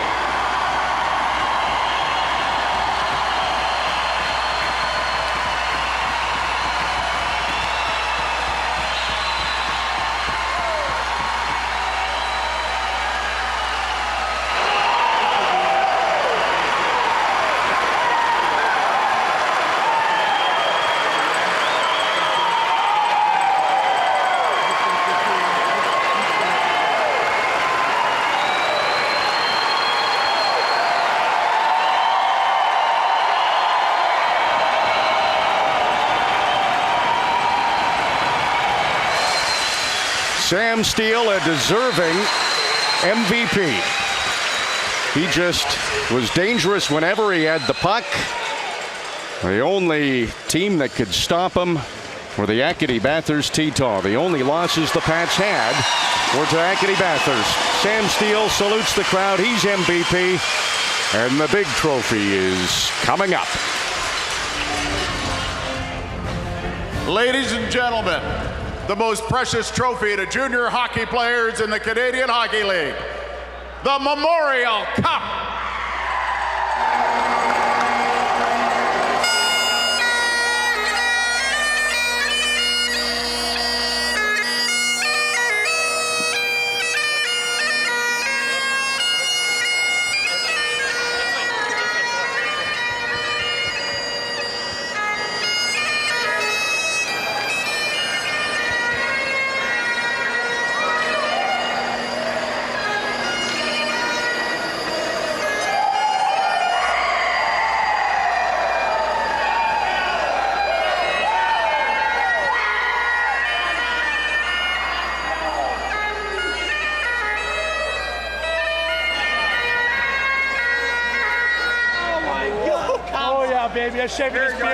Sam Steele, a deserving MVP. He just was dangerous whenever he had the puck. The only team that could stop him were the Acadie-Bathurst Teton. The only losses the Pats had were to Acadie-Bathurst. Sam Steele salutes the crowd. He's MVP. And the big trophy is coming up. Ladies and gentlemen, the most precious trophy to junior hockey players in the Canadian Hockey League, the Memorial Cup.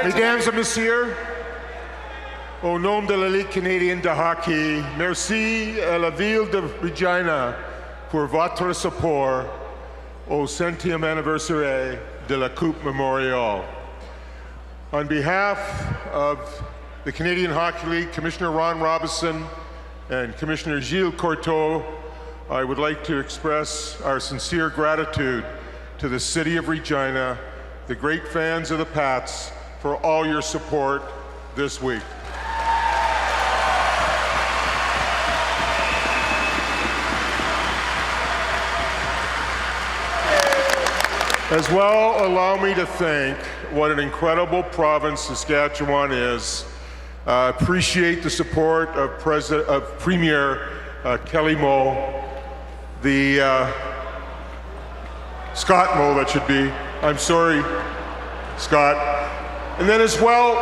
Mesdames et messieurs, au nom de la Ligue canadienne de hockey, merci à la ville de Regina pour votre support au 100e anniversaire de la Coupe Memorial. On behalf of the Canadian Hockey League, Commissioner Ron Robinson and Commissioner Gilles Courteau, I would like to express our sincere gratitude to the City of Regina, the great fans of the Pats, for all your support this week. As well, allow me to thank what an incredible province Saskatchewan is. Appreciate the support of Premier Kelly Moe, the Scott Moe, that should be. I'm sorry, Scott. And then as well,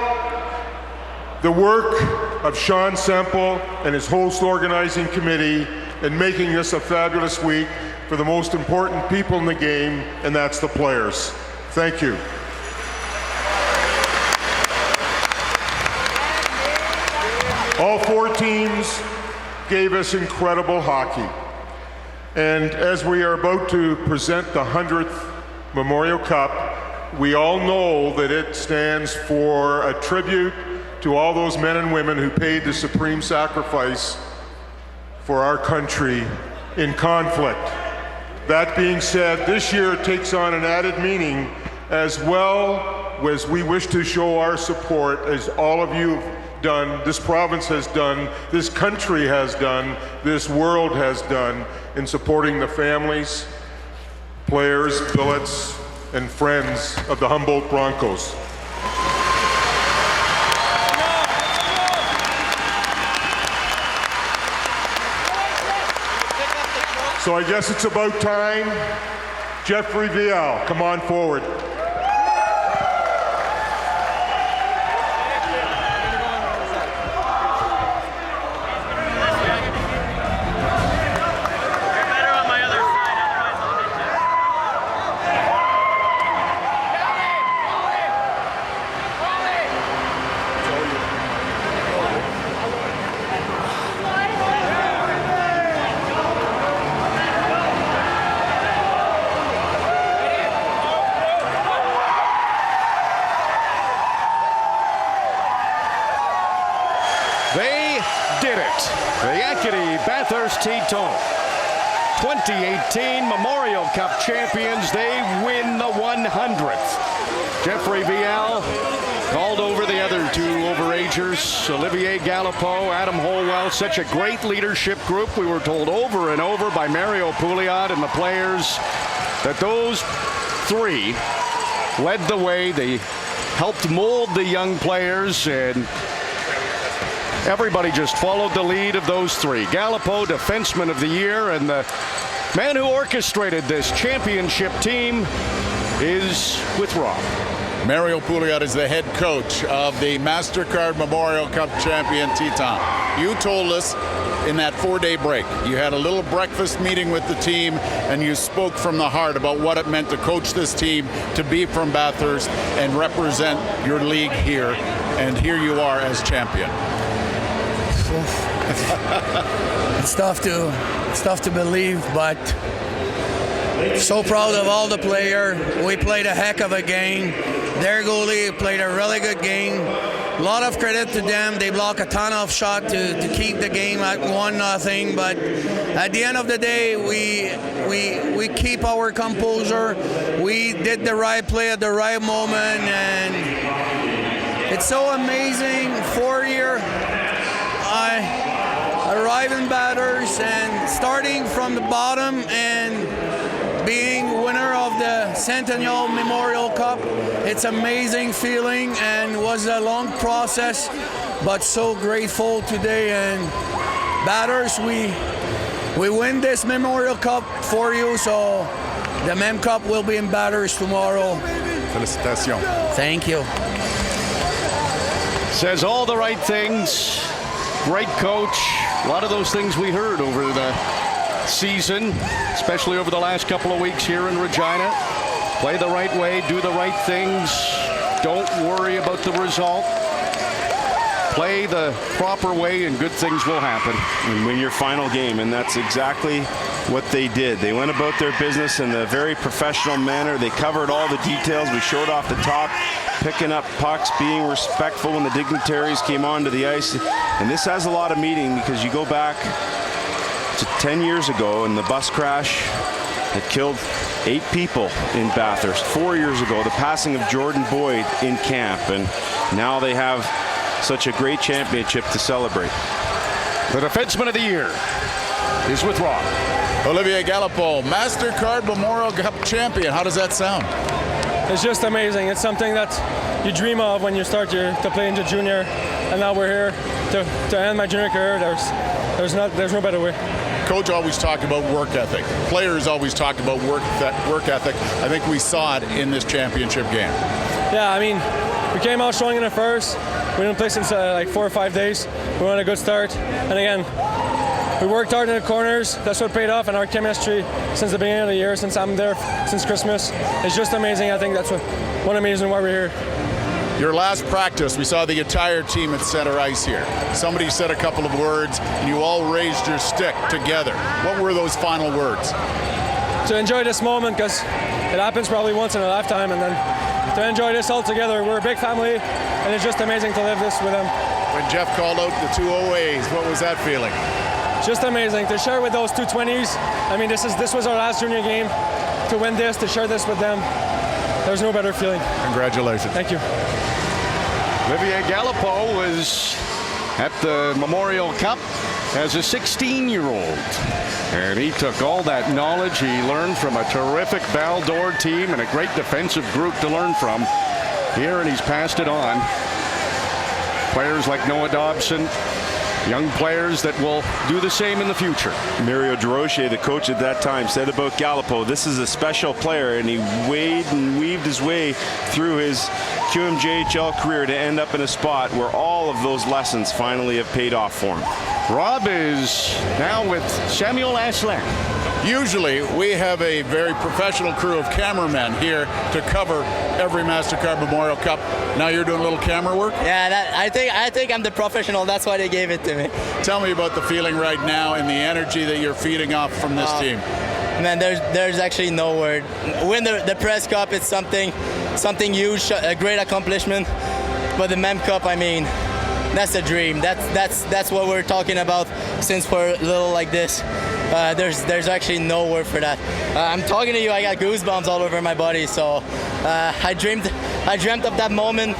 the work of Sean Semple and his host organizing committee in making this a fabulous week. for the most important people in the game, and that's the players. Thank you. All 4 teams gave us incredible hockey. And as we are about to present the 100th Memorial Cup, we all know that it stands for a tribute to all those men and women who paid the supreme sacrifice for our country in conflict. That being said, this year takes on an added meaning, as well as we wish to show our support, as all of you have done, this province has done, this country has done, this world has done, in supporting the families, players, billets, and friends of the Humboldt Broncos. So I guess it's about time. Jeffrey Vial, come on forward. They did it. The Acadie-Bathurst Teton, 2018 Memorial Cup champions. They win the 100th. Jeffrey Vial called over the other 2 overagers, Olivier Galipeau, Adam Holwell. Such a great leadership group. We were told over and over by Mario Pouliot and the players that those 3 led the way. They helped mold the young players, and everybody just followed the lead of those 3. Galipeau, Defenseman of the Year, and the man who orchestrated this championship team is with Rob. Mario Pouliot is the head coach of the MasterCard Memorial Cup champion Teton. You told us in that 4-day break, you had a little breakfast meeting with the team, and you spoke from the heart about what it meant to coach this team, to be from Bathurst and represent your league here. And here you are as champion. It's tough to believe, but so proud of all the players. We played a heck of a game. Their goalie played a really good game. A lot of credit to them. They blocked a ton of shots to keep the game at 1-0. But at the end of the day, we keep our composure. We did the right play at the right moment, and it's so amazing. 4 years. I arrived in Bathurst and starting from the bottom and being winner of the Centennial Memorial Cup. It's amazing feeling, and was a long process, but so grateful today. And Bathurst, we win this Memorial Cup for you, so the Mem Cup will be in Bathurst tomorrow. Félicitations. Thank you. Says all the right things. Great coach. A lot of those things we heard over the season, especially over the last couple of weeks here in Regina. Play the right way, do the right things. Don't worry about the result. Play the proper way and good things will happen. And win your final game, and that's exactly what they did. They went about their business in a very professional manner. They covered all the details. We showed off the top, picking up pucks, being respectful when the dignitaries came onto the ice. And this has a lot of meaning, because you go back to 10 years ago and the bus crash that killed 8 people in Bathurst. 4 years ago, the passing of Jordan Boyd in camp, and now they have such a great championship to celebrate. The Defenseman of the Year is with Rob. Olivier Galipeau, MasterCard Memorial Cup champion. How does that sound? It's just amazing. It's something that you dream of when you start to play into junior, and now we're here to end my junior career. There's no better way. Coach always talked about work ethic. Players always talked about work ethic. I think we saw it in this championship game. Yeah, I mean, we came out strong in the first. We didn't play since like 4 or 5 days. We won a good start, and again, We worked hard in the corners. That's what paid off, and our chemistry since the beginning of the year, since I'm there, since Christmas, is just amazing. I think that's one of the reasons why we're here. Your last practice, we saw the entire team at center ice here. Somebody said a couple of words, and you all raised your stick together. What were those final words? To enjoy this moment, because it happens probably once in a lifetime, and then to enjoy this all together. We're a big family, and it's just amazing to live this with them. When Jeff called out the 2 OAs, what was that feeling? Just amazing to share with those 2 20s. I mean, this was our last junior game. To win this, to share this with them, there's no better feeling. Congratulations. Thank you. Olivier Galipeau was at the Memorial Cup as a 16-year-old. And he took all that knowledge he learned from a terrific Val d'Or team and a great defensive group to learn from here, and he's passed it on. Players like Noah Dobson, young players that will do the same in the future. Mario Durocher, the coach at that time, said about Galipeau, this is a special player, and he weighed and weaved his way through his QMJHL career to end up in a spot where all of those lessons finally have paid off for him. Rob is now with Samuel Aslan. Usually we have a very professional crew of cameramen here to cover every MasterCard Memorial Cup. Now you're doing a little camera work? Yeah, I think I'm the professional. That's why they gave it to me. Tell me about the feeling right now and the energy that you're feeding off from this team. Man, there's actually no word. Win the press cup, it's something huge, a great accomplishment. But the Mem Cup, I mean, that's a dream. That's what we're talking about since we're little like this. There's actually no word for that. I'm talking to you, I got goosebumps all over my body. So I dreamt of that moment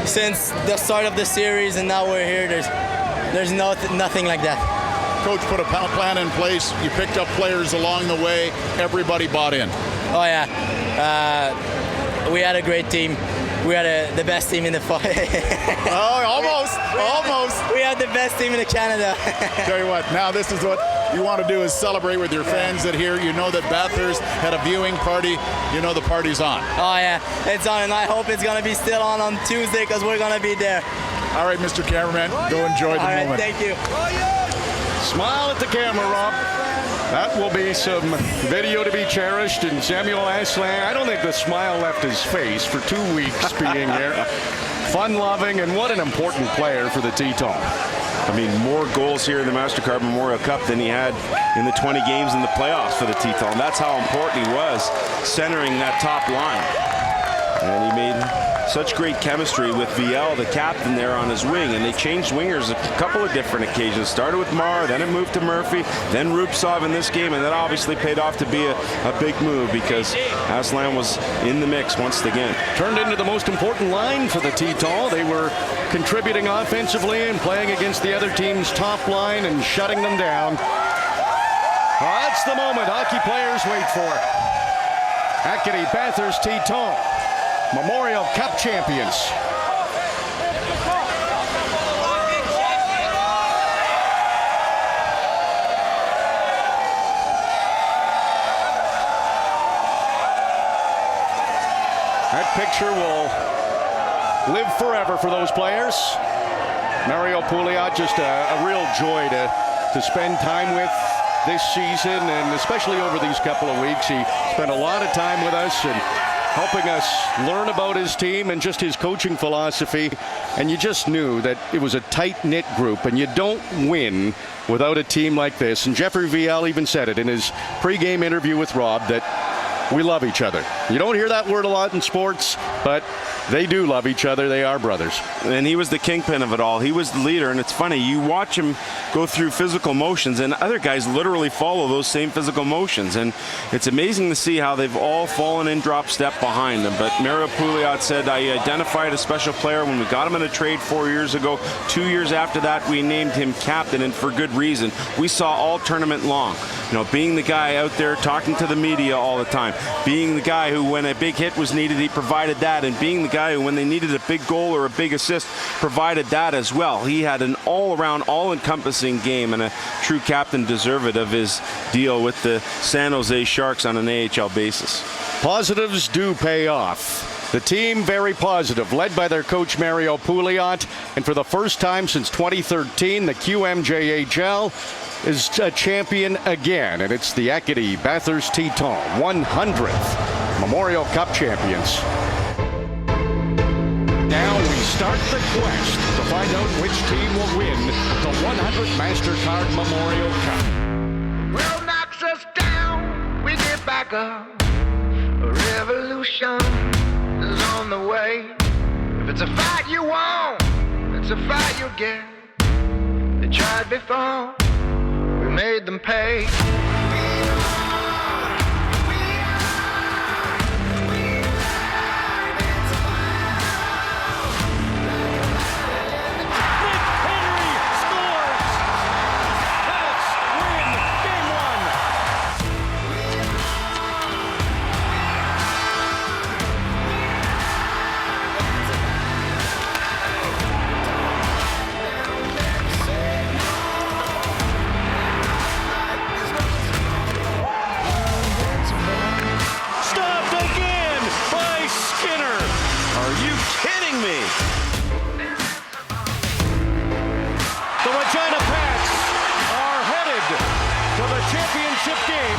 since the start of the series, and now we're here. There's nothing like that. Coach put a plan in place. You picked up players along the way. Everybody bought in. Oh yeah, we had a great team. We had the best team in the almost. We had the best team in Canada. Tell you what, now this is what you want to do, is celebrate with your fans that here. You know that Bathurst had a viewing party. You know the party's on. Oh yeah, it's on, and I hope it's going to be still on Tuesday, because we're going to be there. All right, Mr. Cameraman, go enjoy the moment. All right, thank you. Smile at the camera, Rob. That will be some video to be cherished. And Samuel Aslan, I don't think the smile left his face for 2 weeks being here. Fun-loving, and what an important player for the Teton. I mean, more goals here in the MasterCard Memorial Cup than he had in the 20 games in the playoffs for the Teton. That's how important he was, centering that top line. And he made such great chemistry with VL, the captain, there on his wing. And they changed wingers a couple of different occasions. Started with Marr, then it moved to Murphy, then Rupsov in this game, and that obviously paid off to be a big move, because Aslan was in the mix once again. Turned into the most important line for the Teton. They were contributing offensively and playing against the other team's top line and shutting them down. That's the moment hockey players wait for. Acadie-Bathurst Teton, Memorial Cup champions. That picture will live forever for those players. Mario Pouliot, just a real joy to spend time with this season, and especially over these couple of weeks. He spent a lot of time with us and helping us learn about his team and just his coaching philosophy. And you just knew that it was a tight-knit group, and you don't win without a team like this. And Jeffrey Viel even said it in his pregame interview with Rob, that we love each other. You don't hear that word a lot in sports, but they do love each other. They are brothers. And he was the kingpin of it all. He was the leader, and it's funny, you watch him go through physical motions, and other guys literally follow those same physical motions. And it's amazing to see how they've all fallen in drop step behind them. But Mario Pouliot said, I identified a special player when we got him in a trade 4 years ago. 2 years after that, we named him captain, and for good reason. We saw all tournament long, being the guy out there talking to the media all the time, being the guy who, when a big hit was needed, he provided that, and being the guy who, when they needed a big goal or a big assist, provided that as well. He had an all-around, all-encompassing game, and a true captain deserved of his deal with the San Jose Sharks on an AHL basis. Positives do pay off. The team very positive, led by their coach Mario Pouliot, and for the first time since 2013, the QMJHL is a champion again, and it's the Acadie-Bathurst Teton 100th Memorial Cup champions. Now we start the quest to find out which team will win the 100th MasterCard Memorial Cup. World knocks us down, we get back up. A revolution is on the way. If it's a fight you want, it's a fight you'll get. They tried before, we made them pay.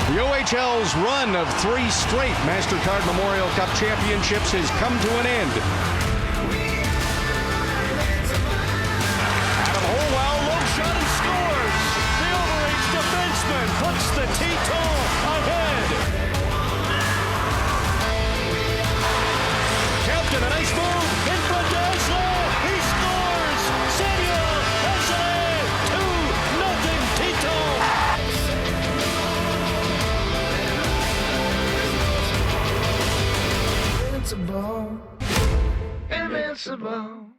The OHL's run of 3 straight MasterCard Memorial Cup championships has come to an end. Adam Holwell, low shot and scores. The overage defenseman puts the Teton ahead. Captain, a nice move in front to Oslo. He scores. Samuel Esselay, 2-0 Teton. Invincible.